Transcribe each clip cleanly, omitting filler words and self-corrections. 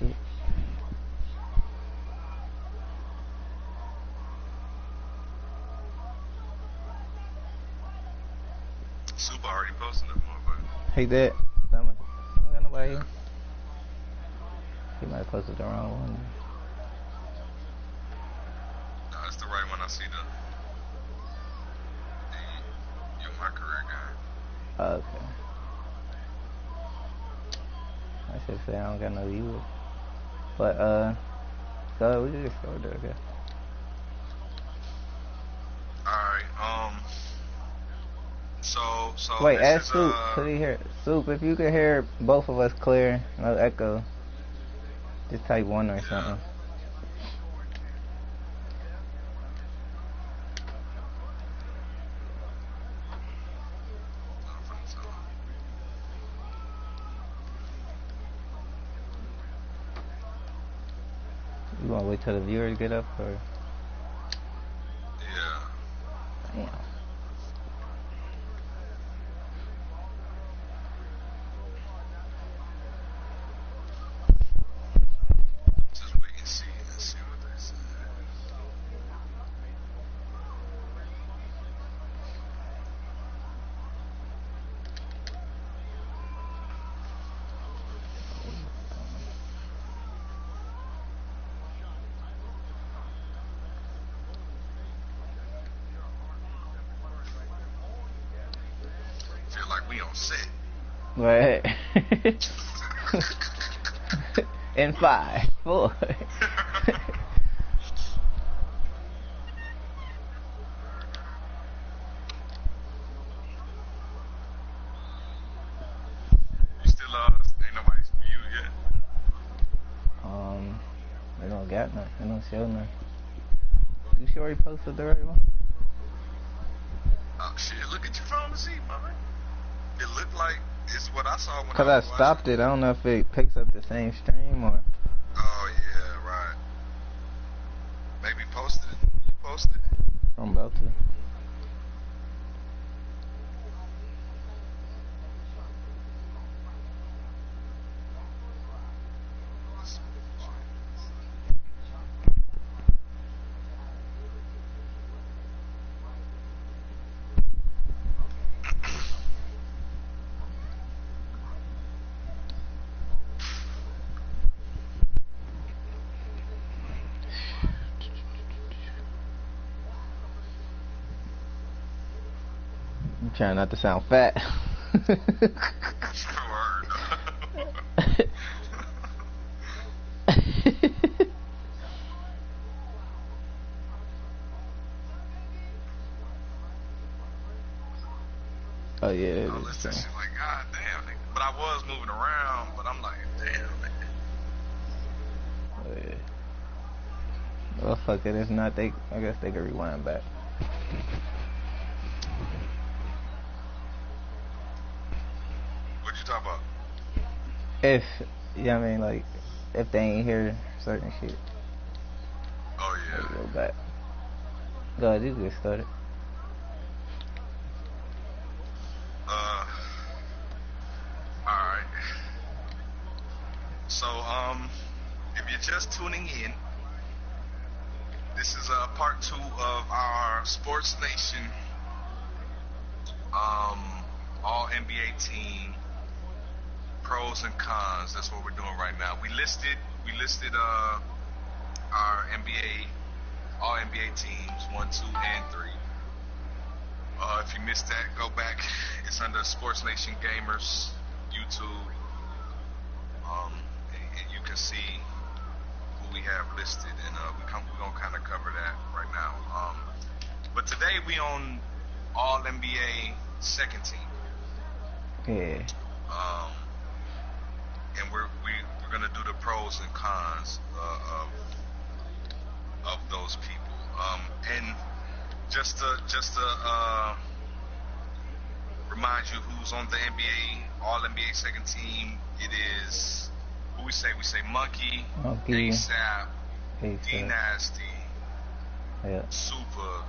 posted. Super already posted that motherfucker. He did. I don't got nobody here. He might have posted the wrong one. No, it's the right one. I see you're my career guy. Oh, okay. I should say I don't got no viewers. But, so we just go there, okay. Alright, so wait, this ask is, Soup, could he hear? Soup, if you could hear both of us clear, no echo, just type 1 or something. You wanna wait till the viewers get up, or? Yeah. Damn. Just wait and see. Let's see what they say. Feel like we on set. Right. In 5, 4. You still, ain't nobody's viewed yet? They don't got nothing. They don't show nothing. You sure he posted the right one? Oh shit, look at your phone to see, mother. It looked like it's what I saw when Cause I I was stopped watching. it. I don't know if it picks up the same stream or. Oh yeah, right. Maybe posted it. You posted it? I'm about to. I'm trying not to sound fat. Oh yeah. I listened to shit like, god damn, nigga. But I was moving around, but I'm like, damn, nigga. Oh yeah. Well, fuck it. If not, I guess they can rewind back. What you talking about? If, you know what I mean, like, if they ain't hear certain shit. Oh yeah. Go back. Go ahead, you get started. Alright. So, if you're just tuning in, this is part 2 of our Sports Nation All NBA team pros and cons. That's what we're doing right now. We listed our NBA All NBA teams 1, 2, and 3. If you missed that, go back. It's under Sports Nation Gamers YouTube, and you can see who we have listed, and we're gonna kind of cover that right now. But today we on All NBA second team. Yeah. And we're gonna do the pros and cons of those people. And just to remind you who's on the NBA All NBA second team, it is who we say Monkey, ASAP, D Nasty, yeah, Super,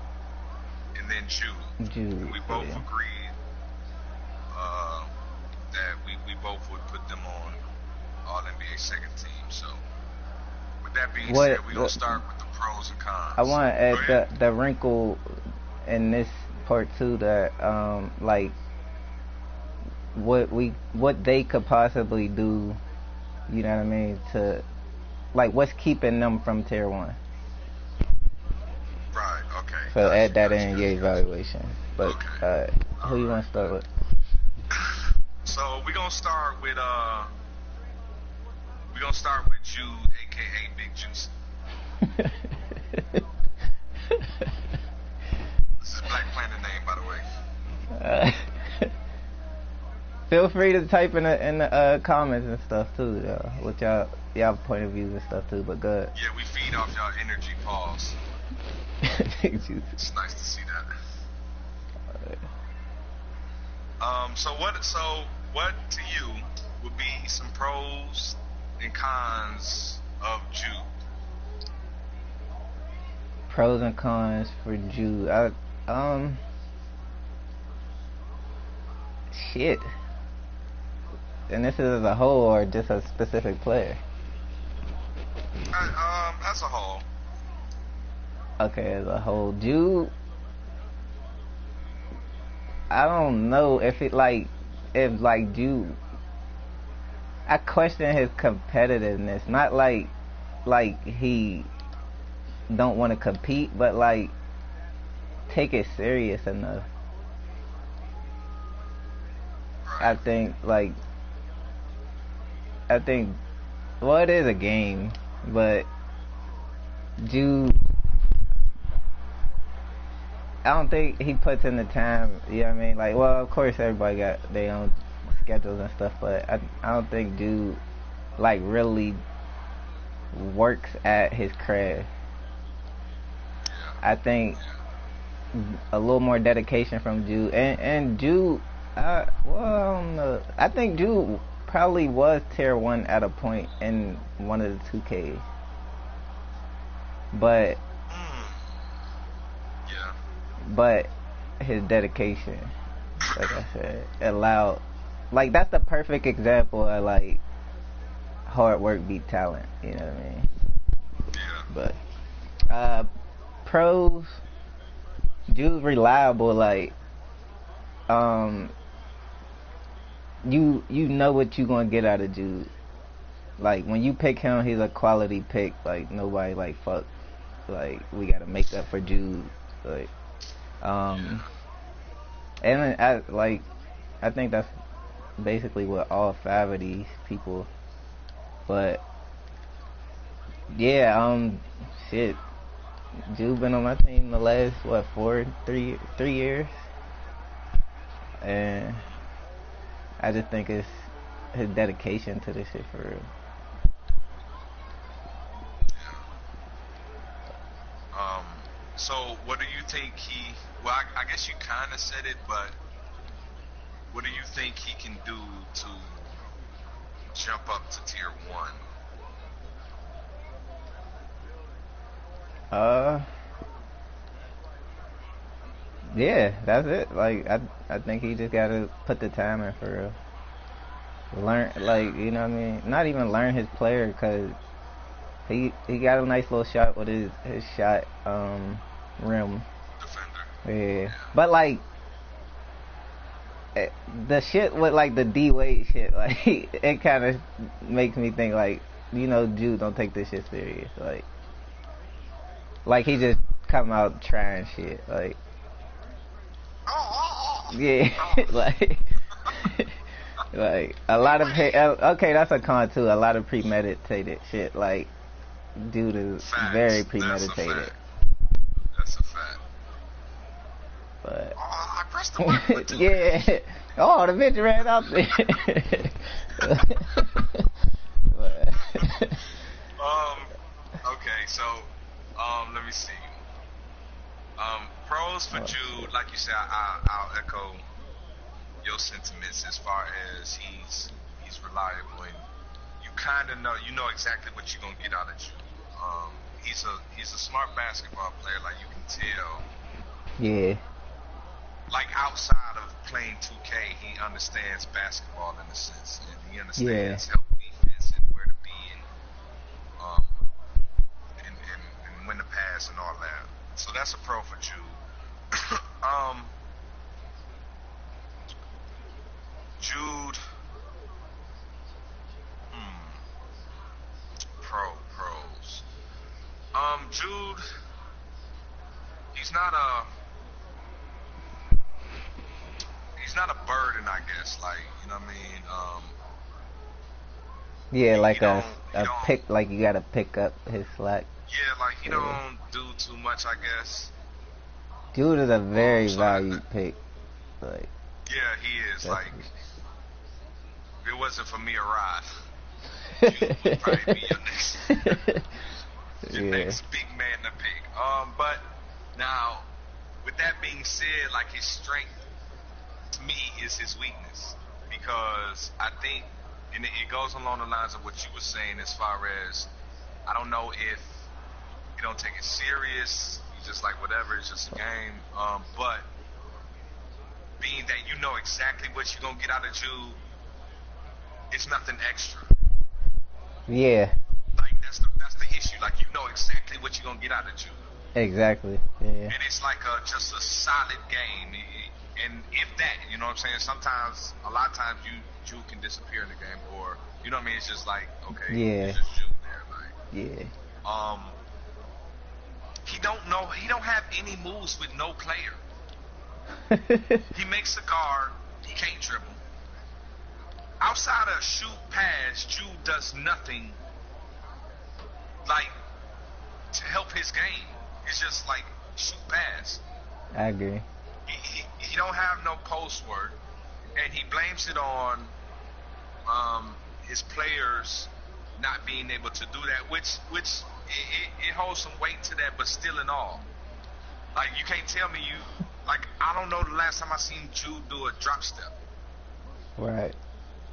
and then Jude. And we both agreed that we both would put them on All NBA second team. So, with that being What, said, we're gonna start with the pros and cons. I want to Go ahead. add the wrinkle in this part too, that like what they could possibly do, you know what I mean, to like what's keeping them from tier 1. Right. Okay. So add that in your evaluation. But Okay. who you want to start with? So we're gonna start with Jude, aka Big Juice. This is Black Planet name, by the way. Feel free to type in the comments and stuff too, with y'all point of views and stuff too. But good. Yeah, we feed off y'all energy. Pause. It's nice to see that. So what to you would be some pros and cons of Jude? Pros and cons for Jude. Shit. And this is as a whole or just a specific player? As a whole. Okay, as a whole, Jude. I don't know if Jude. I question his competitiveness. Not like he don't want to compete, but like take it serious enough. I think well, it is a game, but Jude, I don't think he puts in the time, you know what I mean? Like, well, of course everybody got their own schedules and stuff, but I don't think Jude like really works at his craft. I think a little more dedication from Jude, and Jude, well, I don't know. I think Jude probably was tier 1 at a point in one of the 2Ks, but his dedication, like I said, allowed, like that's the perfect example of like hard work beat talent, you know what I mean? Yeah. But pros, Jude's reliable, like you know what you gonna get out of Jude. Like when you pick him, he's a quality pick. Like nobody like fuck. Like we gotta make up for Jude. Like and I think that's basically what all 5 of these people. But yeah, shit. Jude been on my team the last 3 years, and I just think it's his dedication to this shit for real. So what do you think well, I guess you kind of said it, but what do you think he can do to jump up to tier 1? Yeah, that's it. Like I think he just gotta put the time in for real. Learn, like, you know what I mean? Not even learn his player, because he got a nice little shot with his shot rim. Defender. Yeah. But like the shit with like the D Wade shit, like it kind of makes me think like, you know, Jude don't take this shit serious. Like he just come out trying shit. Like yeah, like like a lot of okay, that's a con too. A lot of premeditated shit. Like dude is very premeditated. That's a fact. But I pressed the button. yeah. Oh, the bitch ran out there. Okay, so let me see. Pros for Jude, like you said, I'll echo your sentiments as far as he's reliable, and you kind of know exactly what you're gonna get out of Jude. He's a smart basketball player, like you can tell. Yeah. Like outside of playing 2K, he understands basketball in a sense, and he understands help defense, pass and all that. So that's a pro for Jude. Jude. Pros. Jude. He's not a burden, I guess. Like, you know what I mean? Yeah, like a pick, like you gotta pick up his slack. Yeah, like he don't do too much, I guess. Jude is a very valued pick. Like, yeah, he is. Like, if it wasn't for me or Rod, Jude would probably be your next big man to pick. But now, with that being said, like his strength to me is his weakness, because I think, and it goes along the lines of what you were saying as far as, I don't know if you don't take it serious, you just like whatever, it's just a game. But being that you know exactly what you're gonna get out of Jude, it's nothing extra. Yeah. Like that's the issue. Like you know exactly what you're gonna get out of Jude. Exactly. Yeah. And it's like just a solid game. And if that, you know what I'm saying? Sometimes, a lot of times, Jude can disappear in the game, or you know what I mean? It's just like, okay, it's just Jude there, like. Yeah. He don't have any moves with no player. He makes a guard, he can't dribble. Outside of shoot pass, Jude does nothing like to help his game. It's just like shoot pass. I agree. He don't have no post work, and he blames it on his players not being able to do that, which it holds some weight to that, but still in all, like you can't tell me I don't know the last time I seen Jude do a drop step. Right.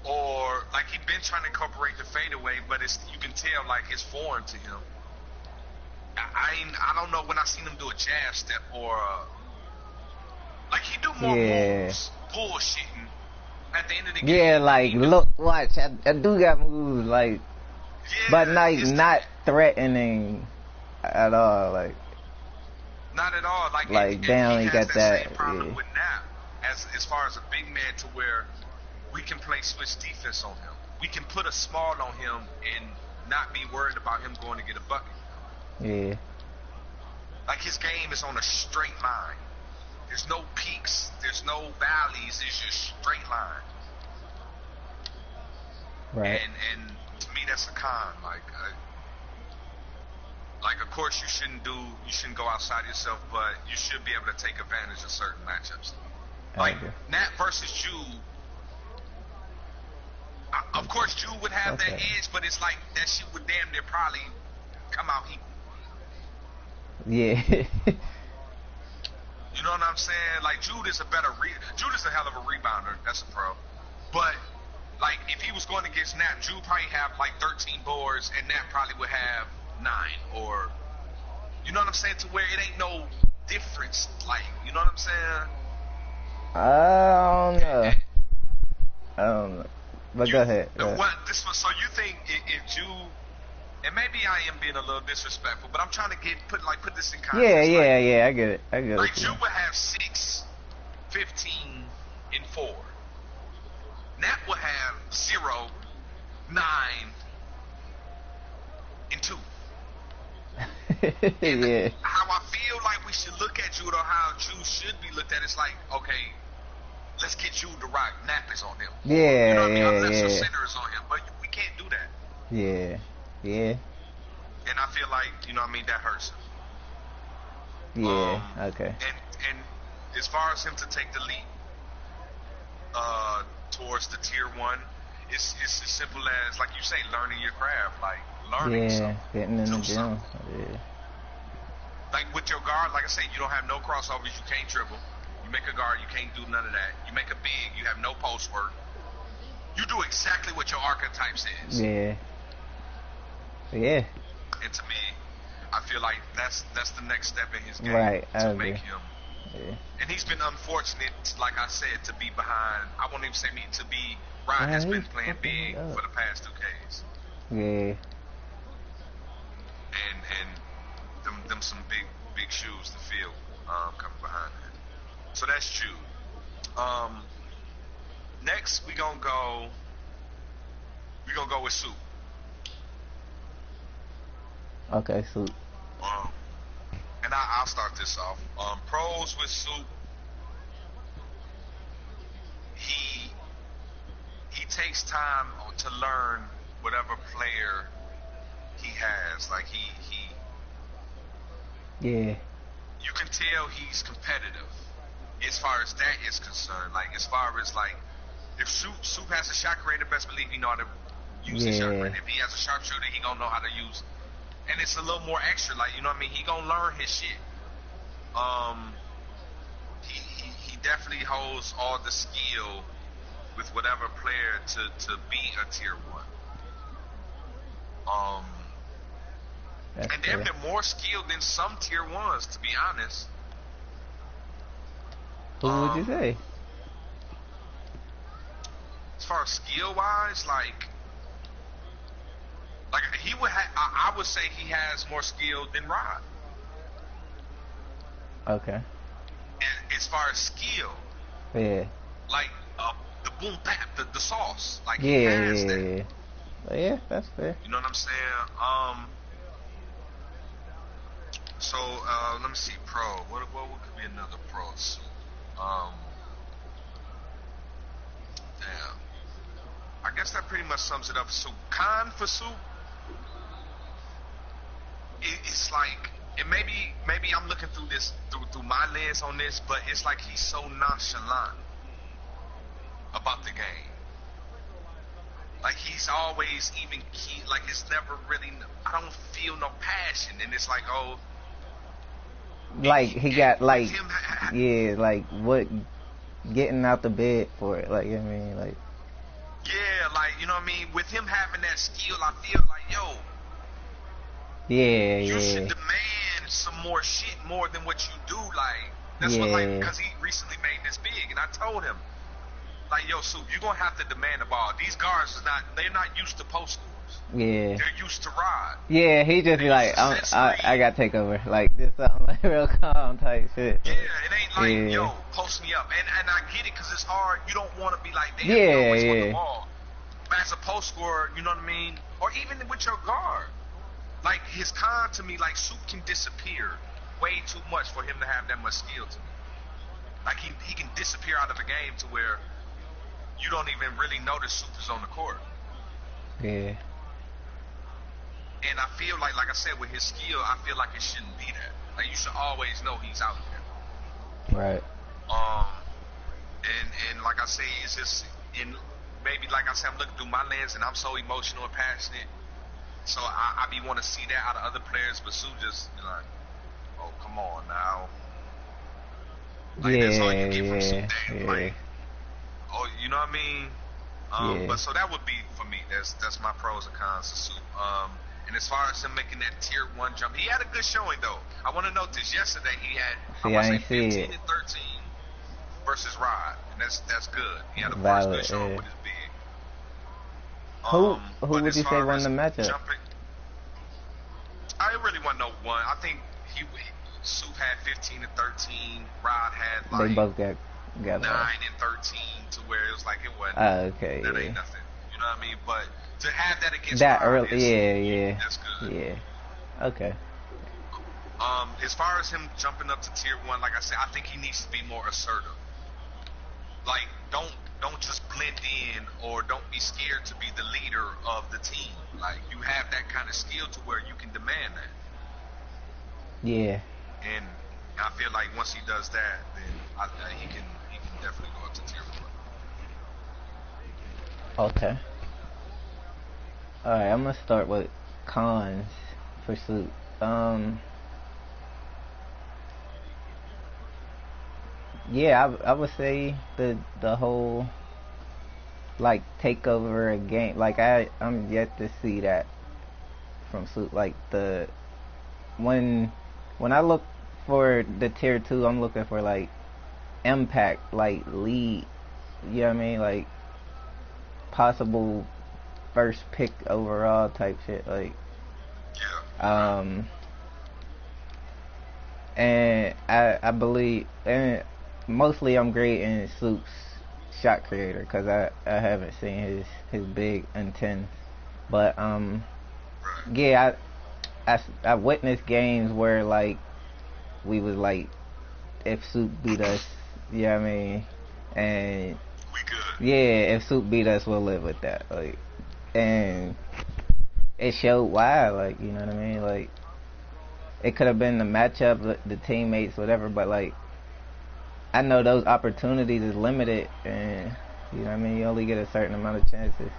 Or like he been trying to incorporate the fadeaway, but you can tell like it's foreign to him. I don't know when I seen him do a jab step or like he do more moves bullshitting at the end of the game. Yeah, like look, watch, I do got moves like, but like not threatening at all, like. Not at all, like damn, he got that. Same problem with Nap as far as a big man, to where we can play switch defense on him. We can put a small on him and not be worried about him going to get a bucket. Yeah. Like his game is on a straight line. There's no peaks. There's no valleys. It's just straight line. Right. And to me, that's a con. Like of course you shouldn't go outside yourself, but you should be able to take advantage of certain matchups. Like Nat versus Jude. Of course, Jude would have that edge, but it's like that shit would damn near probably come out equal. Yeah. You know what I'm saying? Like Jude is a hell of a rebounder. That's a pro. But like if he was going against Nat, Jude probably have like 13 boards, and Nat probably would have 9, or you know what I'm saying, to where it ain't no difference. Like, you know what I'm saying? I don't know. But go ahead. So you think if Jude, and maybe I am being a little disrespectful, but I'm trying to put this in context. Yeah, I get it. Like Jude would have 6, 15, and 4. Nat would have 0, 9, and 2. And yeah. how I feel like we should look at Jude, or how Jude should be looked at, is like, okay, let's get Jude to rock. Nap is on him. Yeah, you know what I mean? Unless yeah. the center is on him, but we can't do that. Yeah. And I feel like, you know what I mean, that hurts him. Yeah. Okay. And as far as him to take the leap towards the tier 1, it's as simple as, like you say, learning your craft, like learning something. Getting in the gym. Yeah. Like with your guard, like I say, you don't have no crossovers, you can't dribble. You make a guard, you can't do none of that. You make a big, you have no post work. You do exactly what your archetype says. Yeah. And to me, I feel like that's the next step in his game, right, to make him. Yeah. And he's been unfortunate, like I said, to be behind. I won't even say to be. Ryan has been playing big for the past 2 Ks. Yeah. And them some big shoes to fill coming behind that. So that's Jude. Next we gonna go with Soup. Okay, Soup. And I'll start this off. Pros with Soup. He takes time to learn whatever player he has. Like he Yeah. you can tell he's competitive as far as that is concerned. Like as far as like if Soup has a shot creator, best believe he know how to use his shot creator. If he has a sharpshooter, he gonna know how to use. And it's a little more extra, like you know what I mean. He gonna learn his shit. He definitely holds all the skill with whatever player to be a tier 1. And damn near more skilled than some tier 1s, to be honest. Who would you say? As far as skill wise, like he would I would say he has more skill than Rod. Okay. And as far as skill, yeah, like the boom bap, the sauce, like yeah, he has yeah, that. yeah. But yeah, that's fair. You know what I'm saying? So let me see, pro. What could be another pro? Damn. I guess that pretty much sums it up. So con for Soup, it's like, and maybe I'm looking through this through my lens on this, but it's like he's so nonchalant about the game. Like he's always even key. Like it's never really. I don't feel no passion, and it's like like he got like like what getting out the bed for it. Like you know what I mean, like. Yeah, like you know what I mean. With him having that skill, I feel like you should demand some more shit more than what you do. Like that's what because he recently made this big, and I told him like, yo, Soup, you're gonna have to demand the ball. These guards they're not used to post scores. Yeah, they're used to ride. Yeah, he just be like, I gotta take over, like just something like real calm type shit. Yeah, it ain't like yo, post me up, and I get it because it's hard. You don't want to be like, damn, you always want the ball. But as a post scorer, you know what I mean, or even with your guard, like his con to me, like Soup can disappear way too much for him to have that much skill to me. Like he can disappear out of the game to where you don't even really notice Soup is on the court. Yeah. And I feel like I said, with his skill, I feel like it shouldn't be that. Like you should always know he's out there. Right. And like I say, it's just maybe like I said, I'm looking through my lens and I'm so emotional and passionate. So I be want to see that out of other players, but Sue just like, oh come on now. Like that's all you get from Sue. Like, oh, you know what I mean? But so that would be for me. That's my pros and cons of Sue. And as far as him making that tier 1 jump, he had a good showing though. I want to note this. Yesterday he had I want to say 15 and 13 versus Rod, and that's good. He had a first good showing with his big. Who would you say won the matchup? I really wasn't no one. I think Soup had 15 and 13. Rod had like they both got 9 and 13 to where it was like it wasn't. Okay. That ain't nothing. You know what I mean? But to have that against that Rod early, that's good. Yeah. Okay. As far as him jumping up to tier 1, like I said, I think he needs to be more assertive. Like, don't just blend in, or don't be scared to be the leader of the team. Like, you have that kind of skill to where you can demand that. Yeah. And I feel like once he does that, then he can definitely go up to tier 1. Okay. Alright, I'm gonna start with cons for Soup. Yeah, I would say the whole like take over a game. Like I'm yet to see that from Soup. Like when I look for the tier 2, I'm looking for like impact, like lead. You know what I mean? Like possible first pick overall type shit. Like and I believe, and mostly I'm great in Soup's shot creator because I haven't seen his big intense, but yeah, I witnessed games where like we was like, if Soup beat us, you know what I mean, and we good. Yeah, if Soup beat us, we'll live with that. Like, and it showed why. Like, you know what I mean? Like, it could have been the matchup, the teammates, whatever. But like, I know those opportunities is limited, and you know what I mean. You only get a certain amount of chances,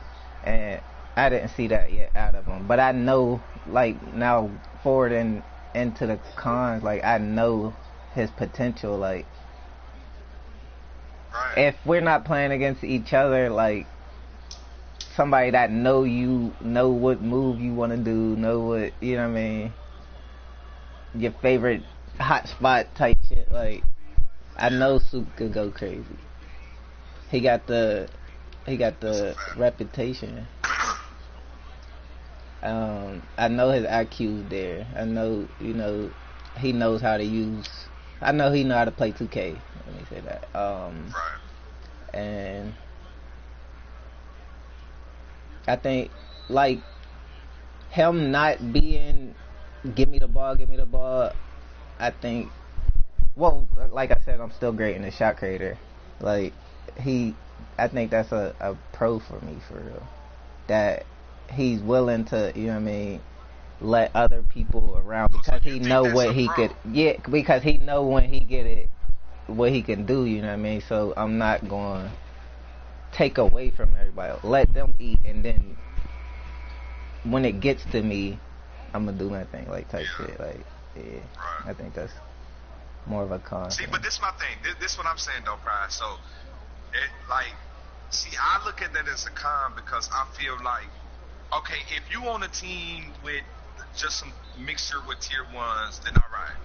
and I didn't see that yet out of him. But I know, like now forward and into the cons, like I know his potential. Like, if we're not playing against each other, like somebody that know what move you want to do, know what, you know what I mean, your favorite hot spot type shit, like I know Soup could go crazy. He got the reputation. I know his IQ's there. I know, you know, he knows how to use. I know he know how to play 2K. Let me say that. And I think like him not being give me the ball. I think, well, like I said, I'm still great in the shot creator. Like I think that's a pro for me, for real. That he's willing to, you know what I mean, let other people around because he know what he could. Yeah, because he know when he get it, what he can do. You know what I mean. So I'm not going to take away from everybody. Let them eat, and then when it gets to me, I'm gonna do my thing, like type shit. Like, yeah, I think that's more of a con. See, but this my thing. This what I'm saying though, Pride. So, I look at that as a con because I feel like, okay, if you on a team with just some mixture with tier ones, then all right.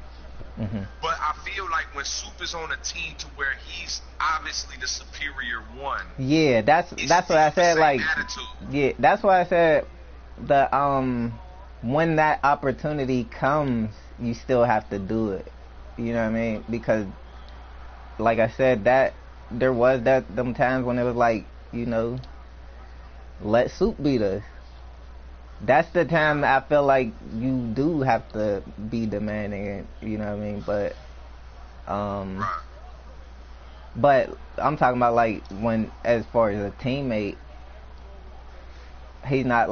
Mm-hmm. But I feel like when Soup is on a team to where he's obviously the superior one. Yeah, that's what I said. Like, attitude. Yeah, that's why I said the when that opportunity comes, you still have to do it. You know what I mean? Because, like I said, that there was them times when it was like, you know, let Soup beat us. That's the time that I feel like you do have to be demanding, you know what I mean? But I'm talking about like when, as far as a teammate, he's not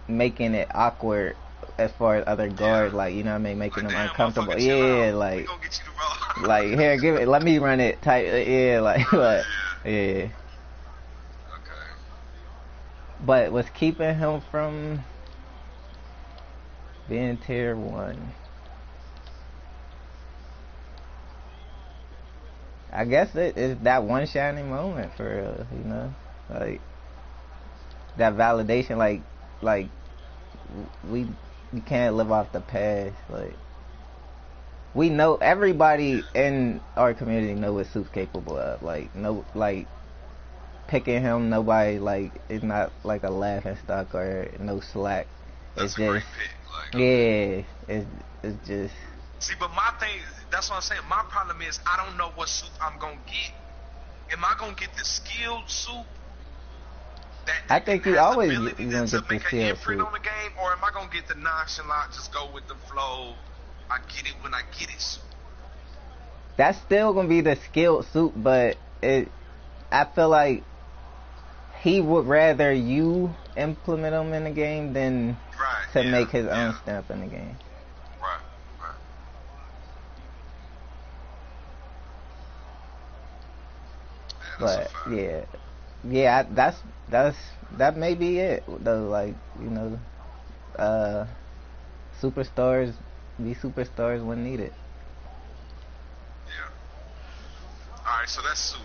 making it awkward as far as other guards, like, you know what I mean, making them uncomfortable. Yeah, like here, let me run it tight. Yeah, like what? Yeah. Okay. But what's keeping him from being tier 1? I guess it is that one shining moment for real, you know, like that validation, like we can't live off the past. Like, we know, everybody in our community know what Soup's capable of. Like, no, like picking him, nobody, like, it's not like a laughing stock or no slack. That's it's a great just pick. it's just. See, but my thing, that's what I'm saying. My problem is I don't know what Soup I'm gonna get. Am I gonna get the skilled Soup? I think you always gonna get the skilled Soup on the game, or am I gonna get the nonchalant, just go with the flow, I get it when I get it Soup? That's still gonna be the skilled Soup, but I feel like he would rather you implement him in the game than to make his own stamp in the game. Right. But yeah, that may be it though. Like, you know, superstars be superstars when needed. Yeah. All right, so that's Soup.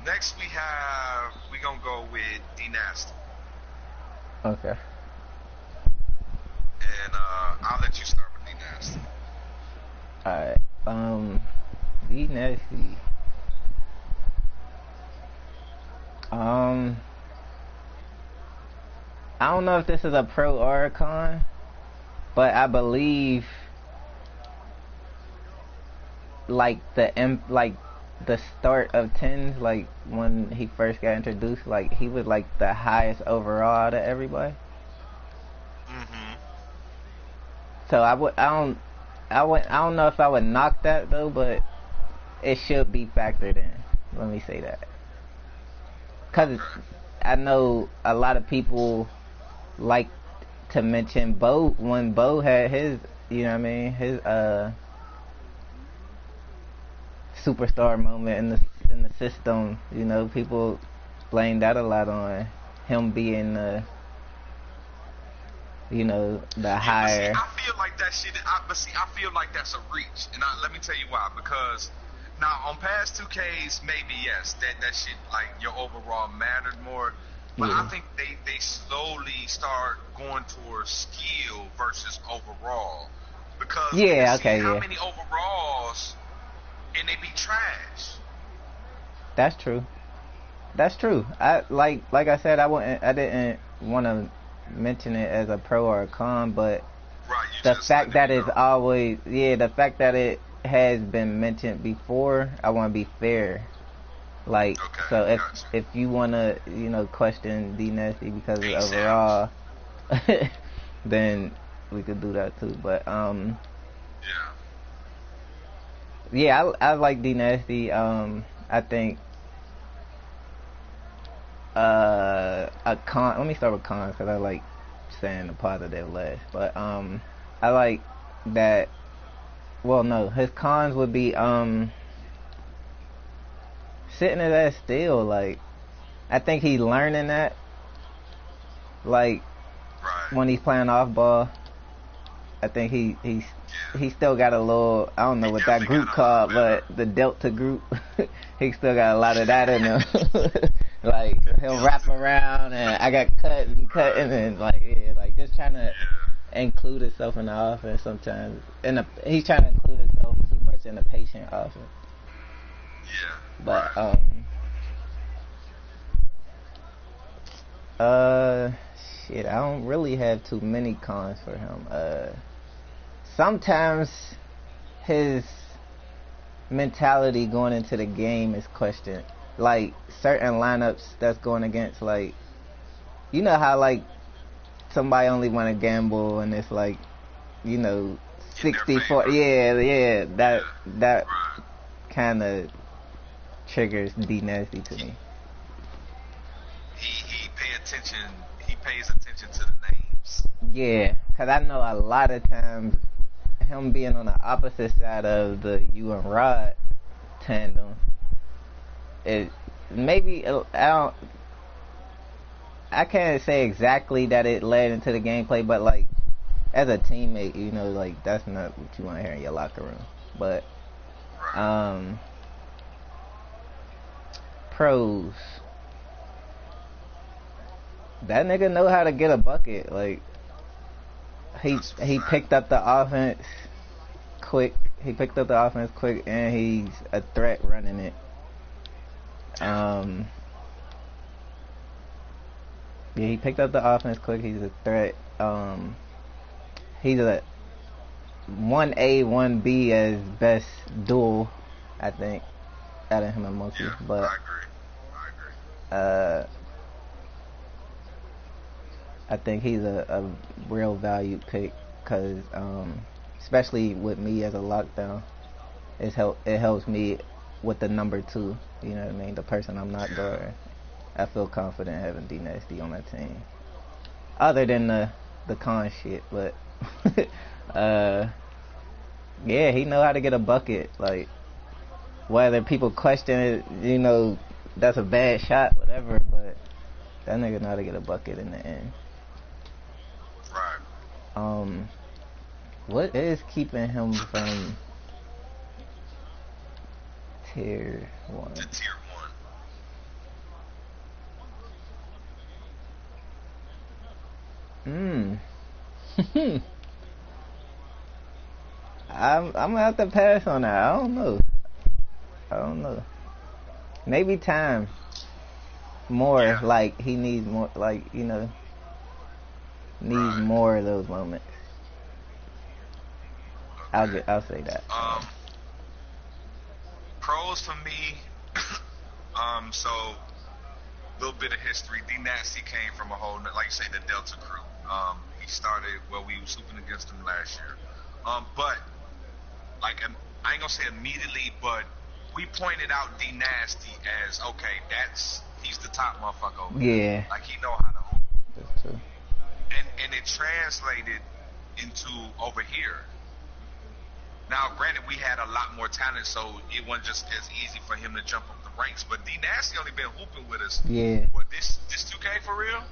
Next we gonna go with D Nasty. Okay. And I'll let you start with D Nasty. Alright. D Nasty. I don't know if this is a pro or a con, but I believe like the start of tens, like when he first got introduced, like he was like the highest overall out of everybody. Mhm. So I don't know if I would knock that though, but it should be factored in. Let me say that, cause Okay. I know a lot of people like to mention Bo when Bo had his, you know what I mean, his superstar moment in the system. You know, people blame that a lot on him being you know, the Yeah, but see, higher. I feel like that shit. But see, I feel like that's a reach, and let me tell you why. Because now on past 2Ks, maybe yes, that shit like your overall mattered more. But I Yeah. think they slowly start going towards skill versus overall. Because we can Yeah. see Okay. how Yeah. many overalls and they be trash. That's true. That's true. I like I said, I didn't want to mention it as a pro or a con, but Right, you the just fact letting that me it's know. always, yeah, the fact that it has been mentioned before, I want to be fair. Like, Okay, so gotcha. if you want to, you know, question D Nasty because of ASAP. overall, then we could do that too. But Yeah. yeah, I like D Nasty. I think a con. Let me start with cons because I like saying the positive last. But I like that. Well, no, his cons would be sitting his ass still. Like, I think he's learning that. Like Right. when he's playing off ball, I think Yeah. he still got a little, I don't know He what that definitely group got to learn called, better. but the Delta group, he still got a lot of that in him. Like he'll wrap Guilty. around and I got cut and Right. cutting and like, yeah, like just trying to Yeah. include himself in the offense sometimes. He's trying to include himself too much in the patient offense. Yeah. But Right. uh shit, I don't really have too many cons for him. Sometimes his mentality going into the game is questioned. Like certain lineups that's going against, like, you know how like somebody only want to gamble and it's like, you know, In their 64. favor. Yeah, Yeah. that Right. kind of triggers D Nasty to me. He pays attention to the names. Yeah, cause I know a lot of times him being on the opposite side of the you and Rod tandem, it maybe I can't say exactly that it led into the gameplay, but like as a teammate, you know, like that's not what you want to hear in your locker room. But Right. um, pros, that nigga know how to get a bucket. Like That's a he fact. picked up the offense quick. He picked up the offense quick, and he's a threat running it. Yeah. Um, yeah, he picked up the offense quick. He's a threat. He's a 1A, 1B as best duel, I think, out of him and Monkey. Yeah. But I agree. I agree. uh, I think he's a real valued pick because, especially with me as a lockdown, it helps me with the number two. You know what I mean? The person I'm not Yeah. guarding. I feel confident having D Nasty on my team. Other than the con shit, but uh, yeah, he know how to get a bucket. Like whether people question it, you know, that's a bad shot, whatever. But that nigga know how to get a bucket in the end. Right. Um, what is keeping him from tier To one? tier one. Hmm. I'm gonna have to pass on that. I don't know. I don't know. Maybe time. More Yeah. like he needs more. Like, you know, needs Right. more of those moments. Okay. I'll say that. Um. pros for me. So a little bit of history. D Nasty came from a whole, like you say, the Delta crew. He started, well, we was hooping against him last year. But like I ain't gonna say immediately, but we pointed out D Nasty as okay. He's the top motherfucker over Yeah. here. Like he know how to hoop. That's true. And it translated into over here. Now, granted, we had a lot more talent, so it wasn't just as easy for him to jump up the ranks. But D Nasty only been hooping with us. Yeah. What, this 2K for real?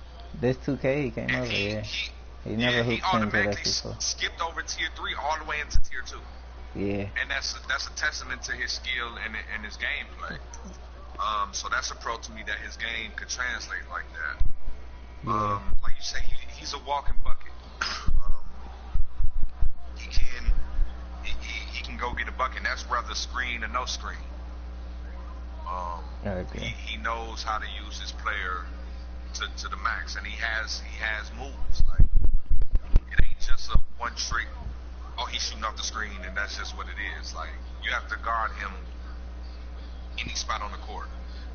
This 2K he came And over. Yeah. He yeah, never he hooped Sims with automatically us before. skipped over tier 3 all the way into tier 2. Yeah. And that's a testament to his skill and his gameplay. So that's a pro to me that his game could translate like that. Yeah. Like you say, he's a walking bucket. He can go get a bucket. And that's whether screen or no screen. Okay. He knows how to use his player to the max, and he has moves. Like it ain't just a one trick. Oh, he's shooting off the screen, and that's just what it is. Like you have to guard him any spot on the court.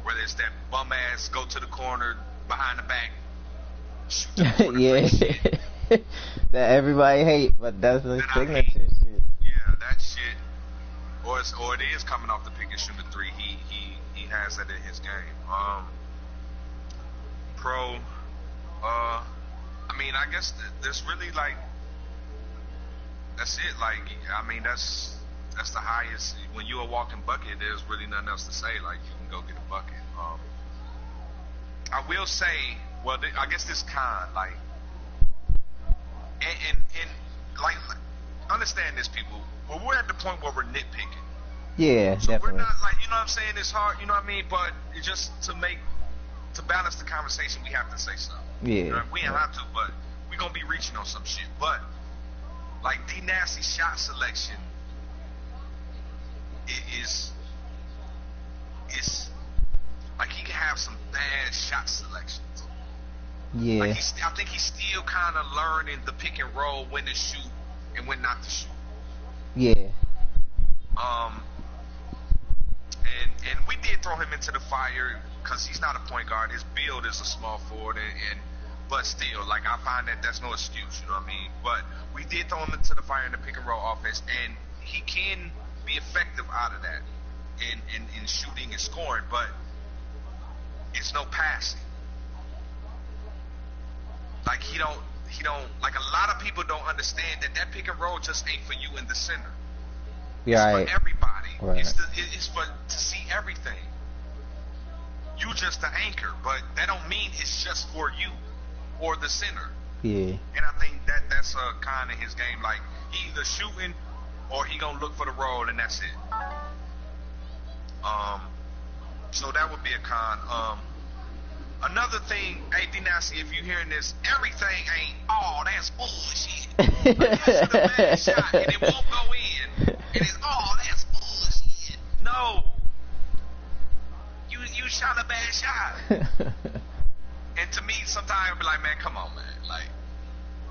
Whether it's that bum ass go to the corner behind the back, shoot to the corner, Yeah. shit. That everybody hate, but that's the signature shit. Yeah, that shit. Or it is coming off the pick and shoot the three. He has that in his game. Pro. I mean, I guess there's really like. That's it. Like, I mean, that's the highest. When you're a walking bucket, there's really nothing else to say. Like, you can go get a bucket. I will say, well, I guess this like, and like, understand this, people. Well, we're at the point where we're nitpicking. Yeah, So definitely. we're not like, you know what I'm saying? It's hard, you know what I mean? But it's just to balance the conversation, we have to say something. Yeah. You know, we don't have to, but we're gonna be reaching on some shit. But like D Nasty's shot selection is like he can have some bad shot selections. Yeah. Like I think he's still kind of learning the pick and roll, when to shoot and when not to shoot. Yeah. And we did throw him into the fire because he's not a point guard. His build is a small forward, but still, like I find that's no excuse. You know what I mean? But we did throw him into the fire in the pick and roll offense, and he can be effective out of that in shooting and scoring, but it's no passing. Like he don't like a lot of people don't understand that pick and roll just ain't for you in the center. Yeah, it's right. for everybody. Right. It's for to see everything. You just the anchor, but that don't mean it's just for you or the center. Yeah. And I think that's a kind of his game. Like he either shooting or he gonna look for the roll, and that's it. So that would be a con. Another thing, hey D Nasty, if you're hearing this, everything ain't, oh, that's bullshit. Like, that's a bad shot and it won't go in. And it's, oh, that's bullshit. No. You shot a bad shot. And to me, sometimes I'll be like, man, come on, man. Like,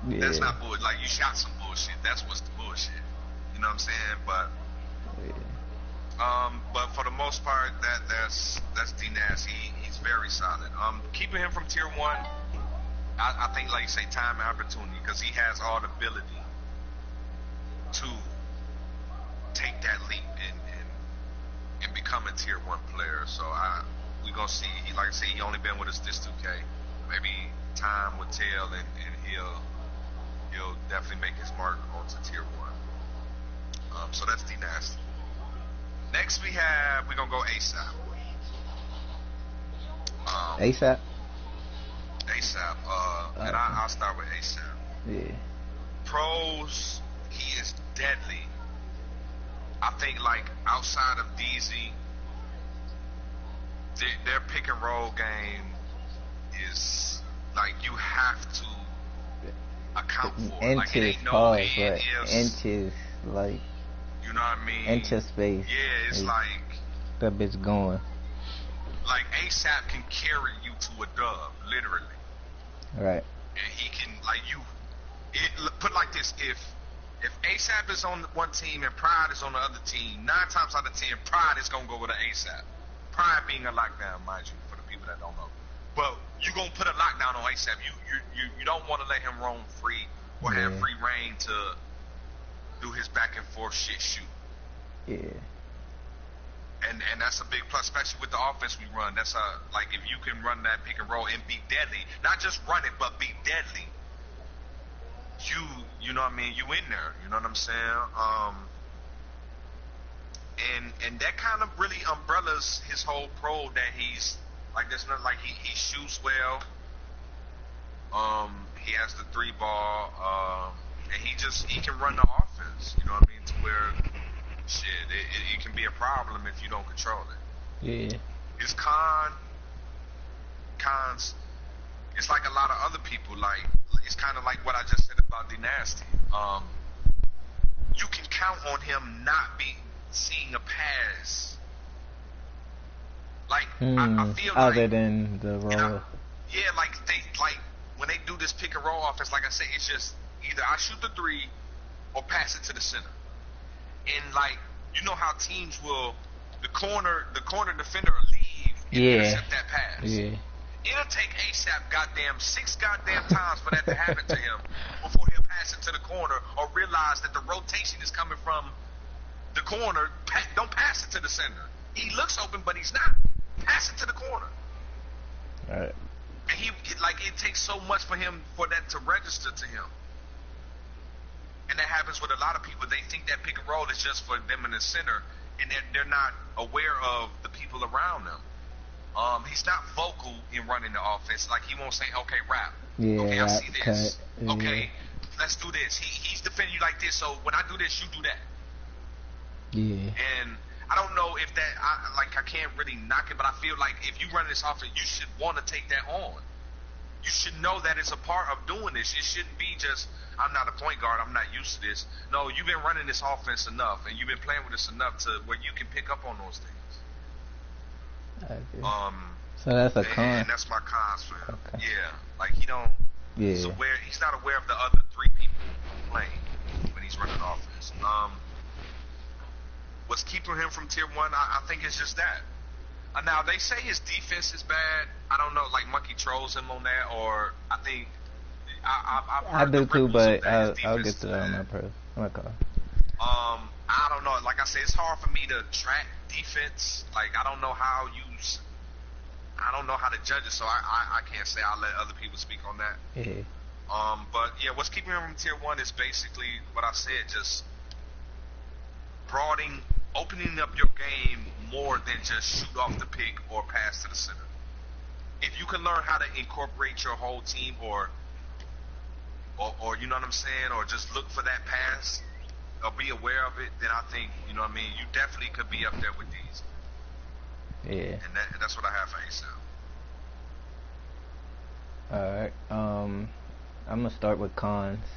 Yeah. that's not bullshit. Like, you shot some bullshit. That's what's the bullshit. You know what I'm saying? But but for the most part, that's D Nasty. He's very solid. Keeping him from tier 1, I think, like you say, time and opportunity, because he has all the ability to take that leap and become a tier 1 player. So we gonna see. Like I say, he only been with us this 2K. Maybe time will tell, and he'll definitely make his mark onto tier 1. So that's D Nasty. Next we're gonna go ASAP. ASAP? ASAP. And I'll start with ASAP. Yeah. Pros, he is deadly. I think like outside of DZ, their pick and roll game is like you have to account for it. Like it ain't no inches, like, you know what I mean? into space. Yeah, it's like that bitch going. Like ASAP can carry you to a dub, literally. Right. And he can, like, put like this, If ASAP is on one team and Pride is on the other team, 9 times out of 10, Pride is gonna go with an ASAP. Pride being a lockdown, mind you, for the people that don't know. But you gonna put a lockdown on ASAP. You don't want to let him roam free or have free reign to do his back and forth shit shoot. Yeah. And that's a big plus, especially with the offense we run. That's like if you can run that pick and roll and be deadly, not just run it but be deadly. You know what I mean? You in there. You know what I'm saying? And that kind of really umbrellas his whole pro that he's like this. Not like he shoots well. He has the 3 ball. And he can run the offense. You know what I mean? To where shit, it can be a problem if you don't control it. Yeah. His cons. It's like a lot of other people. Like it's kind of like what I just said about Dynasty. You can count on him not seeing a pass. Like I feel other than the roll. Like when they do this pick and roll offense, like I say, it's just either I shoot the 3 or pass it to the center. And like you know how teams will the corner defender will leave and intercept that pass. Yeah. It'll take ASAP goddamn 6 goddamn times for that to happen to him before he'll pass it to the corner or realize that the rotation is coming from the corner. Don't pass it to the center. He looks open, but he's not. Pass it to the corner. All right. And it takes so much for that to register to him. And that happens with a lot of people. They think that pick and roll is just for them in the center, and they're not aware of the people around them. He's not vocal in running the offense. Like he won't say, "Okay, rap. Yeah, okay, I see this. Cut. Okay, let's do this." He's defending you like this, so when I do this, you do that. Yeah. And I don't know if that, I can't really knock it, but I feel like if you run this offense, you should want to take that on. You should know that it's a part of doing this. It shouldn't be just, I'm not a point guard, I'm not used to this. No, you've been running this offense enough, and you've been playing with this enough to where you can pick up on those things. I agree. So that's a con. And that's my cons for him. Okay. Yeah, like he don't. Yeah. He's not aware of the other 3 people playing when he's running offense. What's keeping him from tier 1? I think it's just that. Now they say his defense is bad. I don't know, like Monkey trolls him on that, or I think I do too, but I'll get to that on my call. I don't know. Like I said, it's hard for me to track defense. Like I don't know how to judge it, so I can't say. I'll let other people speak on that. Yeah. But yeah, what's keeping him from tier 1 is basically what I said, just opening up your game more than just shoot off the pick or pass to the center. If you can learn how to incorporate your whole team or you know what I'm saying, or just look for that pass or be aware of it, then I think, you know what I mean, you definitely could be up there with these. Yeah. And that's what I have for ASAP. Alright. I'm gonna start with cons.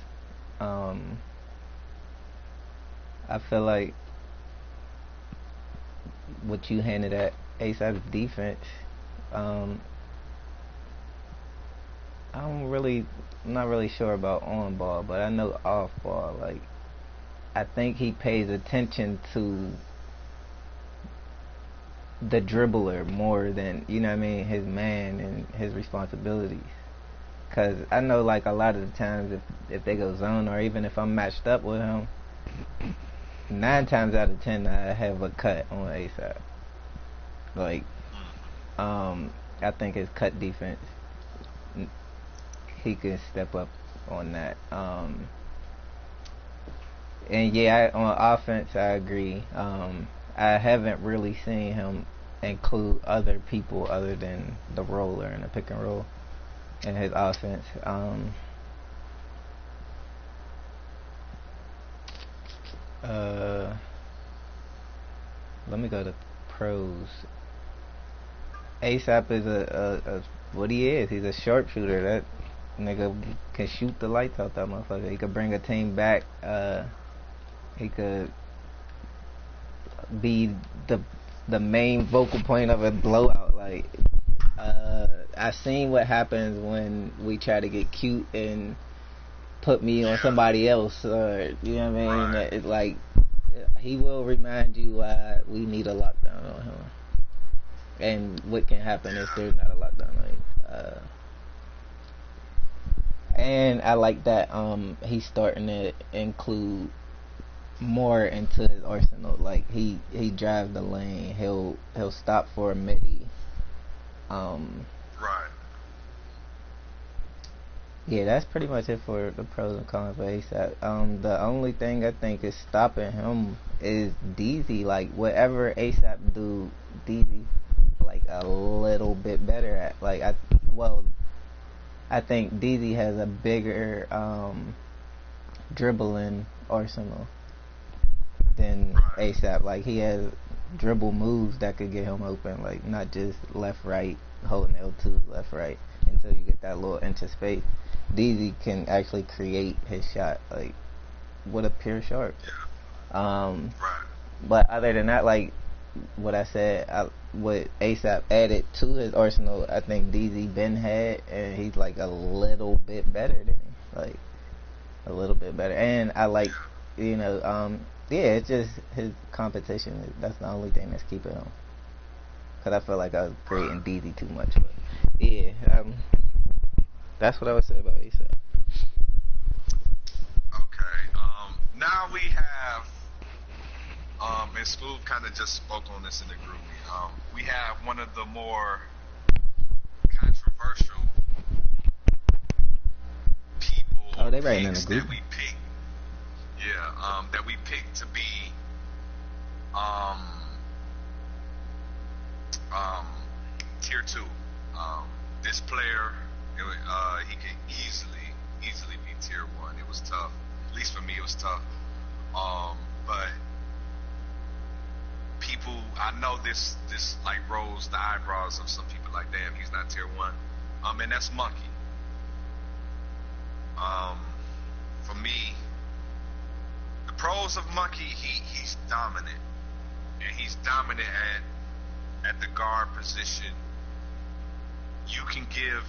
I feel like what you handed at ASAP's defense, I'm not really sure about on ball, but I know off ball. Like, I think he pays attention to the dribbler more than, you know what I mean, his man and his responsibilities. Cause I know, like, a lot of the times if they go zone, or even if I'm matched up with him, 9 times out of 10 I have a cut on ASAP. Like, I think his cut defense, he can step up on that. And yeah, on offense, I agree. I haven't really seen him include other people other than the roller and the pick and roll in his offense. Let me go to pros. ASAP is a what he is. He's a sharpshooter. That nigga can shoot the lights out that motherfucker. He could bring a team back. He could be the main vocal point of a blowout. Like, I seen what happens when we try to get cute and put me on Yeah. somebody else, or you know what I mean. Right. It's like he will remind you why we need a lockdown on him, and what can happen if Yeah. there's not a lockdown on him. And I like that he's starting to include more into his arsenal. Like he drives the lane. He'll stop for a midi. Right. Yeah, that's pretty much it for the pros and cons of ASAP. The only thing I think is stopping him is DZ. Like whatever ASAP do, DZ like a little bit better at. Like I think DZ has a bigger dribbling arsenal than Right. ASAP. Like he has dribble moves that could get him open. Like not just left right, holding L2 left right until you get that little into space. DZ can actually create his shot like with a pure sharp. Yeah. Right. But other than that, like what I said, what ASAP added to his arsenal, I think DZ been had, and he's like a little bit better than him, like a little bit better. And I like, yeah, it's just his competition. That's the only thing that's keeping him. Cause I feel like I was creating DZ too much, but yeah, that's what I would say about ASAP. Okay. Now we have, and Smooth kind of just spoke on this in the group. We have one of the more controversial people Oh, they writing in the picks group. that we picked. Yeah, that we picked to be tier 2. This player, he could easily be tier 1. It was tough. At least for me, it was tough. But people, I know this like rose the eyebrows of some people. Like, damn, he's not tier 1. And that's Monkey. For me, the pros of Monkey, he's dominant, and he's dominant at the guard position. You can give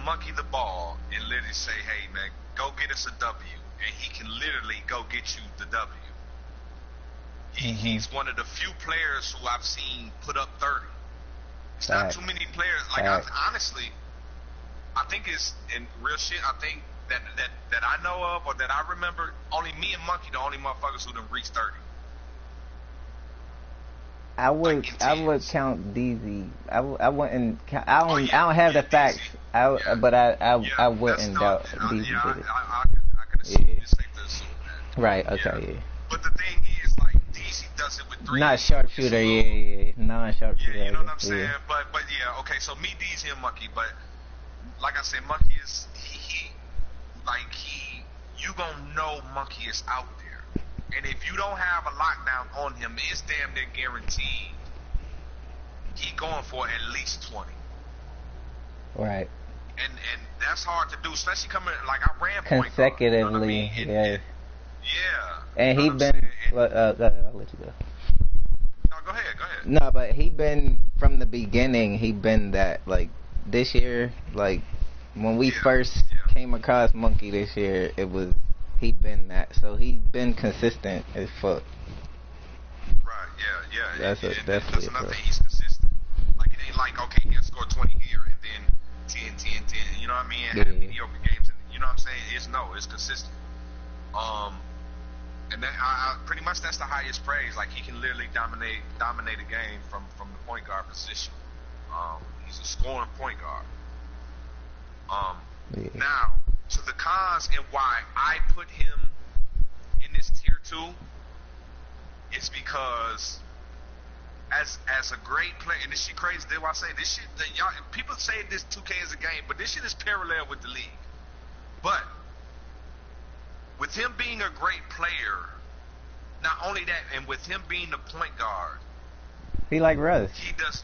Monkey the ball and literally say, hey man, go get us a W, and he can literally go get you the W. He's one of the few players who I've seen put up 30. It's not too many players. Like, honestly, I think it's in real shit. I think that I know of, or that I remember, only me and Monkey the only motherfuckers who done reached 30. I would count DZ. I wouldn't count. I don't have the facts. But I wouldn't doubt DZ did it. I can assume it's safe to assume that. Right. Okay. Yeah. But the thing is, like, DZ does it with 3. Not sharpshooter. Yeah. Non-sharpshooter. Yeah, you know what I'm saying. Yeah. But yeah. Okay. So me, DZ, and Monkey. But like I said, Monkey is you gonna know Monkey is out there. And if you don't have a lockdown on him, it's damn near guaranteed he going for at least 20. Right. And that's hard to do, especially coming, like, I ran point consecutively. Guard, you know what I mean? Yeah. And he been. I'll let you go. No, go ahead. No, but he been from the beginning. He been that, like, this year, like when we first came across Monkey this year, he been that. So he's been consistent as fuck. Right. Yeah. That's another thing. He's consistent. Like, it ain't like, okay, he can score 20 here and then 10. You know what I mean? And have mediocre games. And, you know what I'm saying? It's consistent. And then pretty much that's the highest praise. Like, he can literally dominate a game from the point guard position. He's a scoring point guard. Now, to the cons and why I put him in this tier 2 is because as a great player, and this shit crazy, that's why I say this shit, that y'all, people say this 2K is a game, but this shit is parallel with the league. But with him being a great player, not only that, and with him being the point guard, he like Russ. He does.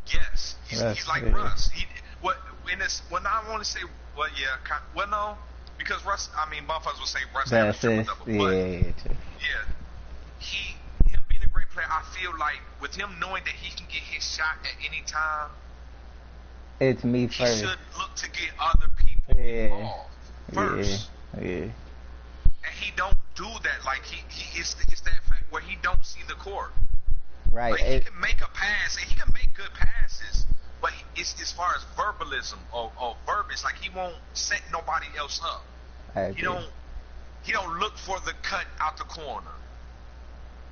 Yes, he's like Russ. When I want to say, no, because Russ, I mean, motherfuckers will say Russ has a triple double, but him being a great player, I feel like with him knowing that he can get his shot at any time, it's me first. He should look to get other people involved. first. Yeah. And he don't do that. Like it's that fact where he don't see the court. Right. Like he can make a pass and he can make good passes, but it's as far as verbalism or verbiage, like he won't set nobody else up. He don't look for the cut out the corner.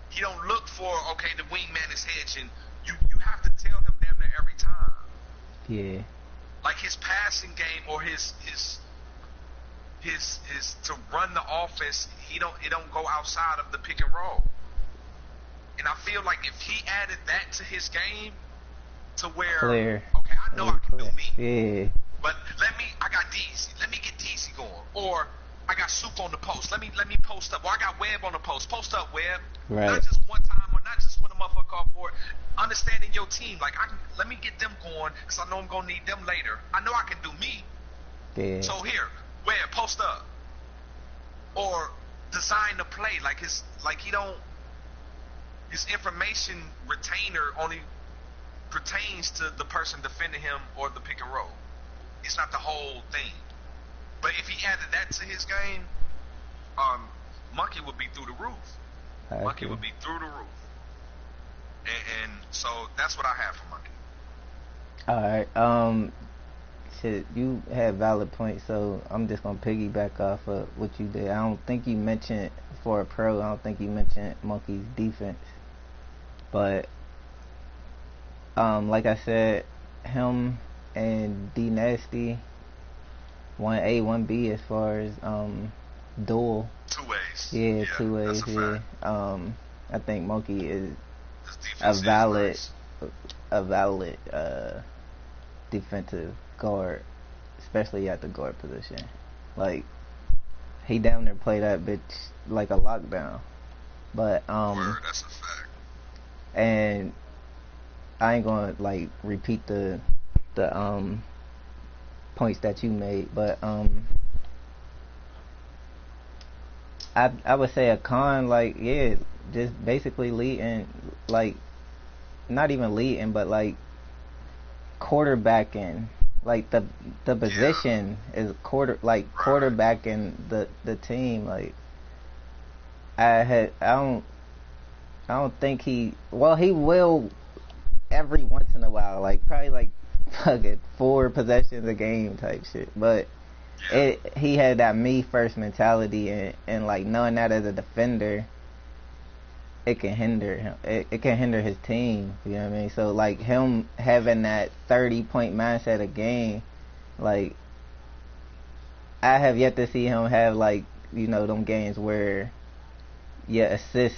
He don't look for, okay, the wingman is hedging. You have to tell him damn near every time. Yeah. Like his passing game or his to run the offense, it don't go outside of the pick and roll. And I feel like if he added that to his game, to where Clear. Okay, I know I can do me. Yeah. But I got DC. Let me get DC going. Or I got Soup on the post. Let me post up. Or I got Webb on the post. Post up, Webb. Right. Not just one time or not just when a motherfucker call for it. Understanding your team. Like let me get them going because I know I'm gonna need them later. I know I can do me. Yeah. So here, Webb, post up. Or design the play. His information retainer only pertains to the person defending him or the pick and roll. It's not the whole thing. But if he added that to his game, Monkey would be through the roof. Monkey would be through the roof. And so that's what I have for Monkey. Alright, shit, you had valid points, so I'm just gonna piggyback off of what you did. I don't think you mentioned, for a pro, I don't think you mentioned Monkey's defense. But like I said, him and D Nasty 1A, 1B as far as duel. Two ways. Yeah, 2 ways. That's a fact. I think Monkey is a valid defensive guard, especially at the guard position. Like he down there play that bitch like a lockdown. But Word, that's a fact. And I ain't gonna like repeat the points that you made, but I would say a con, like, yeah, just basically leading, like, not even leading, but like quarterbacking, like the position is quarterbacking the team. Like I don't think he will every once in a while, like probably like fucking 4 possessions a game type shit, but he had that me first mentality, and like knowing that as a defender, it can hinder him. It can hinder his team. You know what I mean? So like him having that 30-point mindset a game, like I have yet to see him have, like, you know, them games where your assist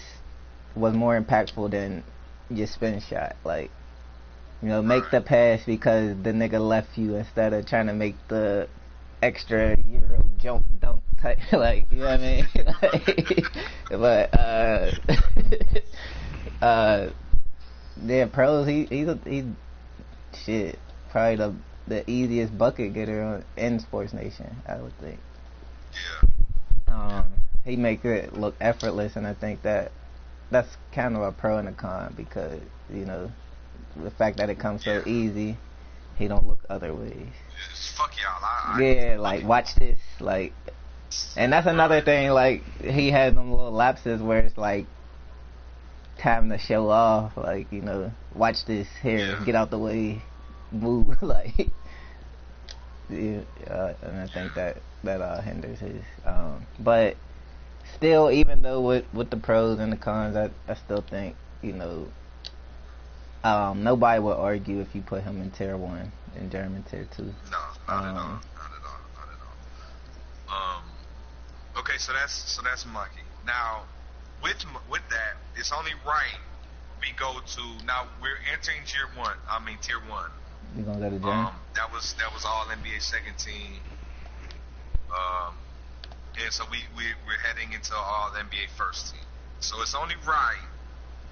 was more impactful than your spin shot. Like, you know, make the pass because the nigga left you instead of trying to make the extra Euro jump dunk type, like, you know what I mean? Like, but yeah, pros, he shit, probably the easiest bucket getter in Sports Nation, I would think. Yeah. He make it look effortless, and I think that's kind of a pro and a con, because, you know, the fact that it comes so easy, he don't look other ways. Fuck y'all. Yeah, like, watch this, like, and that's another thing, like, he had them little lapses where it's like time to show off, like, you know, watch this here, get out the way, move, like, yeah, and I think that hinders his, but still, even though with the pros and the cons, I still think, you know, nobody would argue if you put him in tier 1 and German tier 2. No, not at all. Okay, so that's Monkey. Now, with that, it's only right we go to, now we're entering tier 1. You gonna go to German? That was all NBA second team. And so we're heading into all NBA first team. So it's only right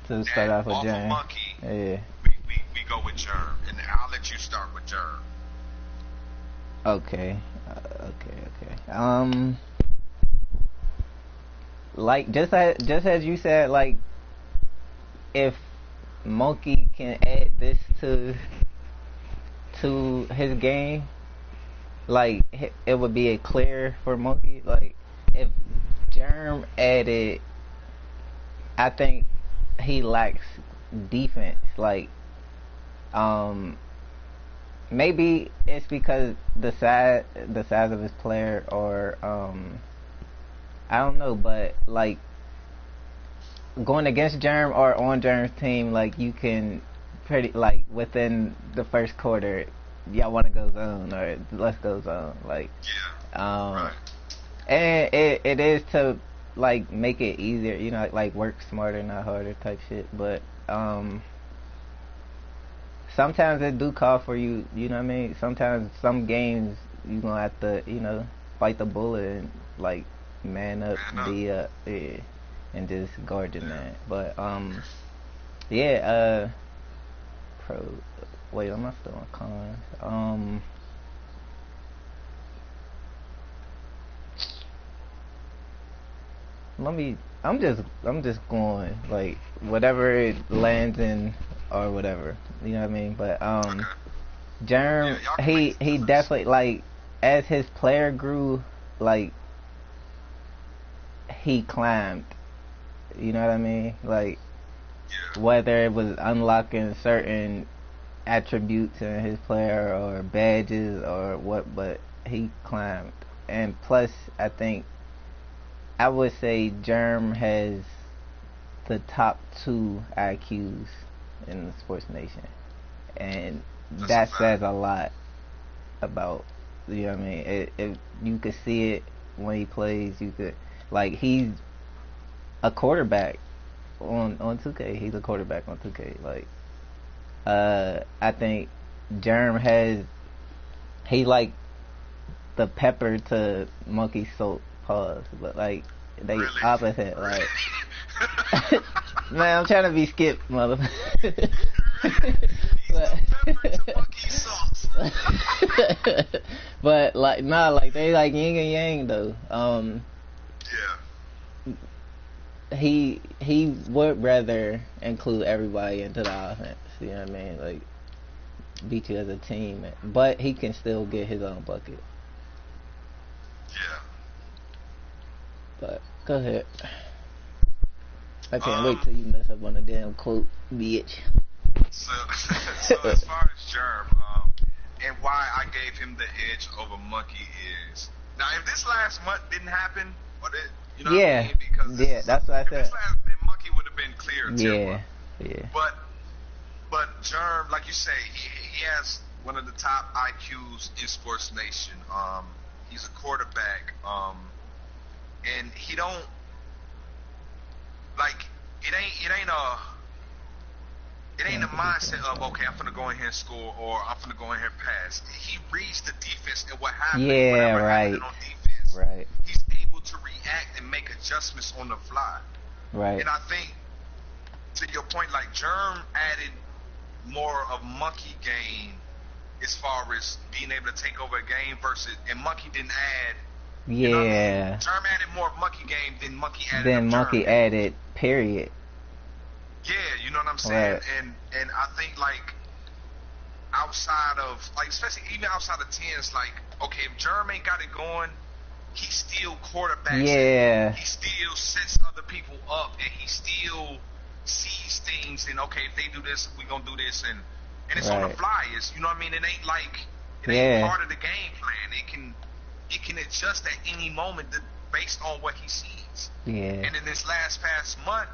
to start off with Germ. Monkey, yeah. We go with Germ, and I'll let you start with Germ. Okay. Like just as you said, like if Monkey can add this to his game, like it would be a clear for Monkey. Like if Germ added, I think he lacks defense. Like maybe it's because the size of his player, or I don't know, but like going against Germ or on Germ's team, like you can pretty like within the first quarter, y'all want to go zone or let's go zone, like Right. and it is to like make it easier, you know, like work smarter not harder type shit, but sometimes it do call for you, you know what I mean? Sometimes some games you gonna have to, you know, bite the bullet and like man up, be up, yeah, and just guard your man. But yeah, pro. Wait, am I still on cons? Let me. I'm just going like whatever it lands in or whatever. You know what I mean? But Germ, he definitely, like, as his player grew, like he climbed. You know what I mean? Like whether it was unlocking certain attributes in his player or badges or what, but he climbed. And plus, I think I would say Germ has the top 2 IQs in the Sports Nation, and that says a lot about, you know what I mean. If you could see it when he plays, you could, like, he's a quarterback on 2K. He's a quarterback on 2K. Like, I think Germ has, he like the pepper to Monkey Soap, pause, but like they really? Opposite, like. Man, I'm trying to be Skip, motherfucker. But like, nah, like they like yin and yang though. He would rather include everybody into the offense. You know what I mean? Like beat you as a team, but he can still get his own bucket. Yeah. But go ahead. I can't wait till you mess up on the damn quote, bitch. So as far as Germ, and why I gave him the edge over Monkey is, now if this last month didn't happen, or that, you know what I mean? Because that's what I said. If this last, then Monkey would have been clear. Yeah. But Germ, like you say, he has one of the top IQs in Sports Nation. He's a quarterback, and he don't, like, it ain't a mindset of, okay, I'm finna go in here and score, or I'm finna go in here and pass. He reads the defense and what happens. Yeah, right. On defense, right. He's able to react and make adjustments on the fly. Right. And I think, to your point, like, Germ added more of Monkey game as far as being able to take over a game versus, and Monkey didn't add. Yeah. You know what I mean? Germ added more of Monkey game than Monkey added. Period. Yeah, you know what I'm saying? Right. And I think, like, outside of, like, especially even outside of 10s, like, okay, if Germ ain't got it going, he still quarterbacks. Yeah. He still sets other people up, and he still sees things, and okay, if they do this, we gonna do this, and it's on the fly. It's, you know what I mean? It ain't like, it ain't part of the game plan. It can adjust at any moment based on what he sees. Yeah. And in this past month,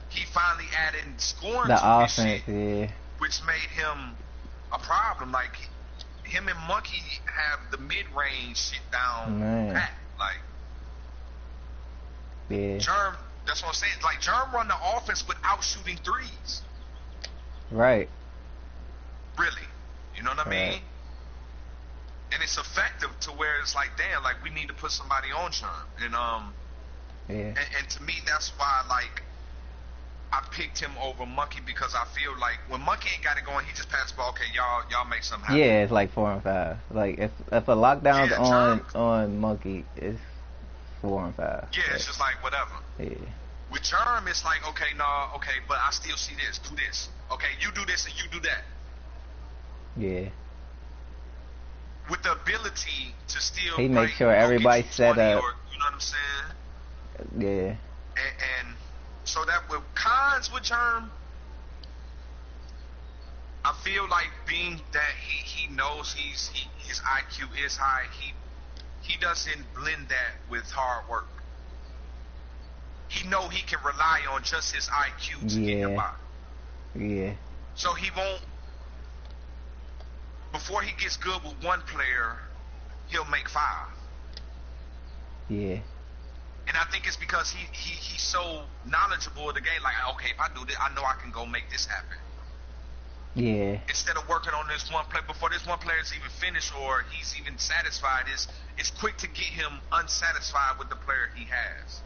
he finally added scoring the to offense, his shit, which made him a problem. Like, him and Monkey have the mid-range shit down pat. Like, Germ, that's what I'm saying. Like, Germ run the offense without shooting threes. Right. Really. You know what I mean? And it's effective to where it's like, damn, like, we need to put somebody on Germ. And and to me, that's why, like, I picked him over Monkey, because I feel like when Monkey ain't got it going, he just passed the ball. Okay, y'all make something happen. Yeah, it's like 4 and 5. Like if a lockdown's on Monkey, it's 4 and 5. Yeah, it's just like whatever. Yeah. With Germ, it's like, okay, but I still see this. Do this. Okay, you do this and you do that. Yeah. with the ability to still he like makes sure go get everybody's you set 20 up. or you know what I'm saying? Yeah. And so that with cons with Germ, I feel like being that he knows his IQ is high, he doesn't blend that with hard work. He know he can rely on just his IQ to get him by. Yeah. So he won't, before he gets good with one player, he'll make 5. Yeah. And I think it's because he's so knowledgeable of the game. Like, okay, if I do this, I know I can go make this happen. Yeah. Instead of working on this one play before this one player is even finished or he's even satisfied, it's quick to get him unsatisfied with the player he has.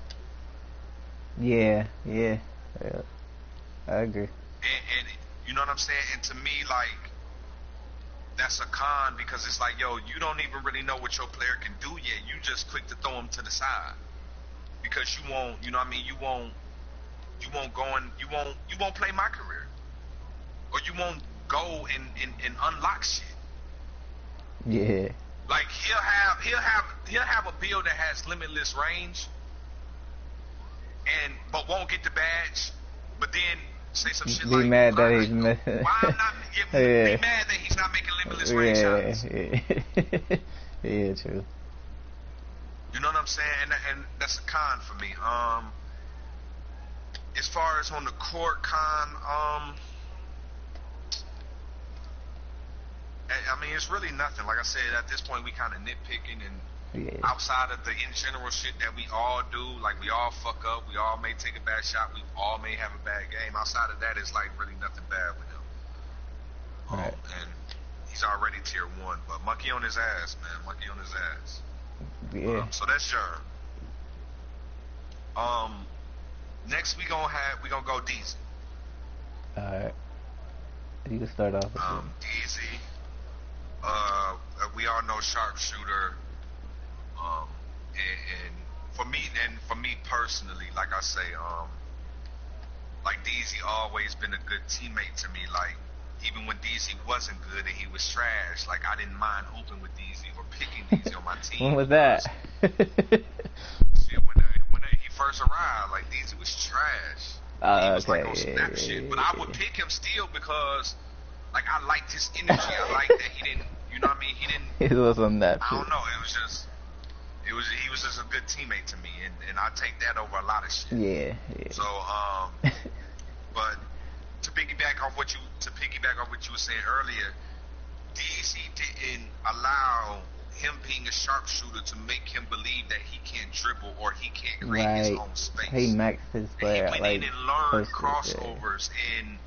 Yeah. I agree. And you know what I'm saying? And to me, like, that's a con because it's like, yo, you don't even really know what your player can do yet. You just quick to throw him to the side because you won't, you know what I mean? You won't play my career, or you won't go and unlock shit. Yeah. Like he'll have a build that has limitless range, but won't get the badge, but then say some shit be like, mad that he's missing. why I'm not be mad that he's not making limitless range shots. Yeah, true. You know what I'm saying? And that's a con for me. As far as on the court con, I mean, it's really nothing. Like I said, at this point, we kind of nitpicking, and outside of the in general shit that we all do, like we all fuck up, we all may take a bad shot, we all may have a bad game. Outside of that, it's like really nothing bad with him. Right. And he's already tier 1, but monkey on his ass, man. Monkey on his ass. Yeah. So that's Germ. Next we gonna go DZ. Alright. You can start off with DZ. We all know sharpshooter. And for me personally, like I say, like DZ always been a good teammate to me. Like even when DZ wasn't good and he was trash, like I didn't mind hooping with DZ or picking DZ on my team. When was that? Shit, when he first arrived, like DZ was trash. He was like on snap shit, but I would pick him still because like I liked his energy. I liked that he didn't, you know what I mean? He didn't. He was on that. I don't know. He was just a good teammate to me, and I take that over a lot of shit. Yeah. So but to piggyback off what you were saying earlier, DZ didn't allow him being a sharpshooter to make him believe that he can't dribble or he can't create his own space. He maxed his player. He went in and learned crossovers and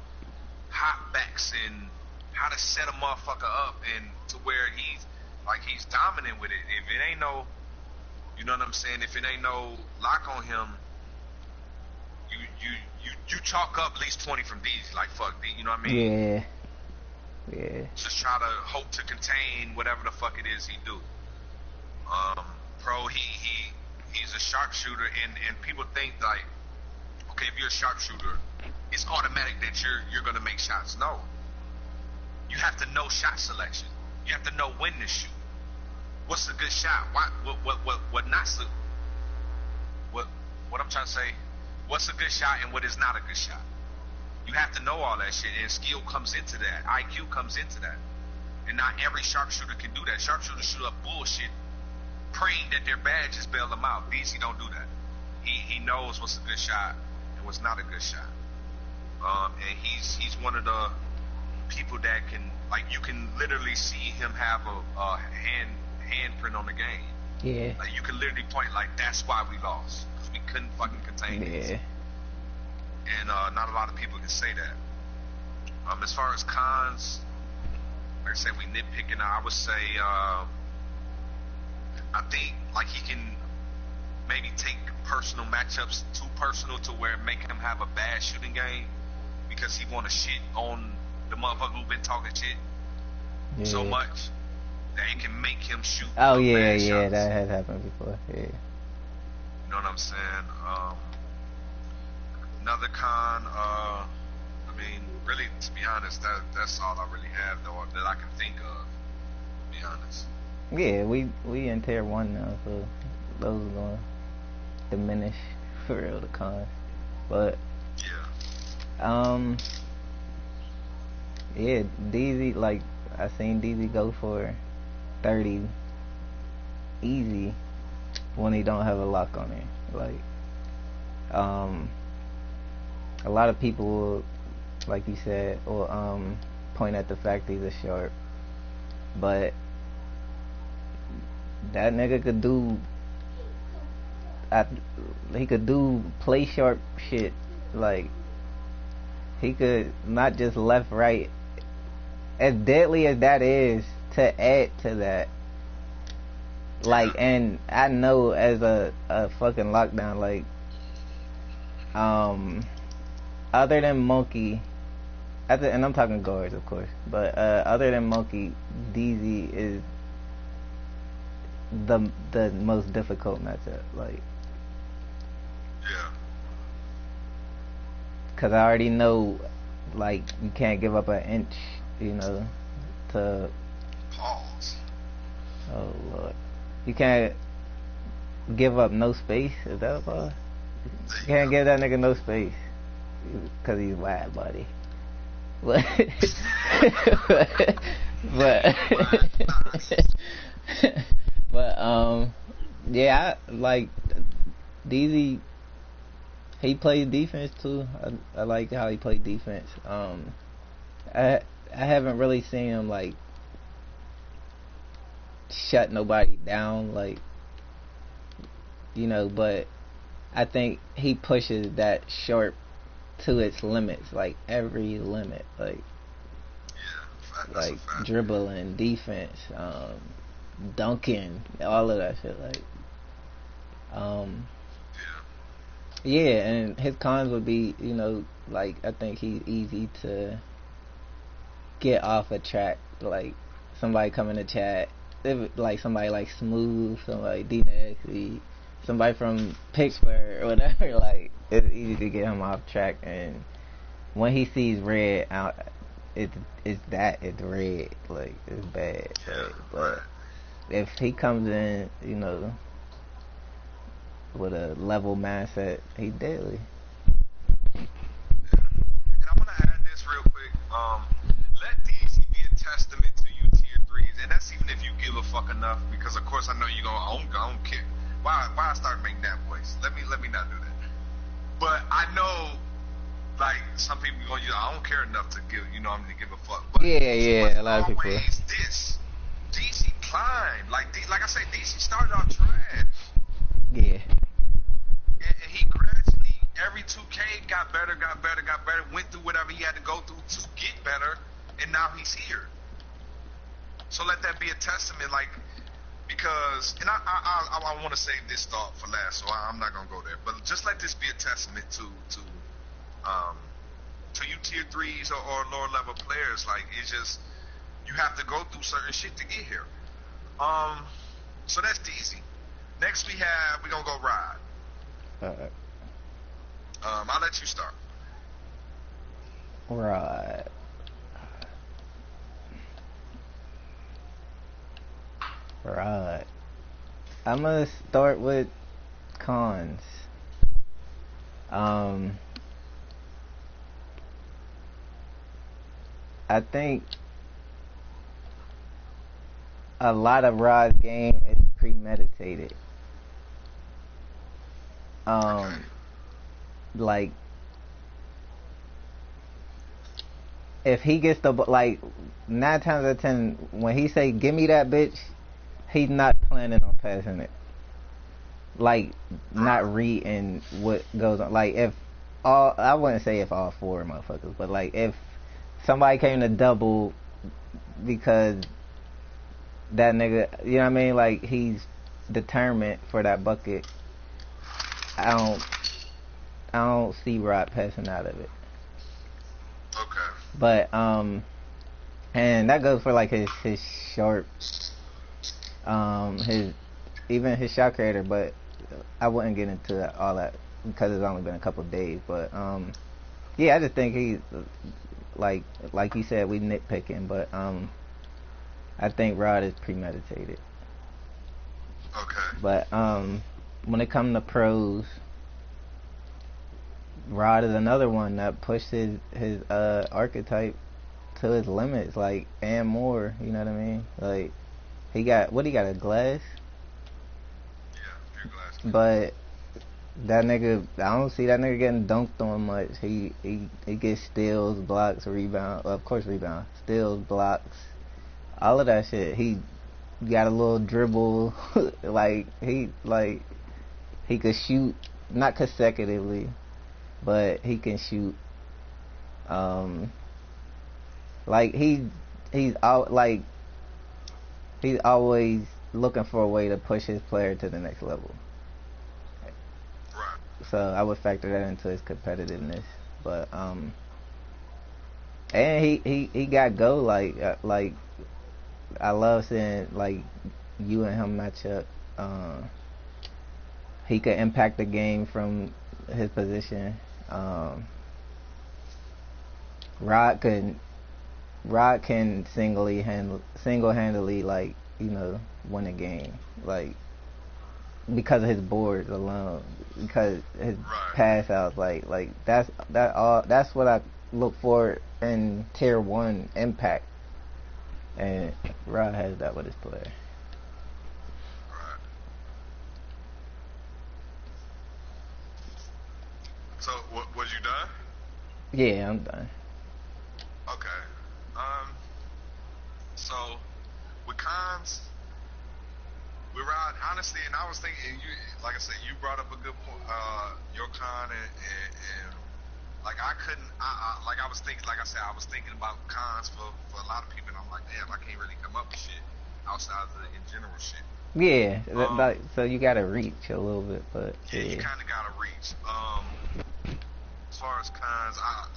hot backs and how to set a motherfucker up and to where he's dominant with it. If it ain't no, you know what I'm saying? If it ain't no lock on him, you chalk up at least 20 from DZ. Like fuck D, you know what I mean? Yeah. Just try to hope to contain whatever the fuck it is he do. Pro, he's a sharpshooter, and people think like, okay, if you're a sharpshooter, it's automatic that you're gonna make shots. No, you have to know shot selection. You have to know when to shoot. What's a good shot? What not so? What I'm trying to say? What's a good shot and what is not a good shot? You have to know all that shit, and skill comes into that. IQ comes into that. And not every sharpshooter can do that. Sharpshooters shoot up bullshit, praying that their badges bail them out. DZ don't do that. He knows what's a good shot and what's not a good shot. And he's one of the people that can, like, you can literally see him have a handprint on the game. Yeah. Like you can literally point like that's why we lost because we couldn't fucking contain it. And not a lot of people can say that. As far as cons, like I said, we nitpicking. I would say, I think like he can maybe take personal matchups too personal to where it make him have a bad shooting game because he want to shit on the motherfucker who been talking shit so much that it can make him shoot. Oh yeah, bad shots. that has happened before. Yeah. You know what I'm saying? Another con, I mean, really, to be honest, that's all I really have, though, that I can think of, to be honest. Yeah, we in tier 1 now, so those are going to diminish for real the cons. But Yeah. yeah, DZ, like I seen DZ go for 30 easy when he don't have a lock on it. Like a lot of people will, like you said, will point at the fact he's a sharp, but that nigga could do he could do play sharp shit. Like he could not just left right, as deadly as that is, to add to that. Like, and I know as a fucking lockdown, like other than Monkey, and I'm talking guards of course, but other than Monkey, DZ is the most difficult matchup. Like, yeah, cause I already know, like, you can't give up an inch, you know, to pause. Oh Lord, you can't give up no space. Is that a pause? You can't give that nigga no space, cause he's wide body. But but yeah, I like DZ. He plays defense too. I like how he played defense. I haven't really seen him like shut nobody down, like, you know, but I think he pushes that short to its limits, like every limit, like dribbling, defense, dunking, all of that shit, like yeah, and his cons would be, you know, like I think he's easy to get off a track, like somebody come in the chat, like somebody like Smooth, somebody D-Nasty, somebody from Pittsburgh or whatever, like it's easy to get him off track, and when he sees red out, it's red, like it's bad, like, but if he comes in, you know, with a level mindset, he deadly. And I want to add this real quick. Let DC be a testament to you tier 3s, and that's even if you give a fuck enough, because of course I know you're gonna I don't care. Why I start making that voice? Let me not do that. But I know, like, some people gonna use, I don't care enough to give, you know, I'm gonna give a fuck. But yeah, a lot of people. This DC climbed, like I say, DC started off trash. Yeah. And he gradually, every 2K got better, went through whatever he had to go through to get better, and now he's here. So let that be a testament, like, because, and I want to save this thought for last, so I'm not gonna go there. But just let this be a testament to you tier 3s or lower level players. Like, it's just, you have to go through certain shit to get here. So that's DZ. Next we're gonna go Rod. Alright. I'll let you start. Right. I'm gonna start with cons. I think a lot of Rod's game is premeditated. Like, if he gets the, like, 9 times out of 10, when he say give me that bitch, he's not planning on passing it. Like, not reading what goes on. Like, if all, I wouldn't say if all 4 motherfuckers, but like if somebody came to double because that nigga, you know what I mean, like he's determined for that bucket, I don't see Rod passing out of it. Okay. But and that goes for like his short, his shot creator. But I wouldn't get into all that because it's only been a couple of days. But yeah, I just think he's like you said, we nitpicking, but I think Rod is premeditated. Okay. But when it comes to pros, Rod is another one that pushed his archetype to his limits, like, and more. You know what I mean? Like, he got a glass, Yeah, pure glass cannon. but that nigga, I don't see that nigga getting dunked on much. He gets steals, blocks, rebounds. Well, of course, rebounds, steals, blocks, all of that shit. He got a little dribble, he could shoot, not consecutively, but he can shoot. Like he's out, like he's always looking for a way to push his player to the next level. Right. So I would factor that into his competitiveness. But and he got go, like I love seeing like you and him match up. He could impact the game from his position. Rod can single-handedly, like, win a game, like, because of his boards alone, because his Right. pass outs, like that's what I look for in tier 1 impact, and Rod has that with his play. Right. So, was you done? Yeah, I'm done. Okay. Um. So, with cons, we ride honestly, and I was thinking, and you, like I said, you brought up a good point. Your con and like I couldn't, like I was thinking, like I said, I was thinking about cons for a lot of people, and I'm like, damn, I can't really come up with shit outside of the in general shit. Yeah, so you gotta reach a little bit, but Yeah, you kind of gotta reach. As far as cons, I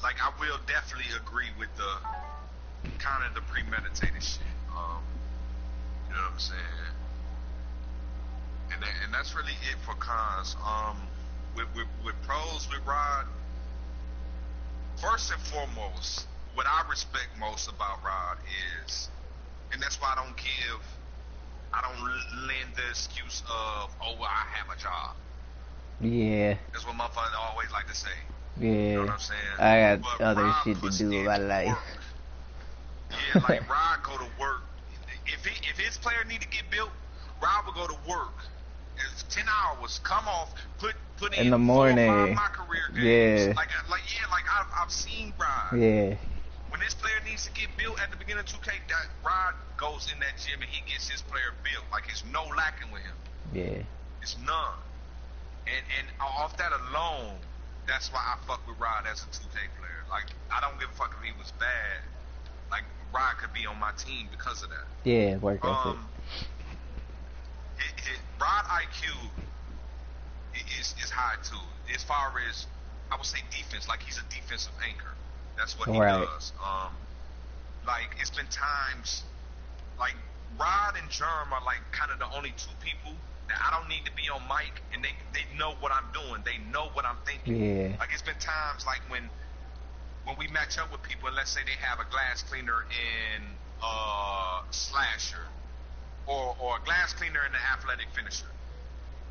will definitely agree with the kind of the premeditated shit. You know what I'm saying? And that's really it for cons. With pros, with Rod, first and foremost, what I respect most about Rod is, and that's why I don't lend the excuse of, oh, well, I have a job. yeah. That's what motherfuckers always like to say. Yeah. You know what I'm saying? I got But other Rod shit to puts do in with my life. work. Yeah, like Rod go to work. If his player need to get built, Rod will go to work. It's 10 hours, come off, put in the 4 or 5 morning. my career games. Yeah. Like I've seen Rod. Yeah. When this player needs to get built at the beginning of 2K, that Rod goes in that gym and he gets his player built. Like, it's no lacking with him. Yeah. It's none. And off that alone, that's why I fuck with Rod as a 2K player. Like, I don't give a fuck if he was bad. Like, Rod could be on my team because of that. Yeah, work ethic. Rod IQ is high too. As far as, I would say, defense, like he's a defensive anchor. That's what he does. Like, it's been times, like, Rod and Germ are like kind of the only 2 people that I don't need to be on mic, and they know what I'm doing. They know what I'm thinking. Yeah. Like, it's been times like when we match up with people, and let's say they have a glass cleaner in slasher, or a glass cleaner in the athletic finisher,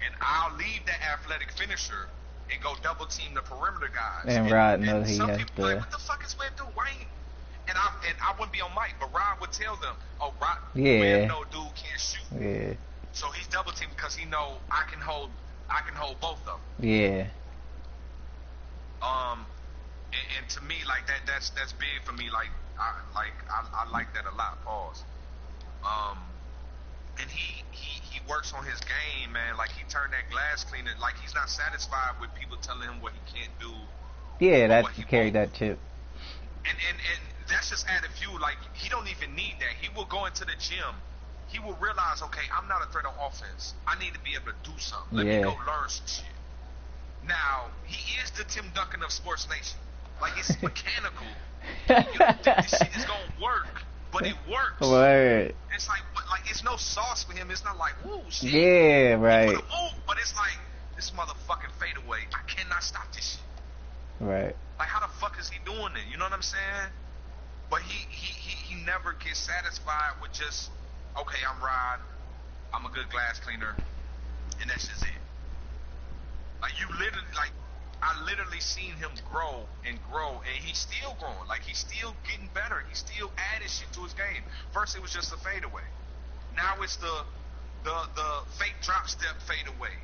and I'll leave that athletic finisher and go double team the perimeter guys. And Rod knows he some has people to. like, what the fuck is Webb doing? Why ain't? And I wouldn't be on mic, but Rod would tell them, oh, Rod, Webb, no dude can't shoot. Yeah. So he's double teamed because he know I can hold both of them. Yeah. And to me, like, that's big for me. Like, I like that a lot. Pause. And he works on his game, man. Like, he turned that glass cleaner. Like, he's not satisfied with people telling him what he can't do. Yeah, that carried that chip. And that's just added fuel. Like, he don't even need that. He will go into the gym. He will realize, okay, I'm not a threat on offense. I need to be able to do something. Let me go learn some shit. Now, he is the Tim Duncan of Sports Nation. Like, it's mechanical. You don't think this shit is gonna work, but it works. Word. It's like, it's no sauce for him. It's not like, ooh, shit. Yeah, right. He put a move, but it's like, this motherfucking fadeaway. I cannot stop this shit. Right. Like, how the fuck is he doing it? You know what I'm saying? But he never gets satisfied with just, okay, I'm Rod. I'm a good glass cleaner, and that's just it. Like you literally, like I literally seen him grow and grow, and he's still growing. Like he's still getting better. He's still adding shit to his game. First it was just a fadeaway. Now it's the fake drop step fadeaway.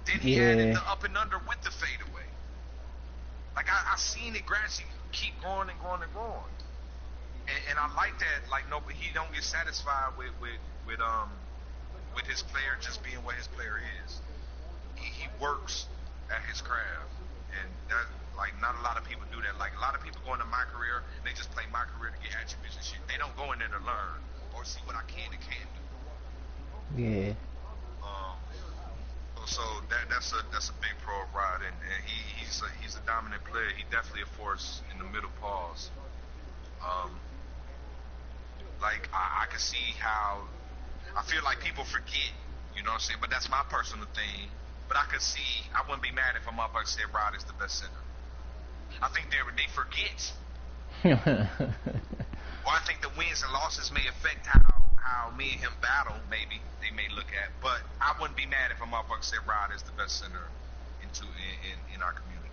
Then he added the up and under with the fadeaway. Like I seen it gradually keep growing and growing and growing. And I like that. Like no, but he don't get satisfied with his player just being what his player is. He works at his craft, and that, like not a lot of people do that. Like a lot of people go into my career, they just play my career to get attributes and shit. They don't go in there to learn or see what I can and can't do. Yeah. So that's a big pro of Rod, and he's a dominant player. He definitely a force in the middle pause. Like I can see how I feel like people forget, you know what I'm saying? But that's my personal thing. But I could see, I wouldn't be mad if a motherfucker said Rod is the best center. I think they forget. Or I think the wins and losses may affect how me and him battle, maybe they may look at. But I wouldn't be mad if a motherfucker said Rod is the best center in our community.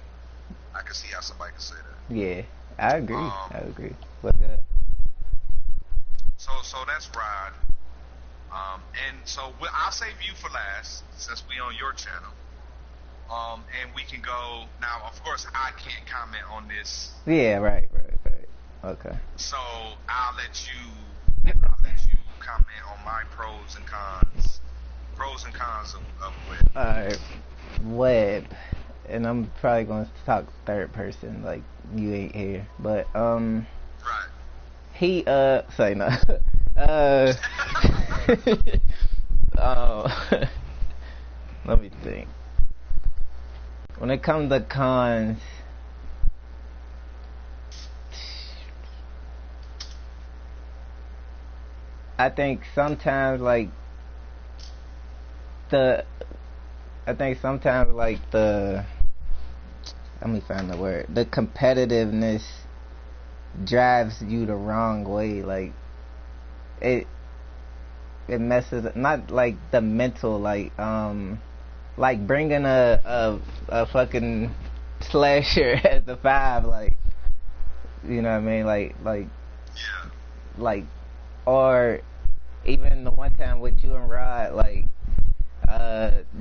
I could see how somebody could say that. Yeah, I agree. I agree. What's that? So that's Rod. And so I'll save you for last since we on your channel. And we can go now. Of course, I can't comment on this. Yeah, right. Okay. So I'll let you comment on my pros and cons of web. Alright, web, and I'm probably gonna talk third person, like you ain't here, but Right. He say no. Let me think. When it comes to cons, I think sometimes like let me find the word, the competitiveness drives you the wrong way. Like it messes up, not like the mental, like bringing a fucking slasher as the 5, like, you know what I mean, like Yeah. like, or even the one time with you and Rod, like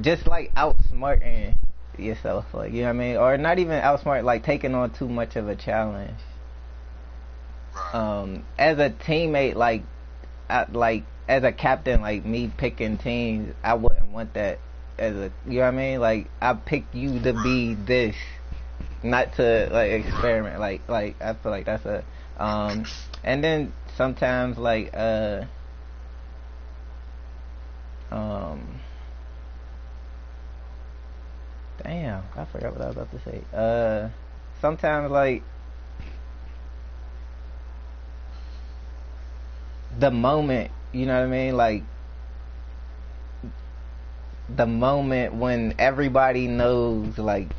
just like outsmarting yourself, like, you know what I mean, or not even outsmart, like taking on too much of a challenge. Right. As a teammate, like as a captain, like me picking teams, I wouldn't want that as a, you know what I mean, like I picked you to be this, not to like experiment, like I feel like that's a and then sometimes like damn, I forgot what I was about to say. Sometimes like the moment, you know what I mean, like the moment when everybody knows like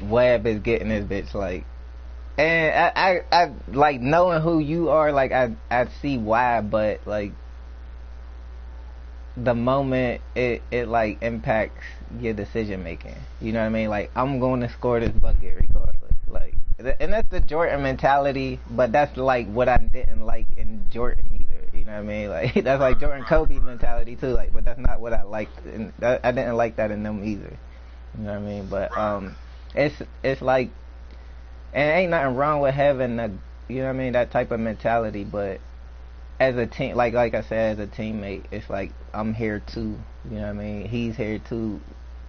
Webb is getting this bitch, like, and I like knowing who you are, like I see why, but like the moment it like impacts your decision making, you know what I mean, like I'm going to score this bucket regardless, like, and that's the Jordan mentality, but that's like what I didn't like in Jordan either, you know what I mean, like that's like Jordan Kobe mentality too, like, but that's not what I liked, and I didn't like that in them either, you know what I mean, but it's like, and ain't nothing wrong with having a, you know what I mean, that type of mentality, but as a team, like I said, as a teammate, it's like I'm here too. You know what I mean? He's here too.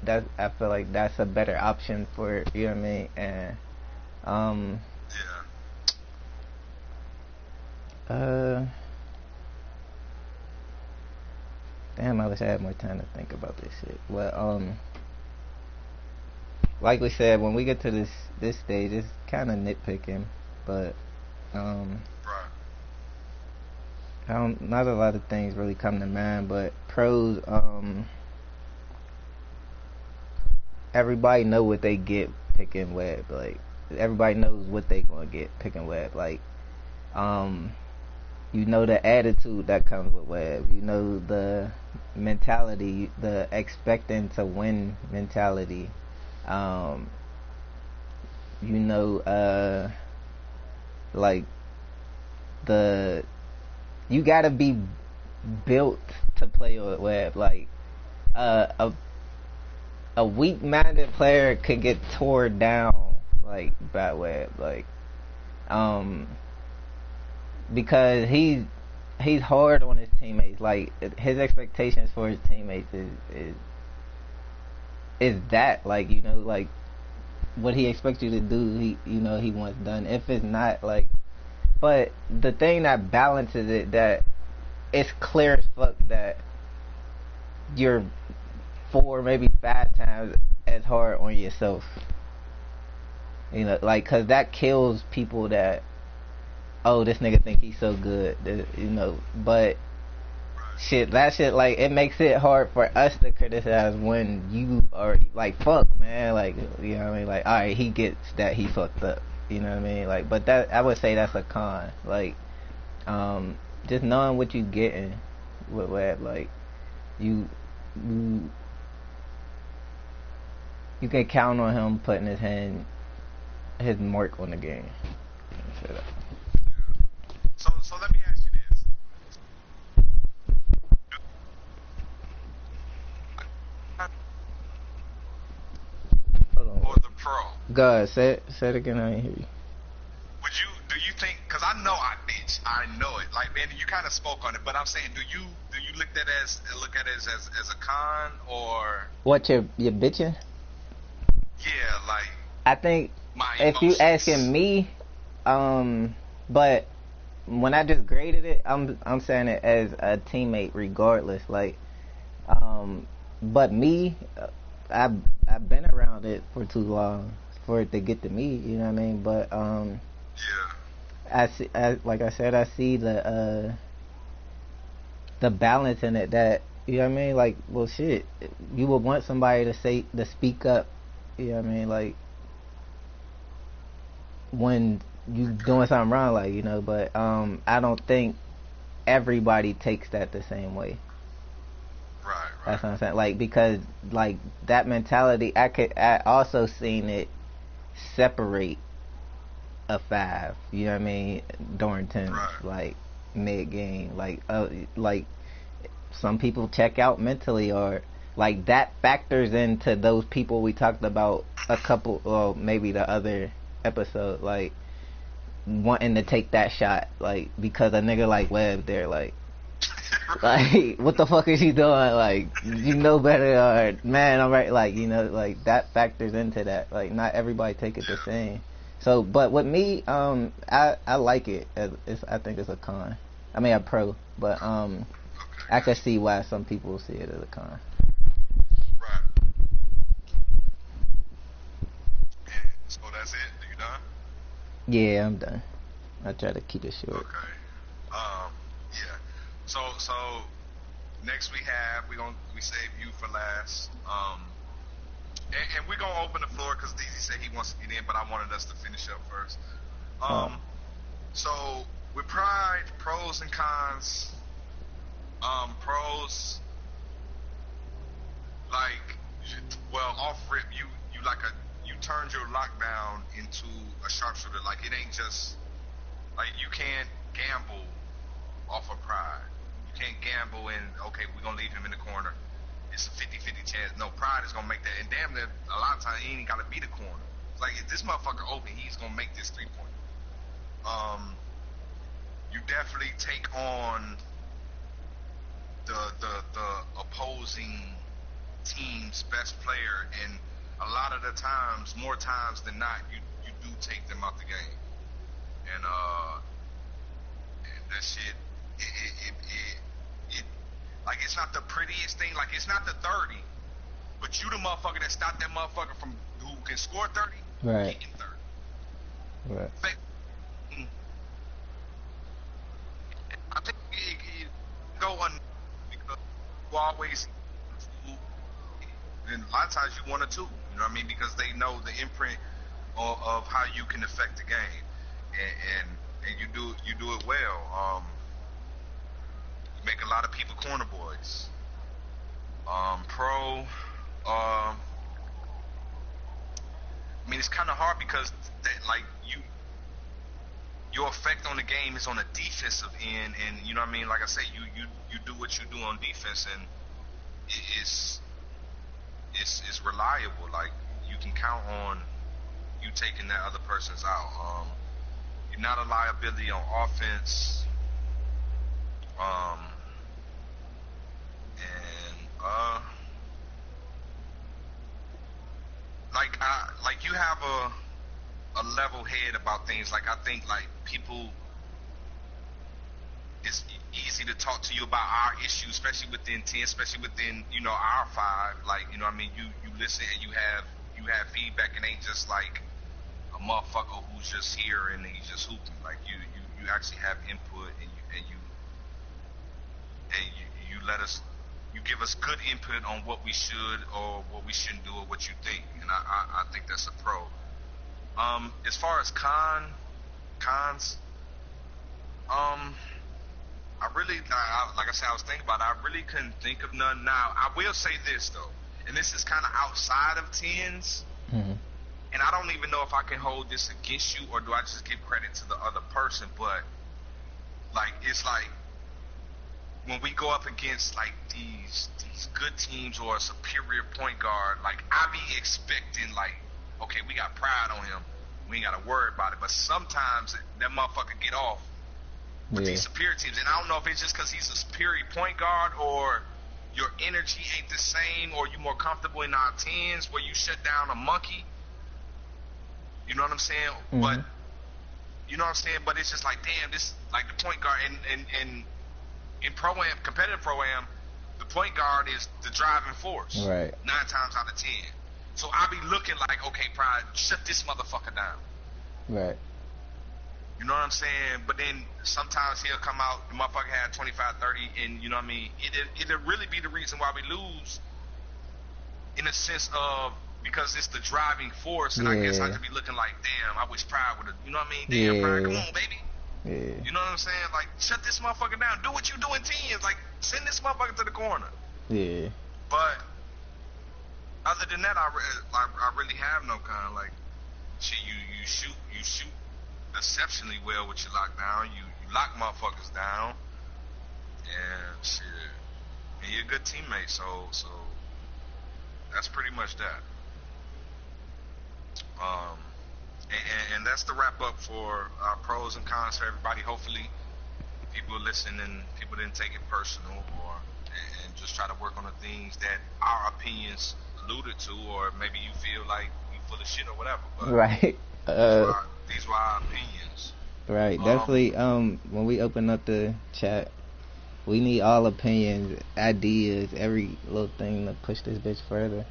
I feel like that's a better option for, you know what I mean? And damn, I wish I had more time to think about this shit. Well, like we said, when we get to this stage, it's kind of nitpicking, but not a lot of things really come to mind, but pros, everybody know what they get picking Webb, like everybody knows what they gonna get picking Webb, like You know the attitude that comes with Webb. You know the mentality, the expecting to win mentality. You know, like you gotta be built to play with Webb. Like a weak-minded player could get torn down like by Webb. Like because he's hard on his teammates. Like his expectations for his teammates is that, like, you know, like what he expects you to do, he wants done. If it's not, like, but the thing that balances it, that it's clear as fuck that you're 4, maybe 5 times as hard on yourself. You know, like, cause that kills people that, oh, this nigga think he's so good, you know. But that shit, like, it makes it hard for us to criticize when you are like, fuck, man, like, you know what I mean? Like, alright, he gets that he fucked up, you know what I mean? Like, but that, I would say that's a con. Like, just knowing what you getting with Webb, like, you can count on him putting his mark on the game. So let me ask you this. Hold on. Or the pro. God, say it again. I didn't hear you. Do you think? Because I know I know it. Like, man, you kind of spoke on it, but I'm saying, do you look at it as a con, or what, you're bitching? Yeah, like, I think if you asking me, but when I just graded it, I'm saying it as a teammate regardless. Like, but me, I've been around it for too long for it to get to me. You know what I mean? But yeah. Like I said, I see the balance in it. That, you know what I mean? Like, well, shit, you would want somebody to speak up. You know what I mean? Like, when you doing something wrong, like, you know. But I don't think everybody takes that the same way. Right. That's what I'm saying. Like, because, like, that mentality, I also seen it separate a 5. You know what I mean? During tennis, right. Like mid game, like some people check out mentally, or like that factors into those people we talked about a couple, well, maybe the other episode, like wanting to take that shot, like because a nigga like Webb there, like. Like, what the fuck is he doing? Like, you know better, or man, I'm right. Like, you know, like that factors into that. Like, not everybody take it the same. So, but with me, I like it. I think it's a con. I mean, a pro, but I can see why some people see it as a con. Right. And so that's it. Are you done? Yeah, I'm done. I try to keep it short. Okay. Yeah. So next we save you for last. And we're gonna open the floor because DZ said he wants to get in, but I wanted us to finish up first. So with Pride, pros and cons. Pros, like, well, off rip, you turned your lockdown into a sharpshooter. Like, it ain't just like, you can't gamble off of Pride. You can't gamble in, okay, we're gonna leave him in the corner. It's a 50-50 chance. No, Pride is gonna make that, and damn near a lot of times he ain't gotta be the corner. It's like, if this motherfucker open, he's gonna make this 3-point. You definitely take on the opposing team's best player, and a lot of the times, more times than not, you do take them out the game. And that shit, it like, it's not the prettiest thing. Like, it's not the 30, but you the motherfucker that stopped that motherfucker from who can score 30, right? Kicking 30. Right. I think it go on because you always, and a lot of times you 1 or 2. You know what I mean? Because they know the imprint of how you can affect the game, and you do it well. make a lot of people corner boys. Pro, I mean, it's kind of hard because your effect on the game is on the defensive end, and you know what I mean. Like I say, you do what you do on defense, and it's reliable. Like you can count on you taking that other person's out. You're not a liability on offense. Like you have a level head about things. Like I think like people, it's easy to talk to you about our issues, especially within 10, especially within our 5. Like you know what I mean, you listen and you have feedback, and ain't just like a motherfucker who's just here and he's just hooping. Like you actually have input, and you let us, you give us good input on what we should or what we shouldn't do or what you think, and I think that's a pro. As far as cons, I really, like I said, I was thinking about it. I really couldn't think of none now. I will say this though, and this is kind of outside of 10s, and I don't even know if I can hold this against you or do I just give credit to the other person, but like it's like when we go up against like these good teams or a superior point guard, like I be expecting like, okay, we got Pride on him, we ain't gotta worry about it. But sometimes that motherfucker get off with these superior teams, and I don't know if it's just because he's a superior point guard or your energy ain't the same, or you more comfortable in our 10s where you shut down a monkey. You know what I'm saying? But you know what I'm saying? But it's just like, damn, this like the point guard and in pro-am, competitive pro-am, the point guard is the driving force. Right. 9 times out of 10. So I be looking like, okay, Pride, shut this motherfucker down. Right. You know what I'm saying? But then sometimes he'll come out, the motherfucker had 25, 30, and you know what I mean? It'll really be the reason why we lose, in a sense of, because it's the driving force, and I guess I could be looking like, damn, I wish Pride would have, you know what I mean? Damn, Pride, come on, baby. Yeah. You know what I'm saying? Like, shut this motherfucker down. Do what you do in 10s. Like, send this motherfucker to the corner. Yeah. But other than that, I really have no kind of like, shit. You shoot exceptionally well with your lockdown. You lock motherfuckers down, and shit. And you're a good teammate. So that's pretty much that. And that's the wrap up for our pros and cons for everybody. Hopefully, people listen and people didn't take it personal, and just try to work on the things that our opinions alluded to, or maybe you feel like we full of shit or whatever. But right. These were our opinions. Right. Definitely. When we open up the chat, we need all opinions, ideas, every little thing to push this bitch further.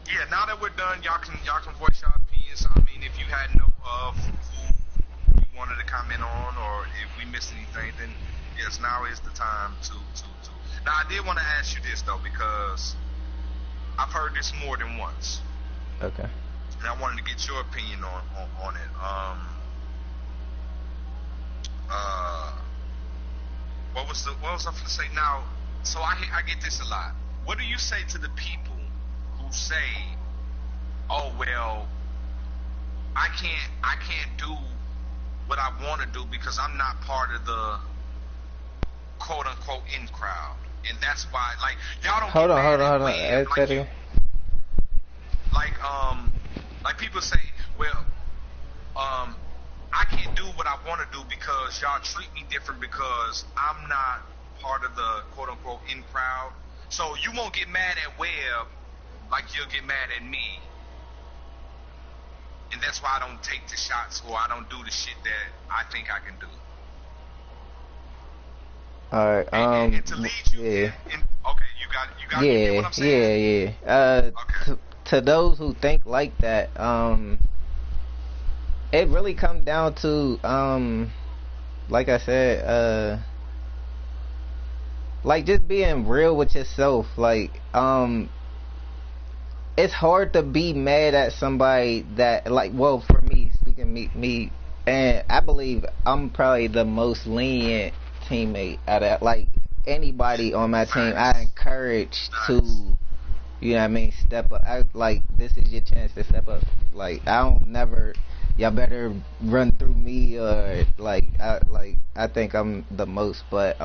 Yeah, now that we're done, y'all can voice your opinions. I mean, if you had know of who you wanted to comment on, or if we missed anything, then yes, now is the time to. Now, I did want to ask you this though, because I've heard this more than once. Okay. And I wanted to get your opinion on it. What was I going to say now? So I get this a lot. What do you say to the people who say, "Oh well, I can't do what I want to do because I'm not part of the quote unquote in crowd," and that's why, like, y'all don't hold on. Like people say, well, I can't do what I want to do because y'all treat me different because I'm not part of the quote unquote in crowd. So you won't get mad at Webb like you'll get mad at me. And that's why I don't take the shots, or I don't do the shit that I think I can do. Alright, and to lead you okay, you got you get what I'm saying? Okay. To those who think like that, it really comes down to, like I said, like just being real with yourself. Like, it's hard to be mad at somebody that, like, well, for me, speaking me, and I believe I'm probably the most lenient teammate out of, like, anybody on my team, I encourage to, you know what I mean, step up. Like, this is your chance to step up. Like, I don't never, y'all better run through me, or I think I'm the most, but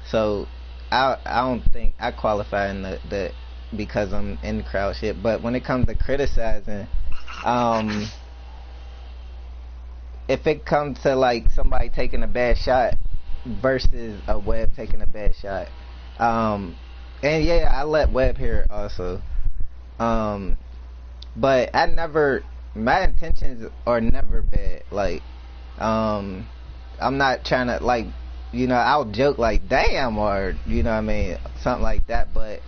so I don't think I qualify in the because I'm in the crowd shit. But when it comes to criticizing, if it comes to like somebody taking a bad shot versus a Webb taking a bad shot, and yeah, I let Webb hear it also, but my intentions are never bad. Like, I'm not trying to, like, you know, I'll joke like damn, or you know what I mean, something like that, but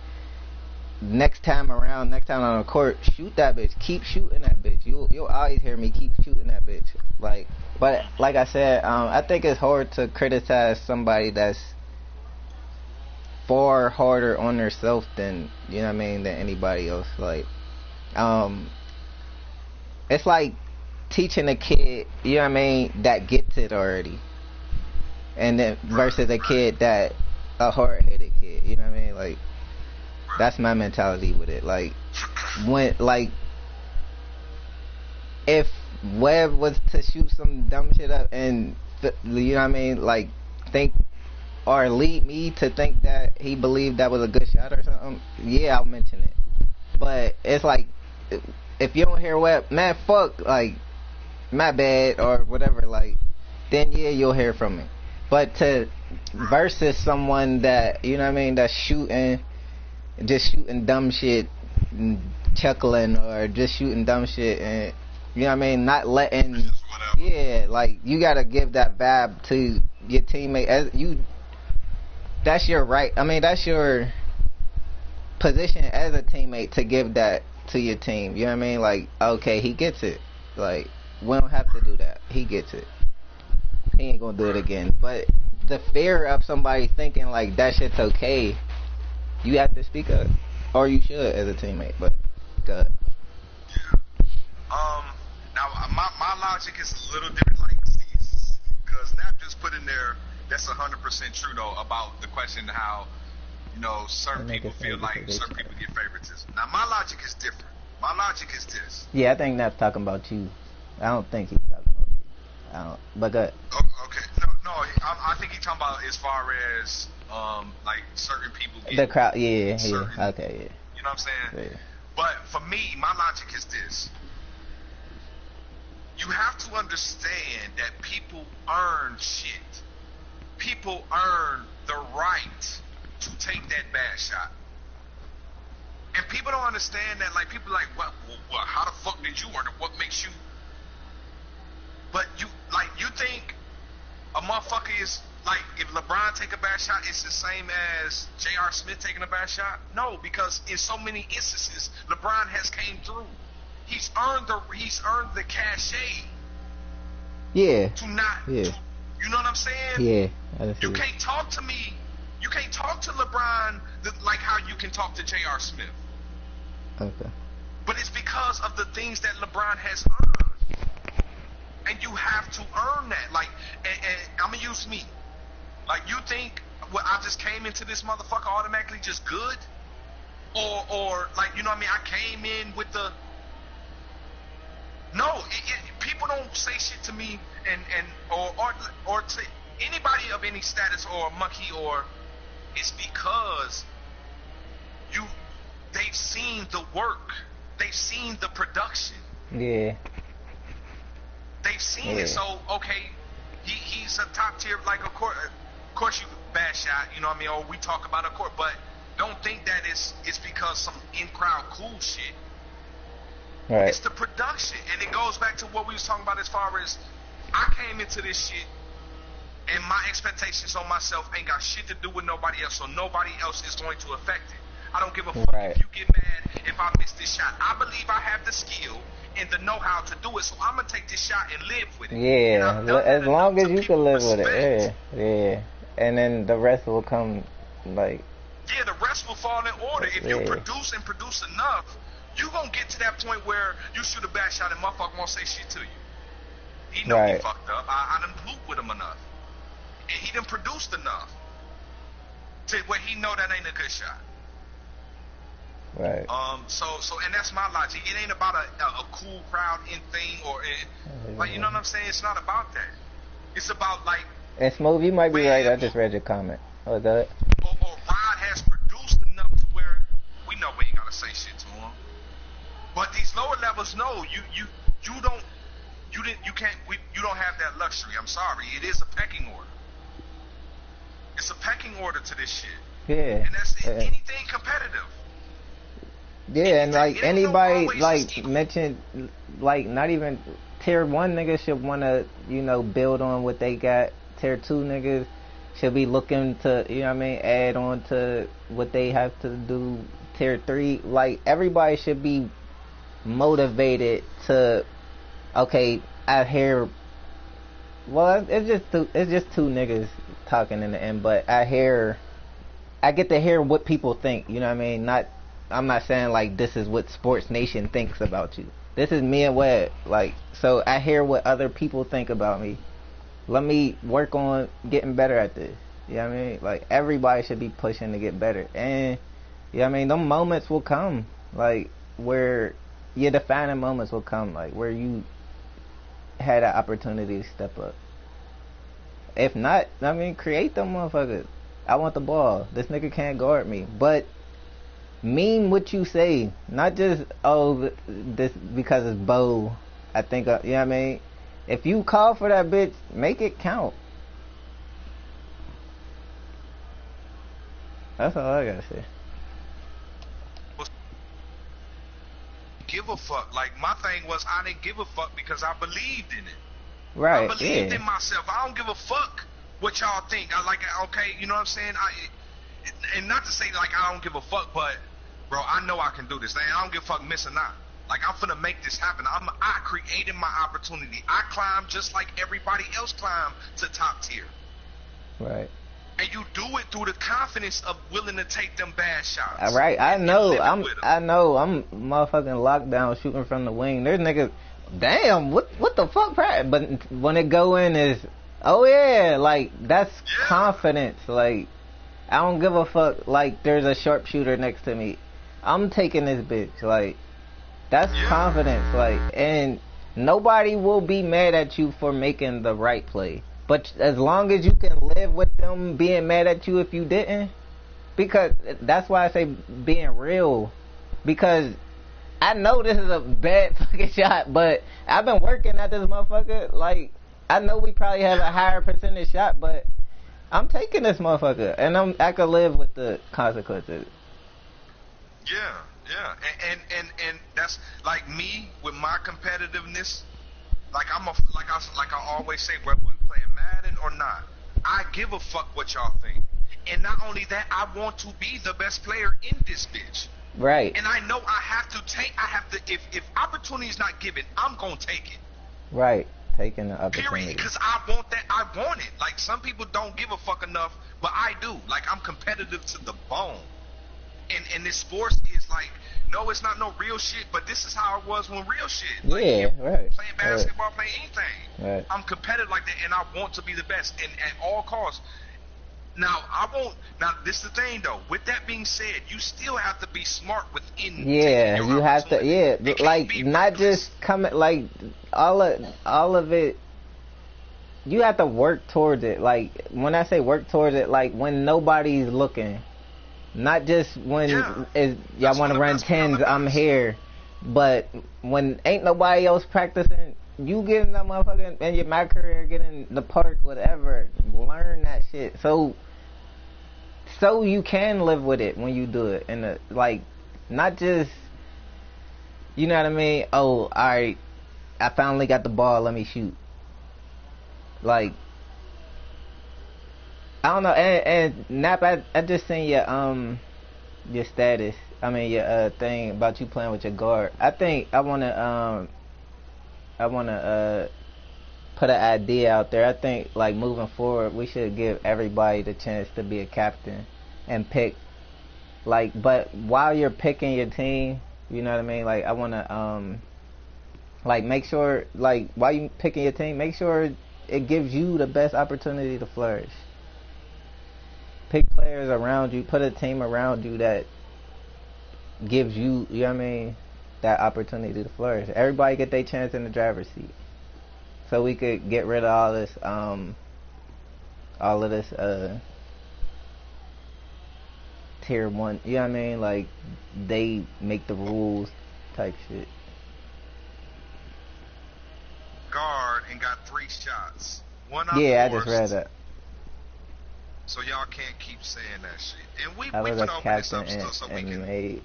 next time on the court, shoot that bitch. Keep shooting that bitch. You'll always hear me keep shooting that bitch. Like, but like I said, I think it's hard to criticize somebody that's far harder on themselves than, you know what I mean, than anybody else. Like, it's like teaching a kid, you know what I mean, that gets it already, and then versus a kid that a hard-headed kid. You know what I mean? Like, that's my mentality with it. Like, when, like, if Webb was to shoot some dumb shit up and, you know what I mean, like, think or lead me to think that he believed that was a good shot or something, yeah, I'll mention it. But it's like, if you don't hear Webb, man, fuck, like, my bad or whatever, like, then yeah, you'll hear from me. But to versus someone that, you know what I mean, that's just shooting dumb shit and chuckling, or just shooting dumb shit and, you know what I mean, not letting, yeah, like, you gotta give that vibe to your teammate. That's your right, I mean, that's your position as a teammate to give that to your team. You know what I mean? Like, okay, he gets it. Like, we don't have to do that. He gets it. He ain't gonna do it again. But the fear of somebody thinking like that shit's okay, you have to speak up, or you should as a teammate. But good. Yeah. Now my logic is a little different, like Steve's, because Nap just put in there. That's 100% true though about the question how, you know, certain people feel like certain people get favoritism. Now my logic is different. My logic is this. Yeah, I think Nap's talking about you. I don't think he's talking about me. I don't. But good. Okay. No. I think he's talking about as far as like certain people get the crowd. Yeah. Okay. Yeah. You know what I'm saying? Yeah. But for me, my logic is this. You have to understand that people earn shit. People earn the right to take that bad shot. And people don't understand that. Like, people are like, what, how the fuck did you earn it? What makes you? But you think a motherfucker is, like, if LeBron take a bad shot, it's the same as J.R. Smith taking a bad shot? No, because in so many instances, LeBron has came through. He's earned the cachet. Yeah. To not. Yeah. You know what I'm saying? Yeah. You can't talk to me. You can't talk to LeBron like how you can talk to J.R. Smith. Okay. But it's because of the things that LeBron has earned. And you have to earn that. Like, and I'm going to use me. Like, you think, well, I just came into this motherfucker automatically just good? Or like, you know what I mean? I came in with the... No, people don't say shit to me or to anybody of any status or monkey, or it's because they've seen the work, they've seen the production. Yeah. They've seen it. So okay, he's a top tier, like of course you bad shot, you know what I mean? Or we talk about a court, but don't think that it's because some in crowd cool shit. Right. It's the production, and it goes back to what we was talking about as far as I came into this shit, and my expectations on myself ain't got shit to do with nobody else, so nobody else is going to affect it. I don't give a fuck if you get mad if I miss this shot. I believe I have the skill and the know-how to do it, so I'm gonna take this shot and live with it. Yeah, as long as you can live with it. Yeah. And then the rest will come, like. Yeah, the rest will fall in order. If you produce enough, you gonna get to that point where you shoot a bad shot and motherfucker won't say shit to you. He know he fucked up. I done pooped with him enough, and he done produced enough. to where he know that ain't a good shot. Right. And that's my logic. It ain't about a cool crowd in thing like, you know what I'm saying? It's not about that. It's about like. And Smooth, you might be right. I just read your comment. Oh, is that it? Or Rod has produced enough to where we know we ain't gotta say shit to him. But these lower levels, no, you don't have that luxury. I'm sorry. It is a pecking order. It's a pecking order to this shit. Yeah. And that's anything competitive. Yeah, and like anybody like mentioned, like not even tier 1 niggas should wanna, build on what they got. Tier 2 niggas should be looking to, add on to what they have to do. Tier 3, like everybody should be motivated to. Okay, I hear. Well, it's just two niggas talking in the end, but I get to hear what people think. You know what I mean? I'm not saying like this is what Sports Nation thinks about you. This is me and Webb. Like, so I hear what other people think about me. Let me work on getting better at this. You know what I mean? Like, everybody should be pushing to get better. And, you know what I mean? Them moments will come. Like, where your defining moments will come. Like, where you had an opportunity to step up. If not, I mean, create them motherfuckers. I want the ball. This nigga can't guard me. But mean what you say. Not just, this because it's Bo. I think, you know what I mean? If you call for that bitch, make it count. That's all I gotta say. Give a fuck. Like, my thing was, I didn't give a fuck because I believed in it. Right. I believed in myself. I don't give a fuck what y'all think. Okay, you know what I'm saying? And not to say like I don't give a fuck, but bro, I know I can do this. I don't give a fuck miss or not. Like, I'm finna make this happen. I created my opportunity. I climbed just like everybody else climbed to top tier. Right. And you do it through the confidence of willing to take them bad shots. Right. I know. I'm motherfucking lockdown shooting from the wing. There's niggas. Damn. What the fuck, Pride? But when it go in is, oh yeah, like that's confidence. Like, I don't give a fuck. Like, there's a sharpshooter next to me. I'm taking this bitch. Like, that's confidence. Like, and nobody will be mad at you for making the right play. But as long as you can live with them being mad at you if you didn't, because that's why I say being real. Because I know this is a bad fucking shot, but I've been working at this motherfucker. Like, I know we probably have a higher percentage shot, but I'm taking this motherfucker, and I can live with the consequences. Yeah, and that's like me with my competitiveness. Like I always say, whether we playing Madden or not, I give a fuck what y'all think. And not only that, I want to be the best player in this bitch. Right. And I know I have to. If opportunity is not given, I'm gonna take it. Right. Taking the opportunity. Period. Because I want that. I want it. Like, some people don't give a fuck enough, but I do. Like, I'm competitive to the bone. And this sports is like, no, it's not no real shit, but this is how it was when real shit. Like, right. Playing basketball, playing anything. Right. I'm competitive like that, and I want to be the best, and at all costs. Now, this is the thing, though. With that being said, you still have to be smart within. Yeah, you have to. Yeah, like, not just coming. Like, all of it. You have to work towards it. Like, when I say work towards it, like when nobody's looking. Not just when y'all want to run tens, I'm here. But when ain't nobody else practicing, you get in that motherfucking, in your my career, get in the park, whatever. Learn that shit. So you can live with it when you do it. And like, not just, you know what I mean? Oh, alright, I finally got the ball, let me shoot. Like, I don't know, and Nap, I just seen your status. I mean, your thing about you playing with your guard. I think I wanna put an idea out there. I think, like, moving forward, we should give everybody the chance to be a captain and pick. Like, but while you're picking your team, you know what I mean? Like, I wanna like, make sure, like, while you picking your team, make sure it gives you the best opportunity to flourish. pick players around you, put a team around you that gives you, you know what I mean, that opportunity to flourish. Everybody get their chance in the driver's seat. So we could get rid of all of this tier 1, you know what I mean, like they make the rules type shit. Guard and got 3 shots. One out Yeah, forced. I just read that. So y'all can't keep saying that shit. And we I was a open this captain up still so we and can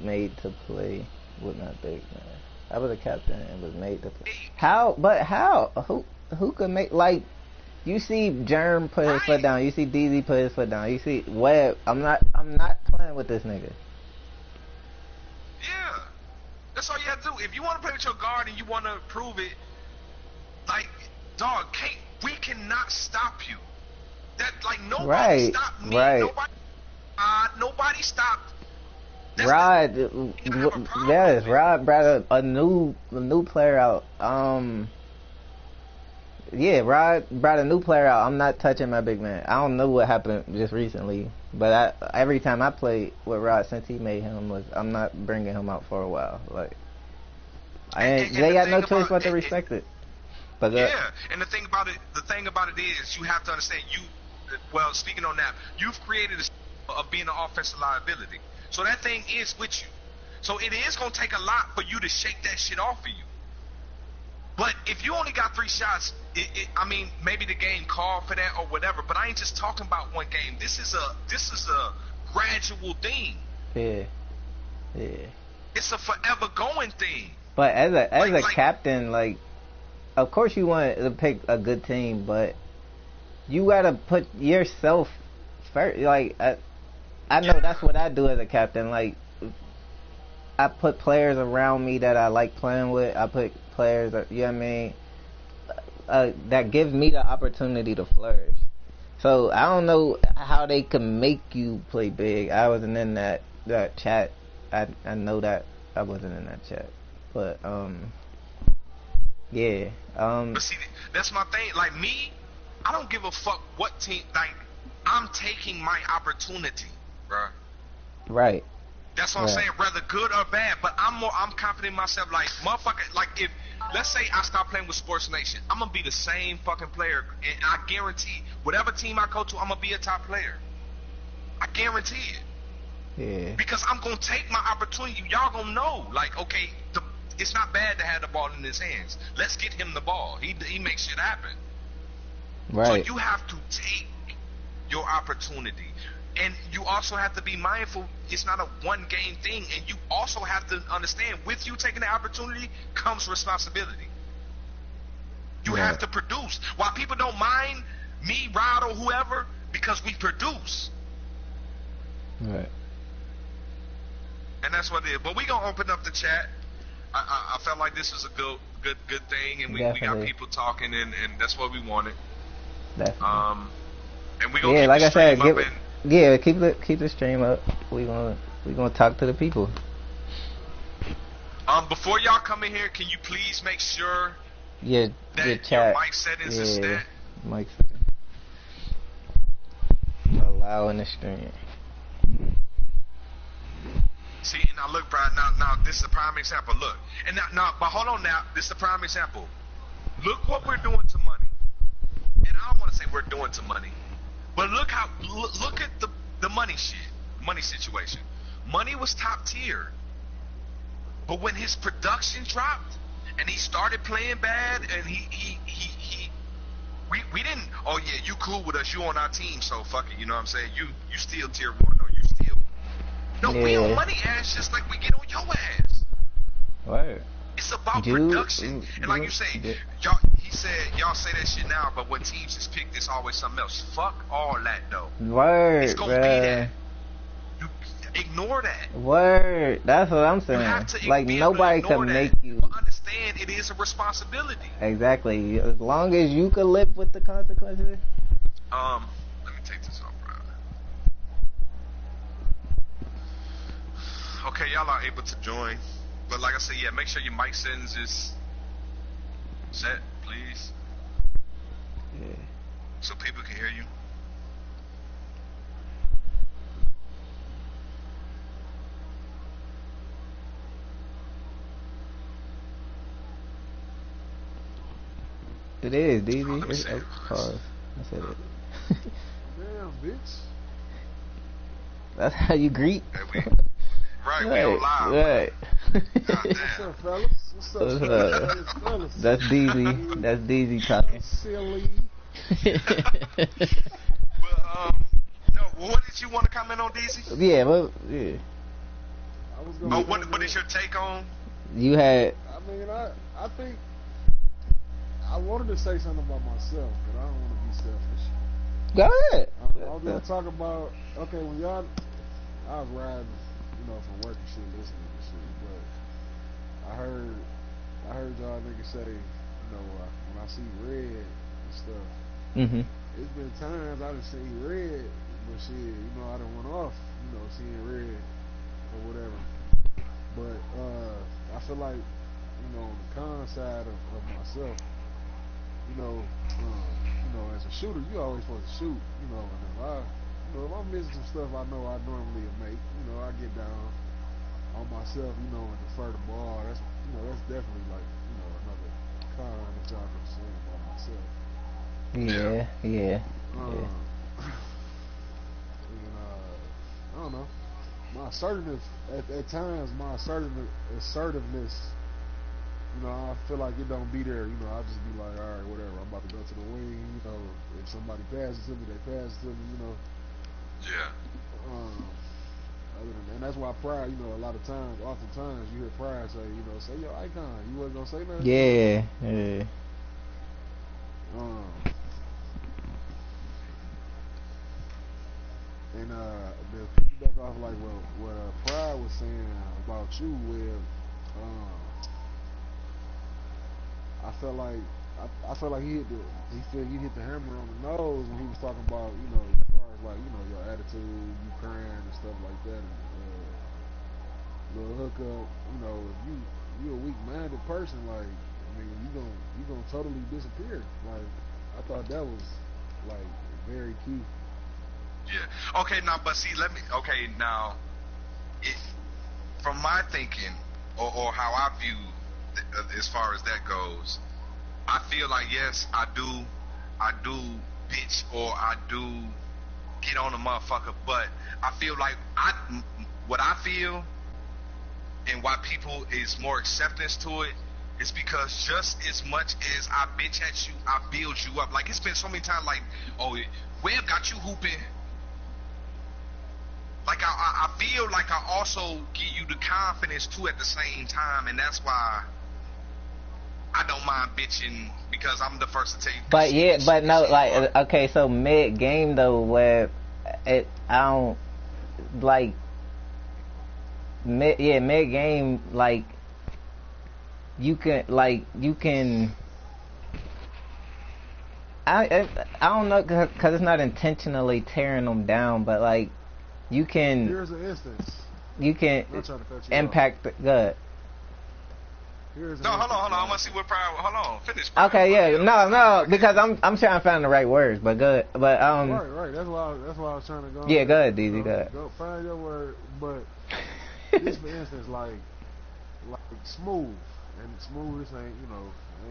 made to play with my big man. I was a captain and was made to play. How? But how? Who could make, like, you see Germ put his foot down. You see DZ put his foot down. You see Webb. I'm not playing with this nigga. Yeah, that's all you have to do. If you want to play with your guard and you want to prove it, like, dog, we cannot stop you. That, like, nobody stopped me. Right. Nobody stopped. Rod, yes, Rod brought a new player out. Yeah, Rod brought a new player out. I'm not touching my big man. I don't know what happened just recently, but every time I played with Rod since he made him, I'm not bringing him out for a while. Like, they got no choice but to respect it. But yeah, and the thing about it is, you have to understand. Well, speaking on that, you've created a of being an offensive liability. So that thing is with you. So it is gonna take a lot for you to shake that shit off of you. But if you only got 3 shots, I mean, maybe the game called for that or whatever. But I ain't just talking about one game. This is a gradual thing. Yeah. It's a forever going thing. But as a captain, like, of course you want to pick a good team, but you gotta put yourself first. Like, I know that's what I do as a captain. Like, I put players around me that I like playing with. I put players, you know what I mean, that gives me the opportunity to flourish. So I don't know how they can make you play big. I wasn't in that chat. I know that I wasn't in that chat. But yeah. But see, that's my thing. Like me, I don't give a fuck what team. Like, I'm taking my opportunity, bro. Right. That's what I'm saying, whether good or bad. But I'm confident in myself. Like, motherfucker, like, if, let's say I start playing with Sports Nation, I'm going to be the same fucking player. And I guarantee, whatever team I go to, I'm going to be a top player. I guarantee it. Yeah. Because I'm going to take my opportunity. Y'all going to know, like, okay, it's not bad to have the ball in his hands. Let's get him the ball. He makes shit happen. Right. So you have to take your opportunity. And you also have to be mindful, it's not a one-game thing. And you also have to understand, with you taking the opportunity comes responsibility. You have to produce. While people don't mind me, Rod, or whoever, because we produce. Right. And that's what it is. But we going to open up the chat. I felt like this was a good thing. And we got people talking, and that's what we wanted. Definitely. And we gonna keep like the I said, stream up keep the stream up. We gonna talk to the people. Before y'all come in here, can you please make sure that your chat, mic settings is set? Mic settings. Allowing the stream. See, now look, bro. Now this is a prime example. Look, and now, but hold on. Now, this is a prime example. Look what we're doing to money. And I don't want to say we're doing to money, but look at the money situation. Money was top tier, but when his production dropped and he started playing bad, and we didn't. Oh yeah, you cool with us? You on our team? So fuck it. You know what I'm saying? You still tier 1? No, you still. No, we on money ass just like we get on your ass. Right. It's about production. And like you say, he said y'all say that shit now, but when teams just pick, it's always something else. Fuck all that though. Word, it's gonna be that. You ignore that. Word. That's what I'm saying. You have to like, nobody can make you. But understand, it is a responsibility. Exactly. As long as you can live with the consequences. Let me take this off, bro. Okay, y'all are able to join. But like I said, yeah, make sure your mic settings is set, please. Yeah. So people can hear you. It is, Oh, let DZ. me It's say oh, it was. pause. I said it. Damn, bitch. That's how you greet. Hey, we on Right, live, right. bro. God What's damn. up, fellas? What's up, What's up? fellas? That's DZ. That's DZ talking. Silly. But no. What did you want to comment on, DC? Yeah, well, yeah. I was Oh, gonna what is your take on? You had. I mean, I think I wanted to say something about myself, but I don't want to be selfish. Go ahead. I was gonna talk about when y'all. I was riding, from work and shit, listening to shit, but I heard y'all niggas say, when I see red and stuff. Mhm. It's been times I done seen red, but shit, I done went off, seeing red or whatever. But I feel like, on the con side of myself, as a shooter, you always supposed to shoot, and if I'm missing some stuff I know I normally make, I get down on myself, and defer the ball. That's definitely like, another con that y'all can say about myself. Yeah, yeah. And I don't know. My assertiveness at times, assertiveness, I feel like it don't be there. I'll just be like, all right, whatever. I'm about to go to the wing. If somebody passes to me, they pass it to me. Yeah. And that's why Pride, oftentimes you hear Pride say, say your icon. You wasn't gonna say nothing. Yeah, yeah. And the piggyback off like what Pride was saying about you, Webb. I felt like he hit the hammer on the nose when he was talking about as far as like your attitude, you crying and stuff like that, and little hookup. If you a weak-minded person, like you gonna totally disappear. Like I thought that was like very key. Yeah. Okay. Now, but see, now, from my thinking or how I view as far as that goes, I feel like yes, I do bitch or I do get on a motherfucker, but I feel like what I feel and why people is more acceptance to it is because just as much as I bitch at you, I build you up. Like it's been so many times like, oh, Webb got you hooping. Like I feel like I also give you the confidence too at the same time, and that's why I don't mind bitching because I'm the first to tell you. But yeah, but no, like okay, so mid game though, where I don't like mid game, like you can. I don't know because it's not intentionally tearing them down, but like you can. Here's an instance. You can impact the gut. No, hold on. I want to see what Pride. Hold on, finish. Pride. Okay, yeah, no, because I'm trying to find the right words, but good, but Right. That's why I was trying to go. Yeah, go ahead, DZ, go ahead. Go find your word, but this for instance, like smooth, and smooth. This ain't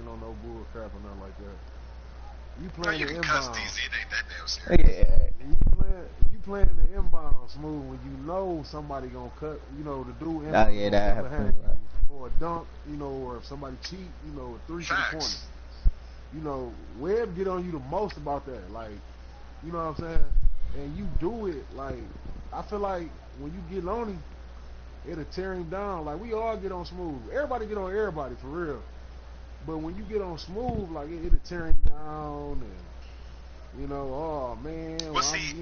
on no bull crap or nothing like that. You playing the inbound. DZ, it ain't that damn serious. Yeah. You playing the inbound smooth when you know somebody gonna cut. The dude inbound. Oh yeah, that happens. Or a dunk, or if somebody cheat, a three to the corner. Webb get on you the most about that. Like, you know what I'm saying? And you do it, like, I feel like when you get on him, it'll tear him down. Like, we all get on smooth. Everybody get on everybody, for real. But when you get on smooth, like, it'll tear him down and, oh, man. But see,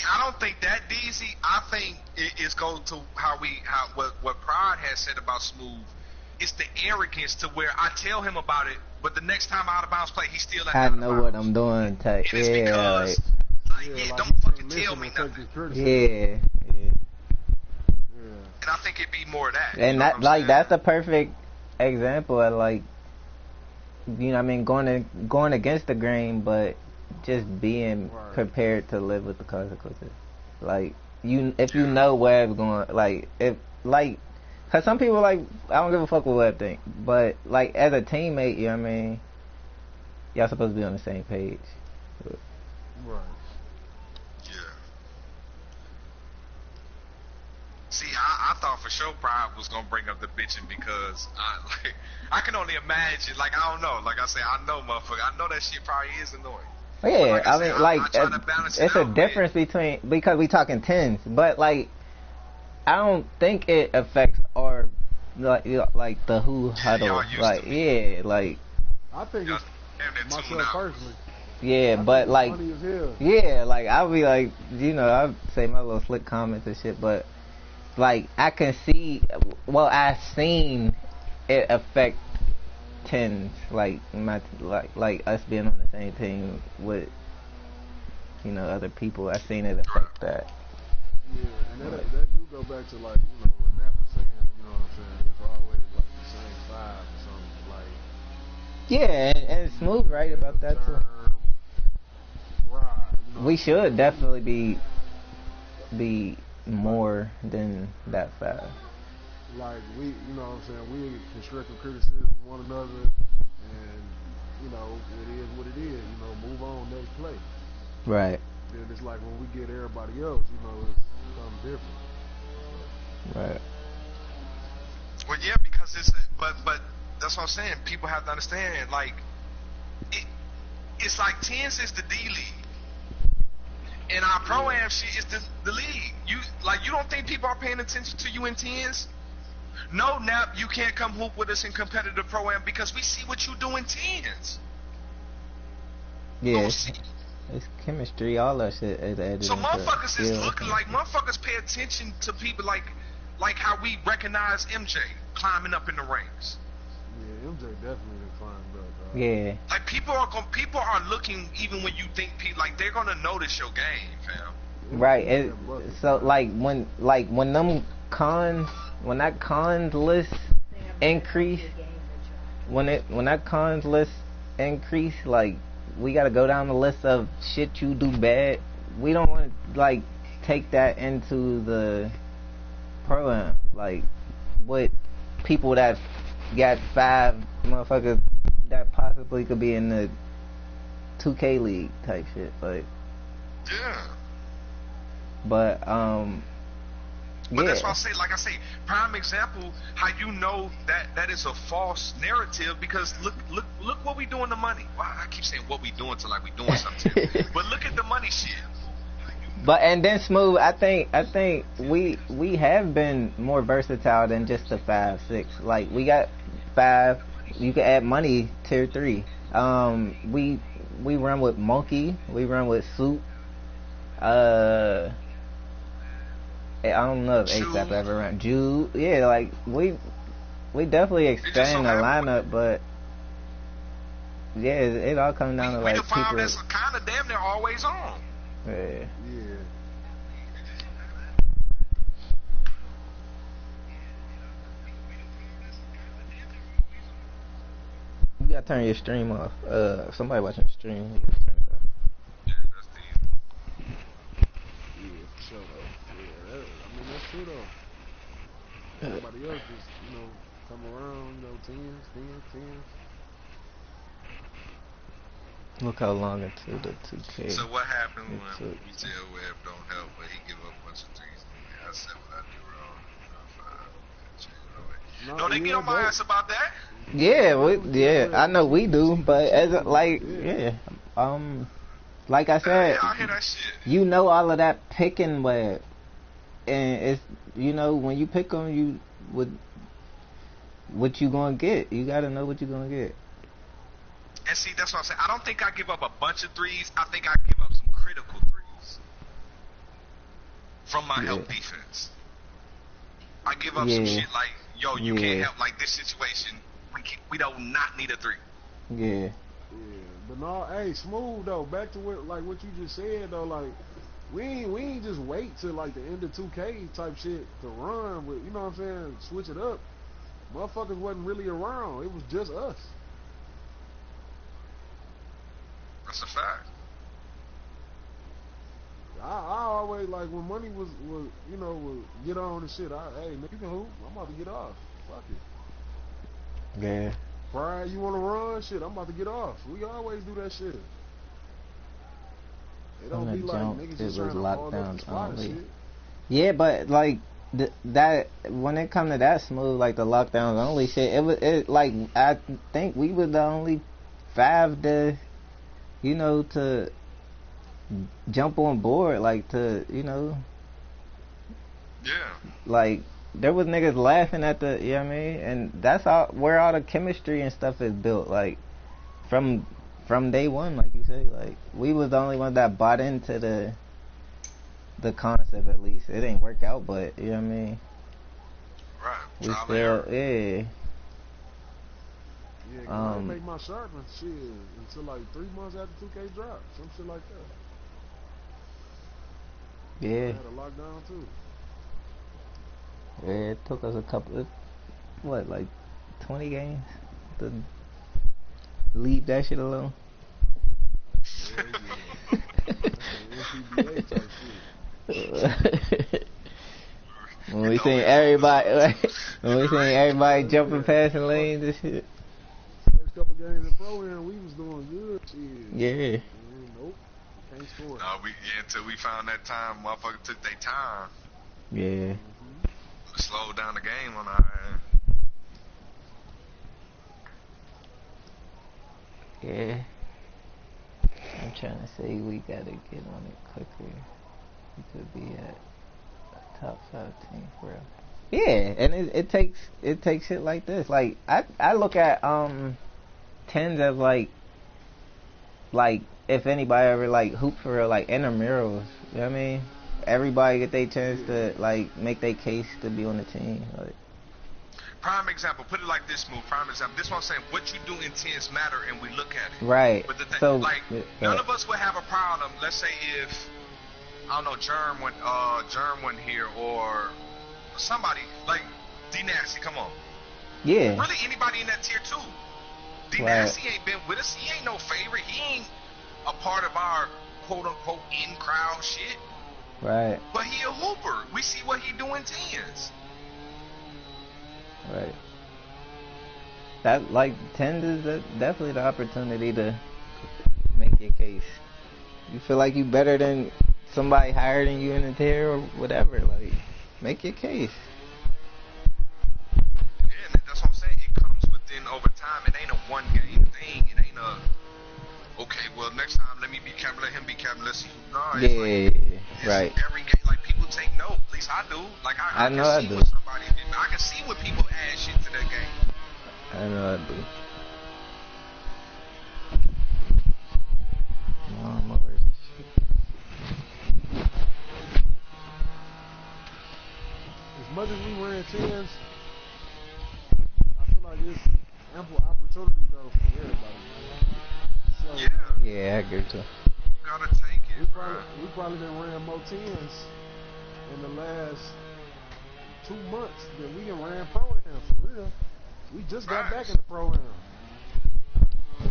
I don't think that, DZ. I think it's going to what Pride has said about Smooth. It's the arrogance to where I tell him about it, but the next time out of bounds play, he still I know what I'm doing. Type. And it's because, like, don't fucking tell me nothing. Yeah. And I think it'd be more of that. And that's the perfect example of like, going against the grain, but just being prepared to live with the consequences. Like if you know Webb's going, cause some people like I don't give a fuck what Webb think, but like as a teammate, y'all supposed to be on the same page. Right. Yeah. See, I thought for sure Pride was gonna bring up the bitching because I can only imagine. Like, I don't know. Like I say, I know, motherfucker. I know that shit probably is annoying. Yeah, like I mean, I try to balance it's it a out difference between, because we talking tens, but like I don't think it affects our like the who huddle. Like like I think it's myself personally. Yeah, but like yeah, like I'll be like, you know, I'll say my little slick comments and shit, but like I can see, well, I've seen it affect tens, like like us being on the same team with, you know, other people. I've seen it affect that. Yeah, and that do go back to, like, you know, what Nap was saying. You know what I'm saying? It's always like the same five or something. Like, yeah, and Smooth right about that too. Right. You know, we should definitely be more than that five. Like, we, you know what I'm saying, we constructive criticism of one another, and, you know, it is what it is. You know, move on, next play. Right. Then it's like when we get everybody else, you know, it's something different. Right. Well, yeah, because it's but that's what I'm saying. People have to understand, like, it's like tens is the D league, and our pro-am shit is the league. You don't think people are paying attention to you in tens? No, Nap, you can't come hoop with us in competitive pro-am because we see what you do in tens. Yeah. It's chemistry, all that shit is added. So motherfuckers is looking like motherfuckers pay attention to people like how we recognize MJ climbing up in the ranks. Yeah, MJ definitely climbed up. Yeah. Like people are looking even when you think like they're gonna notice your game, fam. Right. So like when that cons list increase, when that cons list increase, like, we gotta go down the list of shit you do bad. We don't want to like take that into the program. Like, what people that got 5 motherfuckers that possibly could be in the 2K league type shit. Like, yeah. But that's why I say, prime example, how you know that is a false narrative, because look what we doing the money. Well, I keep saying what we doing to like we doing something. But look at the money shit. But and then Smooth, I think we have been more versatile than just the 5, 6. Like, we got 5. You can add money tier 3. We run with Monkey. We run with Soup. I don't know if ASAP ever ran Jude. Yeah, like we definitely expand the lineup, but yeah, it all comes down to like people. We that's kind of damn near always on. Yeah. You gotta turn your stream off. Somebody watching the stream, you gotta turn it off. Yeah, that's the. Yeah, for sure though. Yeah, I mean, that's true though. Everybody else just, you know, come around, you know, tens. Look how long until the 2K. So what happened when we tell Webb don't help, but he give up a bunch of threes? I said what I do wrong. No, they get on my ass about that. Yeah, I know we do, but as like, like I said, I hear that shit. You know all of that picking Webb, and it's, you know, when you pick them, you would what you gonna get. You gotta know what you gonna get. And see, that's what I'm saying. I don't think I give up a bunch of threes. I think I give up some critical threes from my help defense. I give up some shit like, yo, you can't help, like this situation. We do not need a 3. Yeah. But no, hey, Smooth though. Back to what you just said though. Like, we ain't just wait till like the end of 2K type shit to run with. You know what I'm saying? Switch it up. Motherfuckers wasn't really around. It was just us. That's a fact. I always, like, when money was you know, was get on and shit. Hey, man, you can hoop. I'm about to get off. Fuck it. Yeah. Pride, you want to run? Shit, I'm about to get off. We always do that shit. It don't be like niggas just trying to hog up the spot and shit. Yeah, but like that when it come to that smooth, like the lockdowns only shit, it like I think we were the only 5 to, you know, to jump on board, like to, you know. Yeah. Like there was niggas laughing at the, you know what I mean, and that's all where all the chemistry and stuff is built, like from day one, like you say. Like we was the only ones that bought into the concept. At least it ain't work out, but you know what I mean. Right. We still, yeah. Yeah, I didn't make my sharpening shit until like 3 months after 2K dropped, some shit like that. Yeah. I had a lockdown too. Yeah, it took us a couple, like 20 games to leave that shit alone. NCBA type shit. When we seen everybody jumping past the lanes and shit. First couple games in pro-am, we was doing good shit. Yeah. Nope, can't score. No, until we found that time, motherfuckers took their time. Yeah. Slowed down the game on our end. Yeah. I'm trying to say we gotta get on it quicker. We could be at a top 5 team for real. Yeah, and it takes shit like this. Like I look at 10s as like if anybody ever like hoop for real, like intramurals. You know what I mean? Everybody get their chance to like make their case to be on the team. Like prime example, put it like this, Smooth. Prime example. This is what I'm saying. What you do in tens matter, and we look at it. Right. But the thing, so like none of us would have a problem. Let's say if I don't know, Germ went here, or somebody like D Nasty. Come on. Yeah. Really, anybody in that tier 2. D Nasty ain't been with us. He ain't no favorite. He ain't a part of our quote unquote in crowd shit. Right. But he a hooper. We see what he do in tens. Right. That like 10 is definitely the opportunity to make your case. You feel like you better than somebody higher than you in the tier or whatever. Like make your case. Yeah, that's what I'm saying. It comes within over time. It ain't a one game thing. It ain't a okay. Well, next time let me be careful. Let him be careful. Let's see who. No, it's right. Every game, like people take note. At least I do. Like I know can I see do. what somebody. I can see what people add shit to their game. I know I do. Lawnmowers and shit. As much as we ran 10s, I feel like it's ample opportunity though for everybody, man. So, yeah, I agree too. Gotta take it. We probably done ran more 10s in the last 2 months than we done ran pro-am for real. We just got back in the pro-am.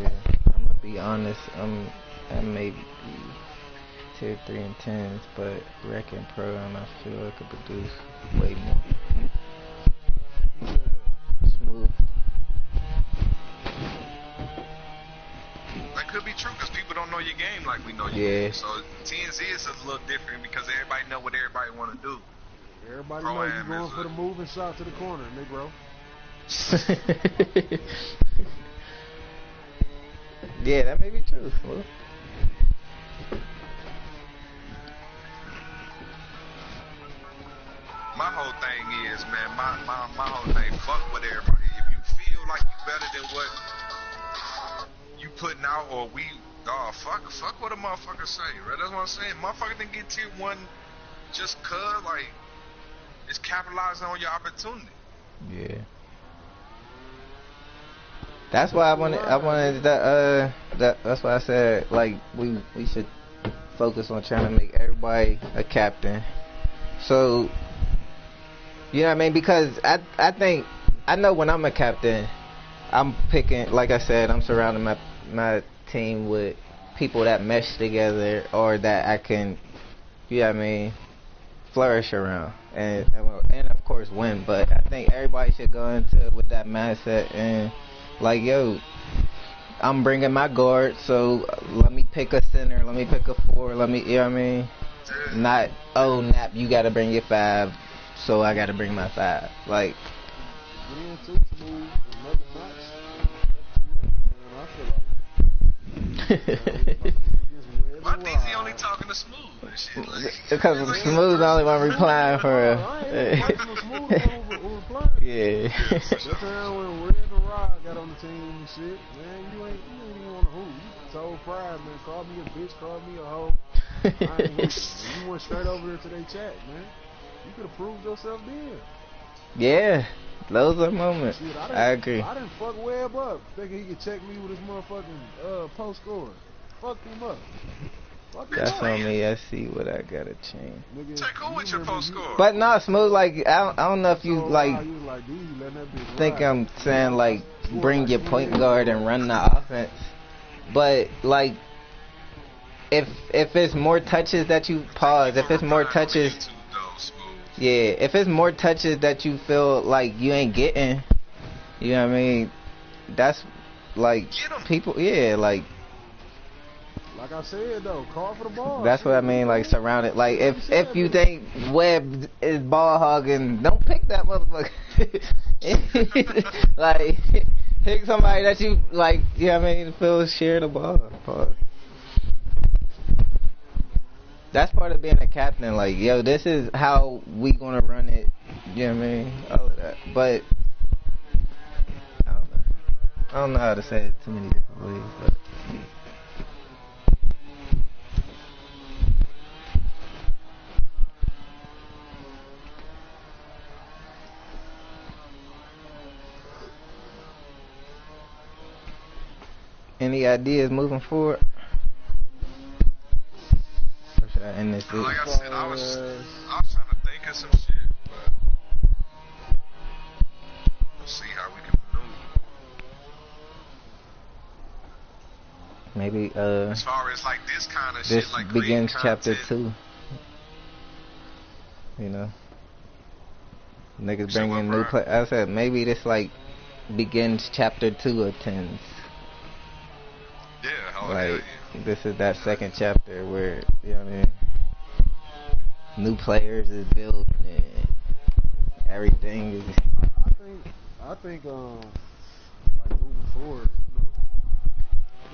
Yeah, I'm gonna be honest. I may be tier 3 and 10s, but rec and pro-am I feel I could produce way more. Smooth. That could be true because people don't know your game like we know your game. So tens is a little different because everybody know what everybody want to do. Everybody know you going for the moving shot to the corner, Negro. Yeah, that may be true. Well, my whole thing is, man, my whole thing, fuck with everybody. If you feel like you better than what you putting out, or fuck what a motherfucker say, right? That's what I'm saying. Motherfucker didn't get tier 1 just cause, like, it's capitalizing on your opportunity. Yeah. That's why I wanted that's why I said like we should focus on trying to make everybody a captain. So you know what I mean? Because I think I know when I'm a captain, I'm picking, like I said, I'm surrounding my team with people that mesh together or that I can, you know what I mean, flourish around and of course win. But I think everybody should go into it with that mindset and Like, yo, I'm bringing my guard, so let me pick a center, let me pick a 4, let me, you know what I mean? Not, oh, Nap, you gotta bring your 5, so I gotta bring my 5. Like, being too smooth and nothing much. I feel like why DZ only talking to Smooth and shit? Like, because Smooth the only one replying for her. Yeah. That time when Red and Rod got on the team and shit, man, you ain't even want to hoop. You told Pride, man, call me a bitch, call me a hoe. I ain't with you. You went straight over there to their chat, man. You could have proved yourself then. Yeah. Those are moments. Shit, I agree. I didn't fuck Webb up thinking he could check me with his motherfucking post score. Fucked him up. That's on me. I see what I gotta change. Nigga, check who with your post score. But not Smooth. Like I don't know if you like think I'm saying like bring your point guard and run the offense. But like if it's more touches that you pause, if it's more touches. Yeah, if it's more touches that you feel like you ain't getting, you know what I mean? That's like people, yeah, like I said though, call for the ball. That's what I mean, like surrounded. Like if you think Webb is ball hogging, don't pick that motherfucker. Like pick somebody that you like, you know what I mean? Feel share the ball. Pause. That's part of being a captain. Like, yo, this is how we gonna run it. You know what I mean? All of that. But I don't know how to say it too many different ways. But any ideas moving forward? In this like I said, I was trying to think of some shit, but we'll see how we can maneuver. Maybe as far as like this kind of this shit, like begins chapter content. 2. You know, niggas bringing new play. I said maybe this like begins chapter 2 of Tens. Yeah, like this is that second chapter where, you know what I mean, new players is built and everything is. I think like moving forward,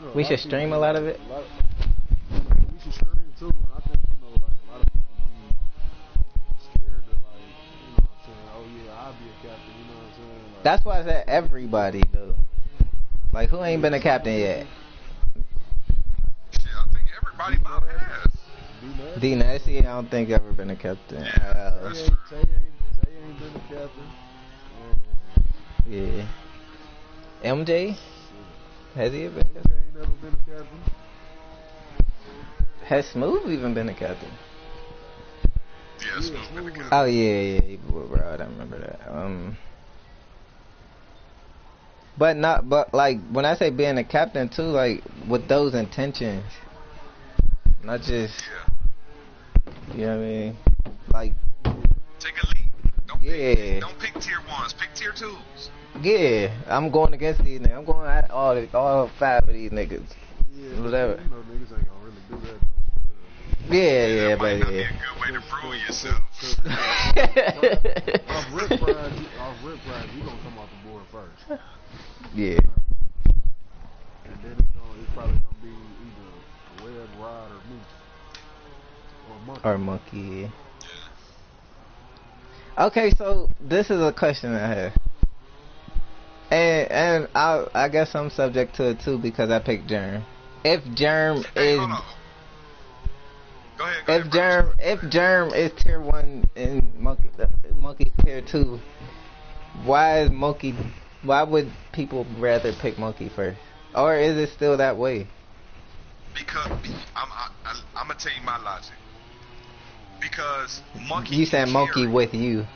you know we should stream a lot of it. We should stream too, and I think, you know, like a lot of people be scared to, like, you know what I'm saying, oh yeah, I'll be a captain, you know what I'm saying? Like, that's why I said everybody though. Like who ain't been a captain yet? Everybody about has. D Nasty, I don't think ever been a captain. Yeah, that's true. Tay ain't been a captain. Yeah. MJ? Has he been a captain? MJ ain't never been a captain. Has Smooth even been a captain? Yeah, Smooth been a captain. Oh yeah, he was right. I remember that. But like when I say being a captain too, like with those intentions. Not just, you know what I mean? Like, take a lead. Don't pick tier 1s. Pick tier 2s. Yeah, I'm going against these niggas. I'm going at all 5 of these niggas. Yeah, whatever. You know, niggas ain't gonna really do that. Yeah, but yeah. That might not be a good way to prove yourself. Off rip pride, you gonna come off the board first. Yeah. And then it's probably gonna be either Red, Rod, or me. Or Monkey, yeah. Okay, so this is a question I have. And I guess I'm subject to it too because I picked Germ. If Germ is... Go ahead, if Germ is tier 1 and Monkey's tier 2, why would people rather pick Monkey first? Or is it still that way? Because I'm gonna tell you my logic. Because Monkey. You said Monkey with you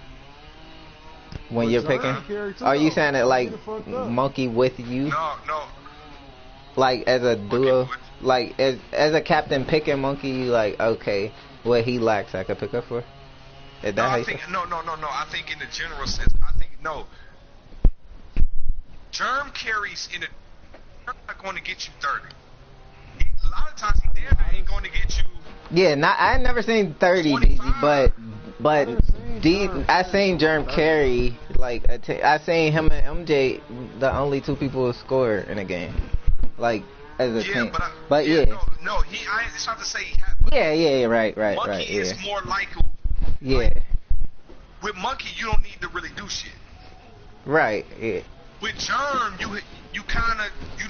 when you're picking. Are you saying it like Monkey with you? No. Like as a duo, like as a captain picking Monkey, you like okay, what he lacks I could pick up for. No, I think in the general sense, I think no. Germ carries in a not going to get you 30. A lot of times he damn near ain't going to get you. Yeah, I never seen 30, DZ, but I seen Germ carry like I seen him and MJ, the only two people who score in a game, like as a team. But yeah, no, it's not to say he had. Yeah, right, Monkey yeah. is more likely. Yeah. Like, with Monkey, you don't need to really do shit. Right. Yeah. With Germ, you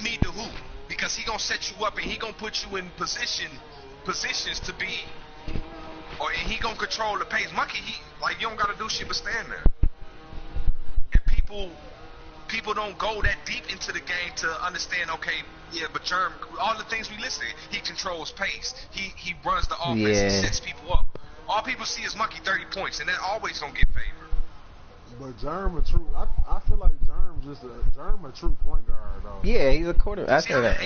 need to hoop because he gonna set you up and he gonna put you in positions to be, or he gonna control the pace. Monkey, you don't gotta do shit but stand there. And people don't go that deep into the game to understand. Okay, yeah, but Germ, all the things we listed, he controls pace. He runs the offense. He sets people up. All people see is Monkey 30 points, and that always gonna get favored. But Germ a true. I feel like Germ a true point guard though. Yeah, he's a quarterback. I say that.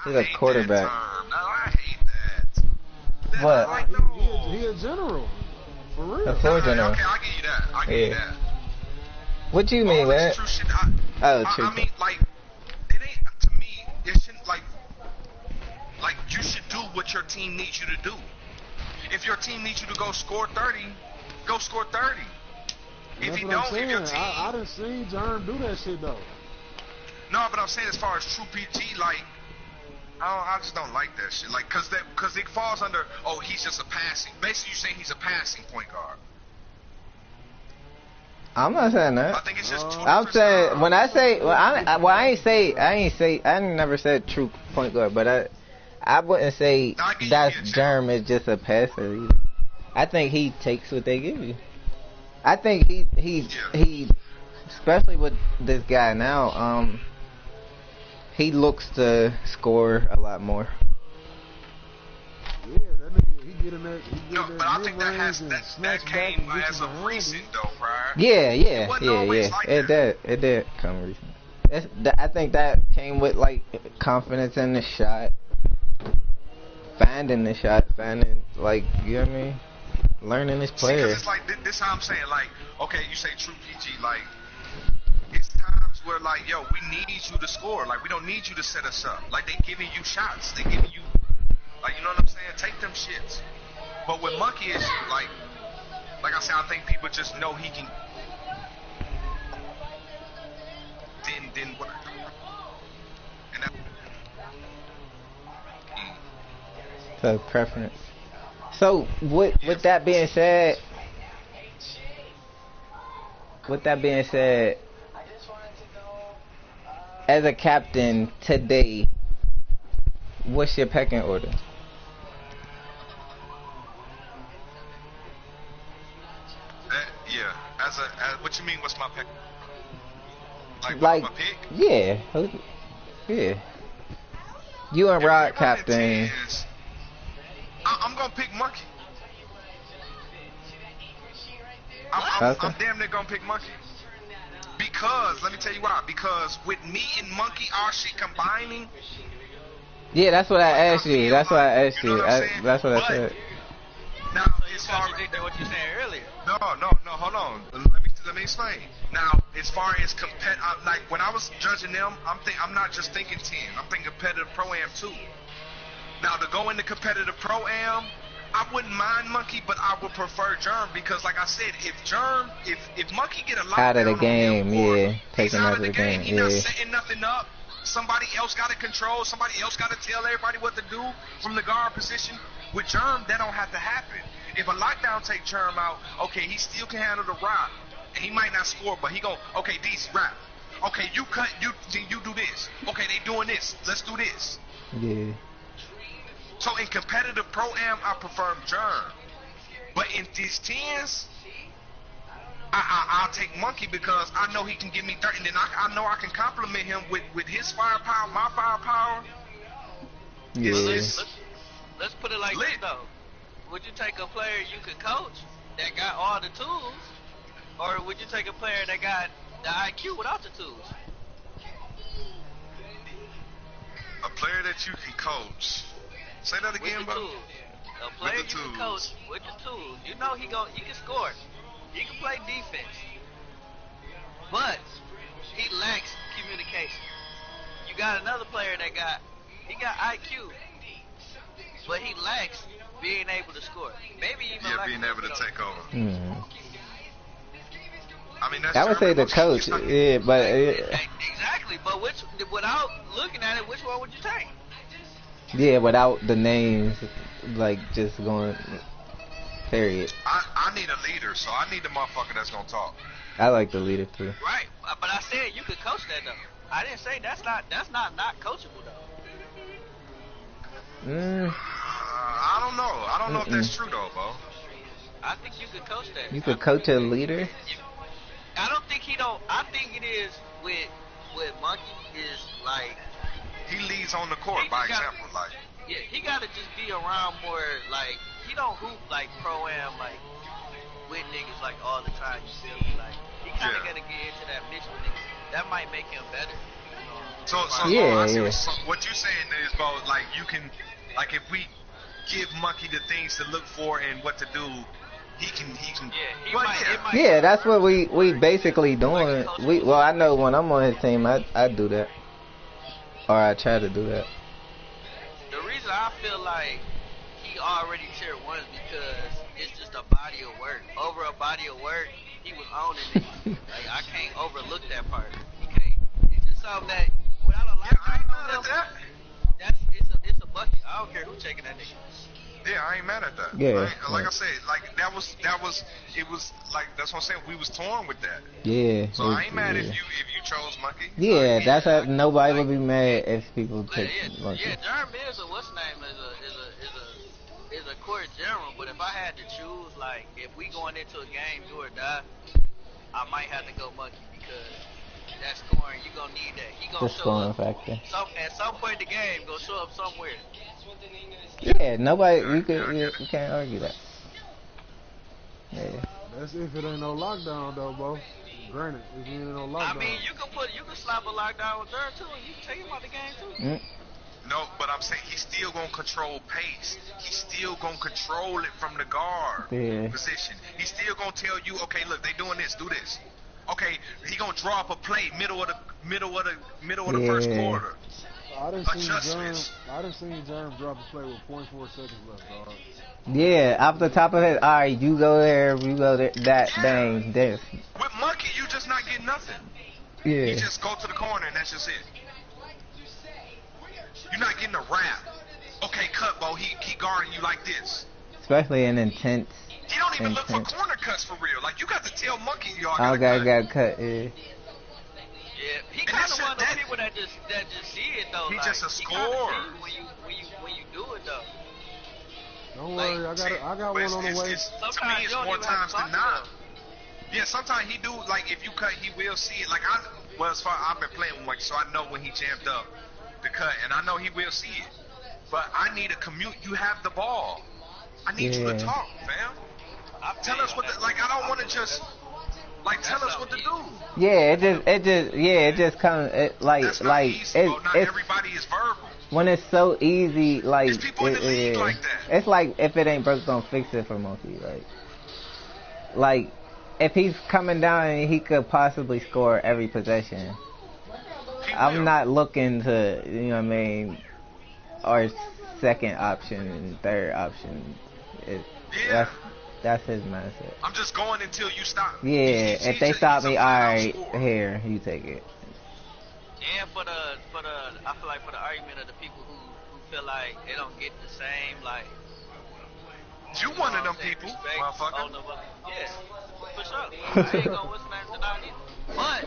He's a quarterback. No, I hate that. What? Like, no. He a general. For real. A floor general. Okay, I'll give you that. I'll give you that. What you mean, man? True shit. True. I mean, like, it ain't, to me, it shouldn't, like, you should do what your team needs you to do. If your team needs you to go score 30, go score 30. If you don't, if your team... I done seen Germ do that shit, though. No, but I'm saying as far as true PG, like, I just don't like that shit. Like, cause it falls under, oh, he's just a passing. Basically, you're saying he's a passing point guard. I'm not saying that. I think it's just two I'm saying styles. when I say, I never said true point guard, but I wouldn't say that's Germ is just a passer either. I think he takes what they give you. I think he especially with this guy now, he looks to score a lot more. Yeah, that nigga, he get in that. But I think that came as of recent though, right? Yeah. Like it did come recent. I think that came with like confidence in the shot, finding like, you know what I mean, learning his player. Because it's like this how I'm saying, like, okay, you say true PG, like, it's times where like, yo, we need you to score, like, we don't need you to set us up, like, they giving you shots, they giving you, like, you know what I'm saying, take them shits. But with Monkey, it's like I said, I think people just know he can. Then what? And that. So preference. So with that being said, as a captain today, what's your pecking order? Yeah. As what you mean? What's my pick? Like my pick? Yeah. You and Rod captain. I'm gonna pick Monkey. I'm damn near gonna pick Monkey. Because let me tell you why. Because with me and Monkey, our shit combining. Yeah, that's what I asked you. That's what I asked you. That's what I said. Now, as far as what you said earlier. No, hold on. Let me explain. Now, as far as like when I was judging them, I'm not just thinking 10. I'm thinking competitive pro-am too. Now, to go into competitive pro-am, I wouldn't mind Monkey, but I would prefer Germ because, like I said, if Monkey get a lot out of the game, take him out of the game. He's not setting nothing up. Somebody else got to control. Somebody else got to tell everybody what to do from the guard position. With Germ, that don't have to happen. If a lockdown take Germ out, okay, he still can handle the rock, and he might not score, but he go, okay, D's rap. Okay, you cut, you do this. Okay, they doing this. Let's do this. Yeah. So in competitive pro-am, I prefer Germ. But in these 10s, I'll take Monkey because I know he can give me 30, and then I know I can compliment him with his firepower, my firepower. Yeah. Let's put it like this though. Would you take a player you could coach that got all the tools, or would you take a player that got the IQ without the tools? A player that you can coach. Say that again, bro. A player you can coach with the tools. You know he can score. He can play defense. But he lacks communication. You got another player that got IQ, but he lacks being able to score. Maybe even being able to take over. Mm. I mean, that's I would say the coach, yeah, but exactly. But without looking at it, which one would you take? yeah, without the names, like just going. Period. I need a leader, so I need the motherfucker that's gonna talk. I like the leader too. Right, but I said you could coach that though. I didn't say that's not coachable though. I don't know. I don't know if that's true though, Bo. I think you could coach that. You could coach a leader. I don't think he don't. I think it is with Monkey is like he leads on the court by example. Like yeah, he got to just be around more. Like he don't hoop like pro-am like with niggas like all the time. You feel me? Like he kind of got to get into that mix with niggas. That might make him better. So what you saying is, Bo, like you can, like if we give Monkey the things to look for and what to do, he can. Yeah, that's what we basically doing. Well, I know when I'm on his team, I do that, or I try to do that. The reason I feel like he already tier 1 is because it's just a body of work. Over a body of work, he was owning it. Like I can't overlook that part. You can't. It's just something that without a lifetime on them, it's a bucket. I don't care who taking that nigga. Yeah, I ain't mad at that. Yeah. Like I said, like that was it was like that's what I'm saying. We was torn with that. Yeah. So I ain't mad if you chose Monkey. Yeah, that's how nobody would be mad if people take Monkey. Yeah, Jeremy is what's name is a court general, but if I had to choose, like if we going into a game do or die, I might have to go Monkey because that scoring you gonna need that. He gonna show up. Factor. At some point in the game, gonna show up somewhere. Yeah, nobody. You can't argue that. Yeah. That's if it ain't no lockdown though, bro. Granted, if it ain't no lockdown. I mean, you can slap a lockdown with Dirt too, and you can take him out the game too. No, but I'm saying he's still gonna control pace. He's still gonna control it from the guard position. He's still gonna tell you, okay, look, they doing this, do this. Okay, he gonna draw up a play middle of the first quarter. I done seen Germ drop a play with 0.4 seconds left, dog. Yeah, off the top of it, all right, you go there, that bang, this. With Monkey, you just not getting nothing. Yeah. You just go to the corner and that's just it. You're not getting a wrap. Okay, cut, Bo. He guarding you like this. Especially in intense. He don't even look for corner cuts for real. Like you got to tell Monkey y'all got cut. Yeah, he kind of one of those people that just see it though. He's like, just a scorer. When you do it though. Don't worry, I got one on the way. To me, it's more times than not. Yeah, sometimes he do like if you cut, he will see it. Like as far I've been playing with Monkey, so I know when he jammed up the cut, and I know he will see it. But I need a commute. You have the ball. I need you to talk, fam. Tell us what I don't want to just tell us what to do. Yeah, it just comes That's not easy, not everybody is verbal. When it's so easy, like there's people in the league like that. It's like if it ain't broke, don't fix it for Monkey, right? Like if he's coming down and he could possibly score every possession, I'm not looking to, you know what I mean, our second option and third option. That's his mindset. I'm just going until you stop. Yeah, if they stop me, alright, here, you take it. And for the I feel like for the argument of the people who feel like they don't get the same, like you one of them people, motherfucker. Yeah, for sure. I ain't gonna what's name tonight either. But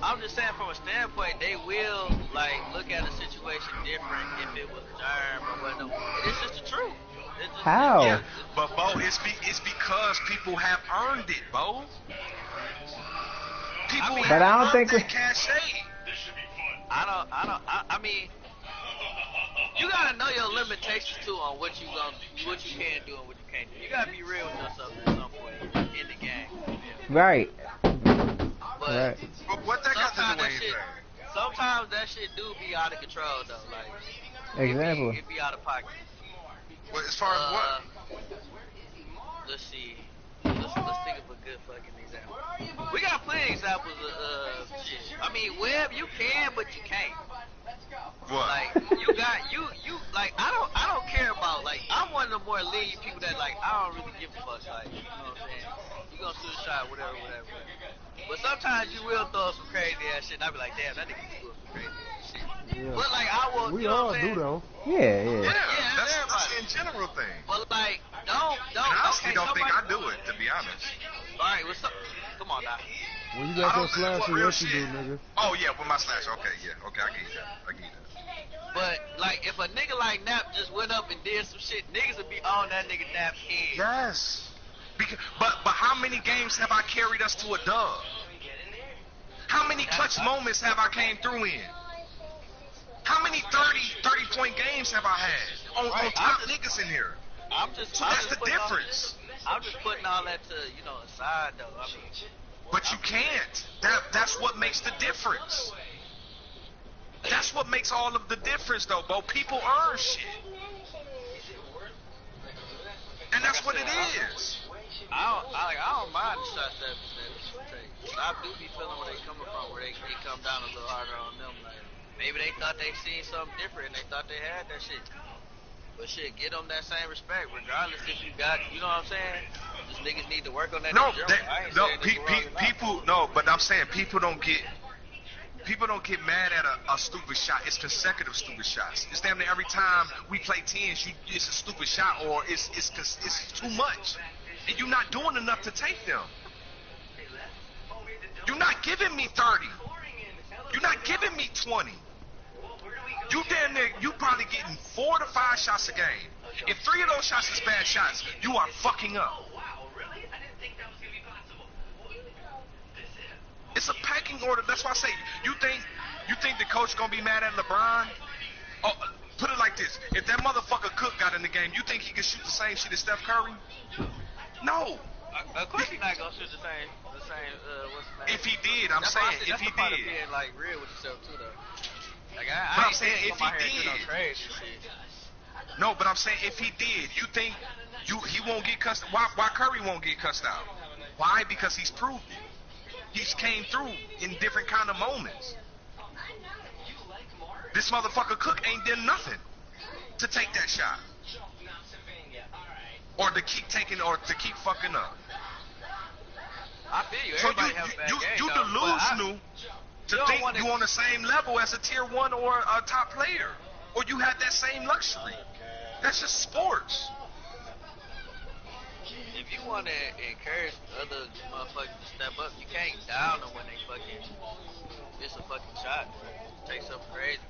I'm just saying from a standpoint, they will like look at a situation different if it was Germ or whatever. It's just the truth. How? Yeah, but Bo, it's because people have earned it, Bo. People have earned that cachet. I mean, you gotta know your limitations too on what you can do and what you can't do. You gotta be real with yourself at some point in the game. Right. But what that got to do with anything? Sometimes that shit do be out of control though. Like example. It be out of pocket. Well, as far as what? Let's see. Let's think of a good fucking example. We got plenty of examples of shit. I mean, Webb, you can, but you can't. What? Like you like I don't care about, like, I'm one of the more lenient people that, like, I don't really give a fuck, like, you know what I'm saying? You gonna shoot a shot, whatever. But sometimes you will throw some crazy ass shit and I be like, damn, that nigga just doing some crazy ass shit. Yeah. But like I will, We you know all what I'm do saying? though. Yeah. That's in general thing. But like, don't. And I honestly don't think I somebody- do it, to be honest. Alright, what's up? Come on now. When you got I your don't slasher, real yes you shit. do, nigga. Oh yeah, with my slash. Okay, yeah. Okay, I get that. But like, if a nigga like Nap just went up and did some shit, niggas would be on that nigga Nap head. Yes. But how many games have I carried us to a dub? How many clutch moments have I came through in? How many 30-point games have I had on top niggas in here? So that's the difference. I'm just putting all that to, aside though. I mean, but you can't. That's what makes the difference. That's what makes all of the difference though, Bo. People earn shit. And that's what it is. I don't mind the shots that people take. I do be feeling where they coming from, where they come down a little harder on them. Like, maybe they thought they seen something different and they thought they had that shit. But shit, get them that same respect, regardless if you got, you know what I'm saying? Just niggas need to work on that. People, but I'm saying people don't get mad at a stupid shot. It's consecutive stupid shots. It's damn near every time we play tens, it's a stupid shot or it's too much, and you're not doing enough to take them. You're not giving me 30. You're not giving me 20. You damn near, you probably getting 4 to 5 shots a game. If 3 of those shots is bad shots, you are fucking up. It's a pecking order. That's why I say, you think the coach gonna be mad at LeBron? Oh, put it like this: if that motherfucker Cook got in the game, you think he could shoot the same shit as Steph Curry? No. Of course he's not gonna shoot the same. What's his name? If he did, I'm saying if he did. Being like real with yourself too, though. Like But I'm saying if he did. No, but I'm saying if he did, you think he won't get cussed? Why Curry won't get cussed out? Why? Because he's proved it. He's came through in different kind of moments. This motherfucker Cook ain't done nothing to take that shot, or to keep taking, or to keep fucking up. I feel you. So you delusional to think you on the same level as a tier 1 or a top player, or you have that same luxury. That's just sports. If you want to encourage other motherfuckers to step up, you can't down them when they fucking miss a fucking shot. Take something crazy.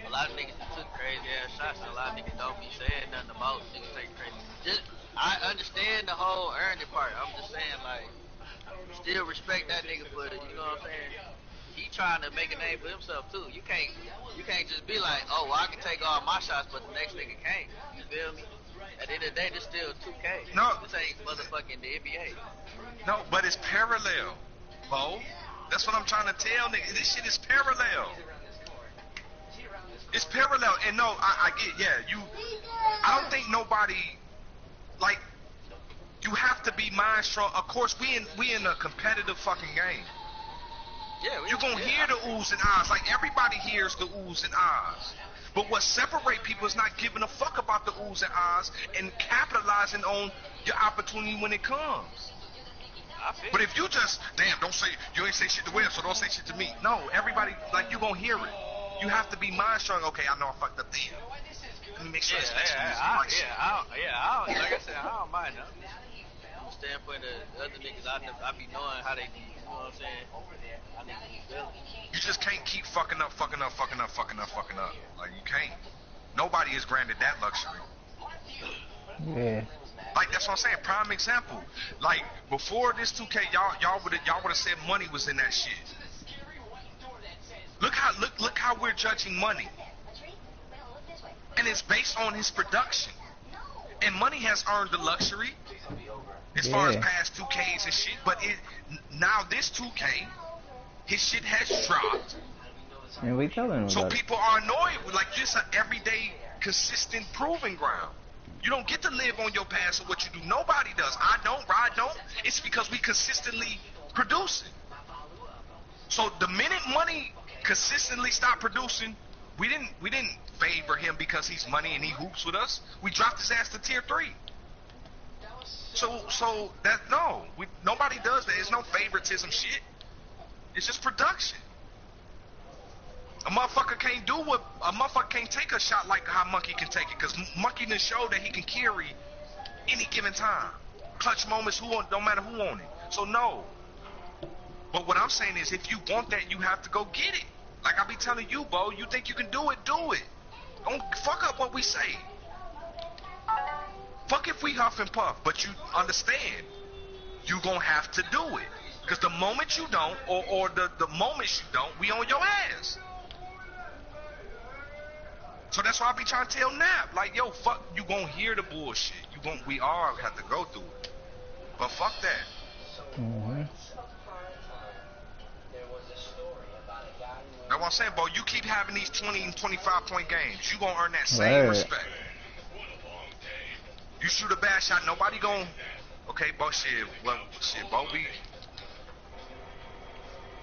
A lot of niggas took crazy ass shots, and a lot of niggas don't be saying nothing about niggas taking crazy. I understand the whole earning part. I'm just saying, like, still respect that nigga for it. You know what I'm saying? He trying to make a name for himself too. You can't just be like, oh, well, I can take all my shots, but the next nigga can't. You feel me? At the end of the day, this still 2K. No. This ain't motherfucking the NBA. No, but it's parallel, Bo. That's what I'm trying to tell niggas. This shit is parallel. It's parallel. And no, I get, I don't think nobody, like, you have to be mind strong. Of course, we in a competitive fucking game. Yeah, you're gonna hear the oohs and ahs. Like, everybody hears the oohs and ahs. But what separate people is not giving a fuck about the oohs and ahs and capitalizing on your opportunity when it comes. But if you just, you ain't say shit to Webb, so don't say shit to me. No, everybody, like, you gonna hear it. You have to be mind strong. Okay, I know I fucked up then. Let me make sure this next one is like I said, I don't mind though. From the standpoint of other niggas, I be knowing how they do. You know what I'm saying? I need to be feeling. You just can't keep fucking up. Like, you can't. Nobody is granted that luxury. Yeah. Like, that's what I'm saying. Prime example. Like, before this 2K, y'all would have said money was in that shit. Look how we're judging money. And it's based on his production. And money has earned the luxury as far as past 2Ks and shit. But now this 2K, his shit has dropped. And we telling him so about people are annoyed with, like, just an everyday, consistent proving ground. You don't get to live on your past or what you do. Nobody does. I don't. Rod don't. It's because we consistently producing. So the minute Money consistently stopped producing, we didn't favor him because he's Money and he hoops with us. We dropped his ass to tier 3. So that nobody does that. It's no favoritism shit. It's just production. A motherfucker can't do what a motherfucker can't take a shot like how Monkey can take it, because Monkey done showed that he can carry any given time. Clutch moments, don't matter who on it. So no. But what I'm saying is, if you want that, you have to go get it. Like I be telling you, Bo, you think you can do it, do it. Don't fuck up what we say. Fuck if we huff and puff, but you understand, you gonna have to do it. Because the moment you don't, or the moments you don't, we on your ass. So that's why I be trying to tell Nap, like, yo, fuck, you gonna hear the bullshit. We all have to go through it. But fuck that. Mm-hmm. That's what I'm saying, Bo. You keep having these 20 and 25 point games. You gonna earn that same respect. You shoot a bad shot, nobody gon'. Okay, Bo, shit, Bo,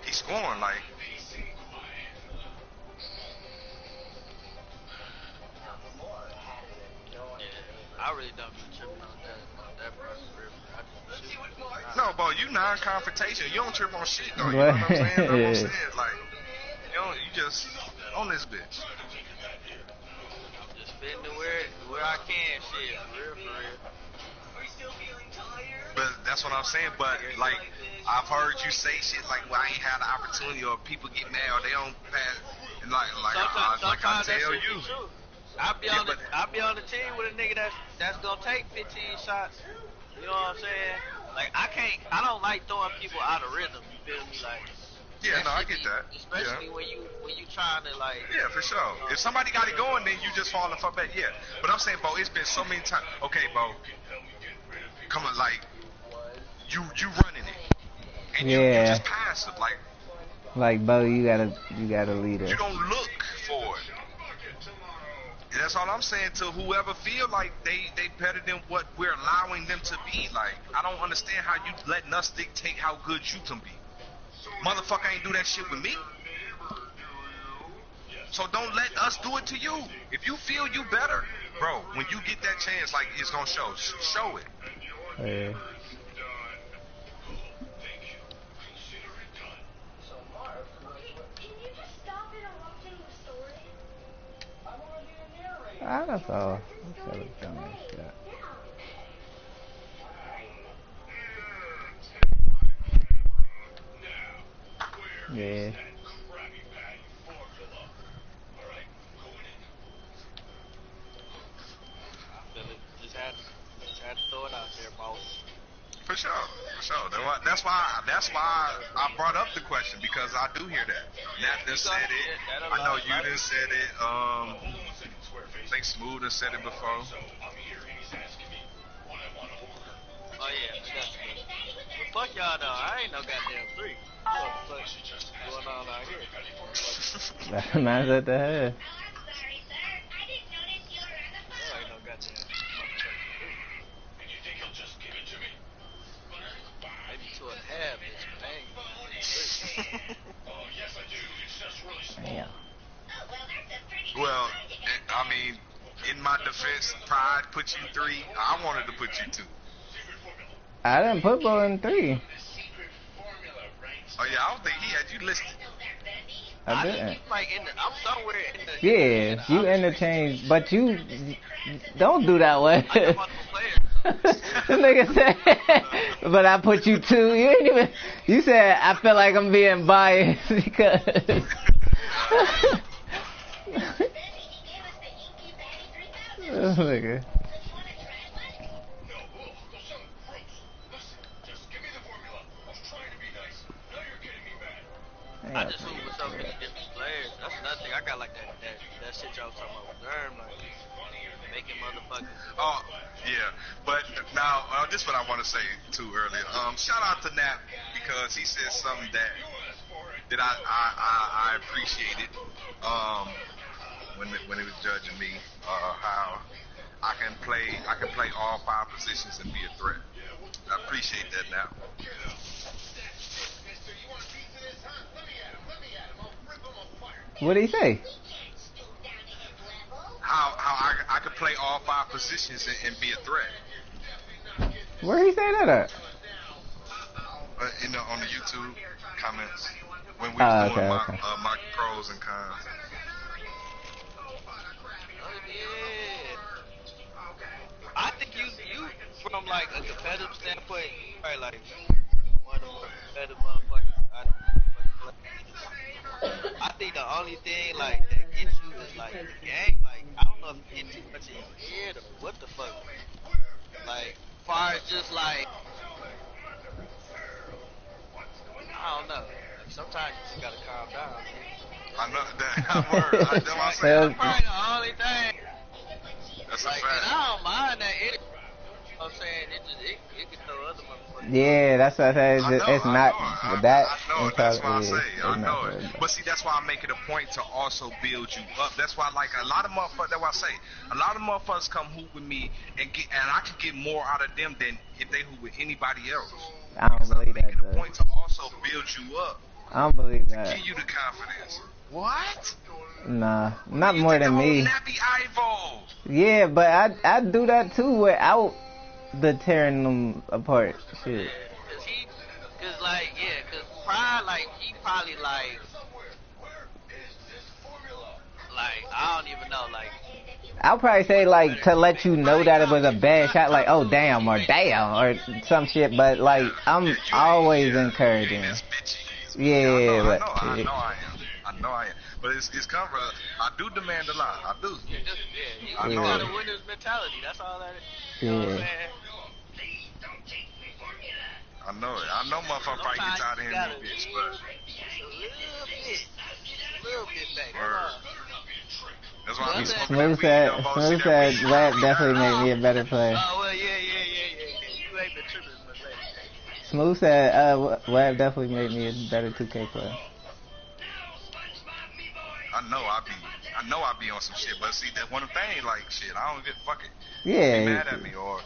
he's scoring like. I really don't be tripping on that part. I just shoot. No, Bo, you non-confrontation. You don't trip on shit though. You know what I'm saying? That's what I'm saying. Like, you just on this bitch. I'm just fitting to where I can, shit, for real. But that's what I'm saying. But like, I've heard you say shit like, "Well, I ain't had the opportunity," or people get mad, or they don't pass. And like I tell you, I be on the team with a nigga that's gonna take 15 shots. You know what I'm saying? Like I don't like throwing people out of rhythm. You feel me? Like. Yeah, no, I get that. Especially when you trying to like. Yeah, for sure. If somebody got it going, then you just falling for back. Yeah, but I'm saying, Bo, it's been so many times. Okay, Bo, come on, like you running it, and you just passive, like Bo, you gotta lead it. You don't look for it. And that's all I'm saying to whoever feel like they better than what we're allowing them to be. Like, I don't understand how you letting us dictate how good you can be. Motherfucker ain't do that shit with me. So don't let us do it to you. If you feel you better, bro, when you get that chance, like, it's gonna show it. Yeah. That's all. Yeah. Just had to throw it out there, boss. For sure. That's why I brought up the question, because I do hear that. Nat just said it. I know you done said it. I think Smooth done said it before. Oh yeah, but fuck y'all though. I ain't no goddamn freak. What the fuck going on out here? Man's at the head. I ain't no goddamn maybe 2.5, bitch, but I ain't. Yeah. Well, I mean, in my defense, Pride put you 3. I wanted to put you 2. I didn't put Bo in 3. Oh yeah, I don't think he had you listed. I didn't. I'm somewhere in the. Yeah, you interchange, but you don't do that way. The nigga said, but I put you 2. You ain't even. You said I feel like I'm being biased because. Oh, nigga. I just hoop with so many different players. That's another thing. I got like that shit y'all was talking about with Durham, like making motherfuckers. Oh yeah, but now this is what I want to say too earlier. Shout out to Nap, because he said something that I appreciated when he was judging me, how I can play all 5 positions and be a threat. I appreciate that now. What did he say? How I could play all 5 positions and be a threat. Where he say that at? On the YouTube comments when we was doing okay. my pros and cons. I think you from like a competitive standpoint, probably like one of the more competitive motherfuckers out of fucking play. I think the only thing like that gets you is like the game. Like I don't know if you get too much in your head or what the fuck. Like far as just like I don't know. Like sometimes you just gotta calm down. I know that word. I know I say That's probably the only thing. That's like, a fact. And I don't mind that. You know what I'm saying it can throw other motherfuckers. Yeah, that's what I said. It's not with that. I know it. That's why I say. I know it. But see, that's why I make it a point to also build you up. That's why, like a lot of motherfuckers. That's why I say a lot of motherfuckers come hoop with me and I can get more out of them than if they hoop with anybody else. I don't believe that. I make it a point to also build you up. I don't believe that. To give you the confidence. What? Nah, not more than me. Nappy Ivo. Yeah, but I do that too without the tearing them apart. Shit. Cause Pride, like, he probably like, I don't even know, like. I'll probably say like to let you know that it was a bad shot, like oh damn or some shit. But like I'm always encouraging. Yeah, but I know I am. But it's come from, I do demand a lot. I do. I know how to winner's mentality. That's all that is. You know what I'm saying? I know it. I know motherfucker probably get tired of hearing me, bitch, but a little bit back. That's why Smooth said Web definitely made me a better player. Oh well, yeah. You ain't been tripping much lately. Smooth said Web definitely made me a better 2K player. I know I be on some shit, but see that one thing, like shit, I don't get fuck it. Yeah. Be mad at me or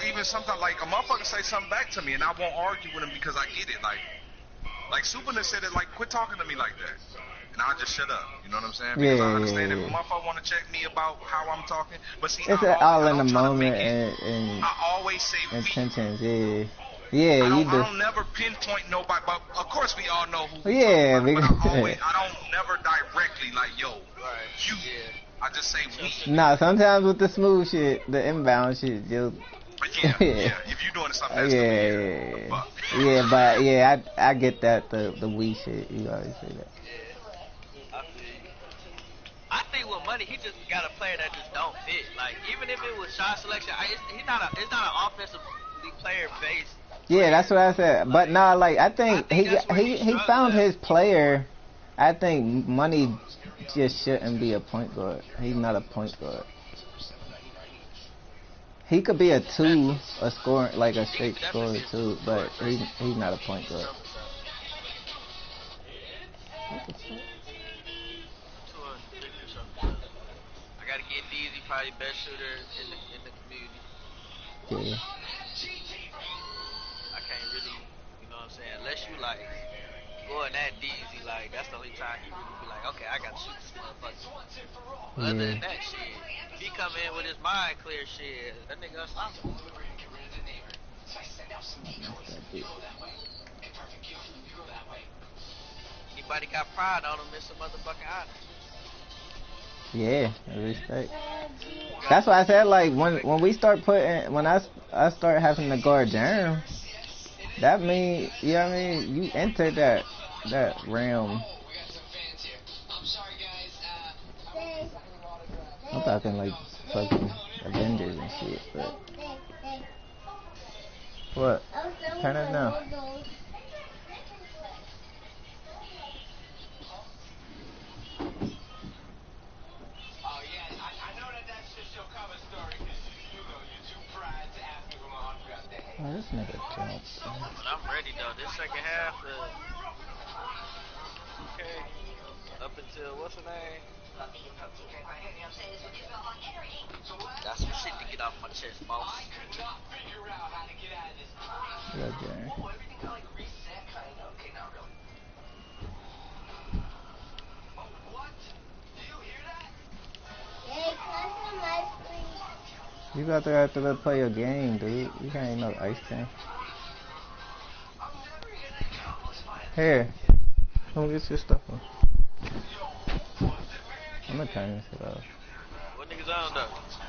even sometimes like a motherfucker say something back to me and I won't argue with him because I get it. Like Superman said it, like quit talking to me like that, and I'll just shut up. You know what I'm saying? Because I understand if a motherfucker want to check me about how I'm talking, but see, it's all in the moment and I always say intentions. Yeah, you do. I don't never pinpoint nobody, but of course we all know who. Yeah, because I don't never directly like yo, you. I just say we. Nah, sometimes with the smooth shit, the inbound shit, you'll. But yeah, if you doing something that's I get that the we shit. You always say that. I think with money, he just got a player that just don't fit. Like even if it was shot selection, it's not an offensive player based. Yeah, that's what I said. But nah, like I think he found his player. I think money just shouldn't be a point guard. He's not a point guard. He could be a 2, a scorer, like a straight scorer too, but he's not a point guard. I gotta get Deezy, probably best shooter in the community. Yeah. I can't really, you know what I'm saying, unless you like going that Deezy, like that's the only time he really be like, okay, I gotta shoot this motherfucker. Other than that shit, if he come in with his mind clear shit, that nigga unstoppable. Anybody got pride on him, it's a motherfucking honor. Yeah, respect. That's why I said like when we start when I start having to guard Jerem, that mean you know what I mean, you enter that realm. I'm talking like fucking Avengers and shit, but what? Turn it down. Oh, this nigga jumped. But I'm ready though. This second half, okay, up until what's her name? Got some shit to get off my chest, boss. Good game. You got to have to play your game, dude. You can't no ice cream. Here, come get your stuff on. I'm gonna turn this shit off. What niggas on though?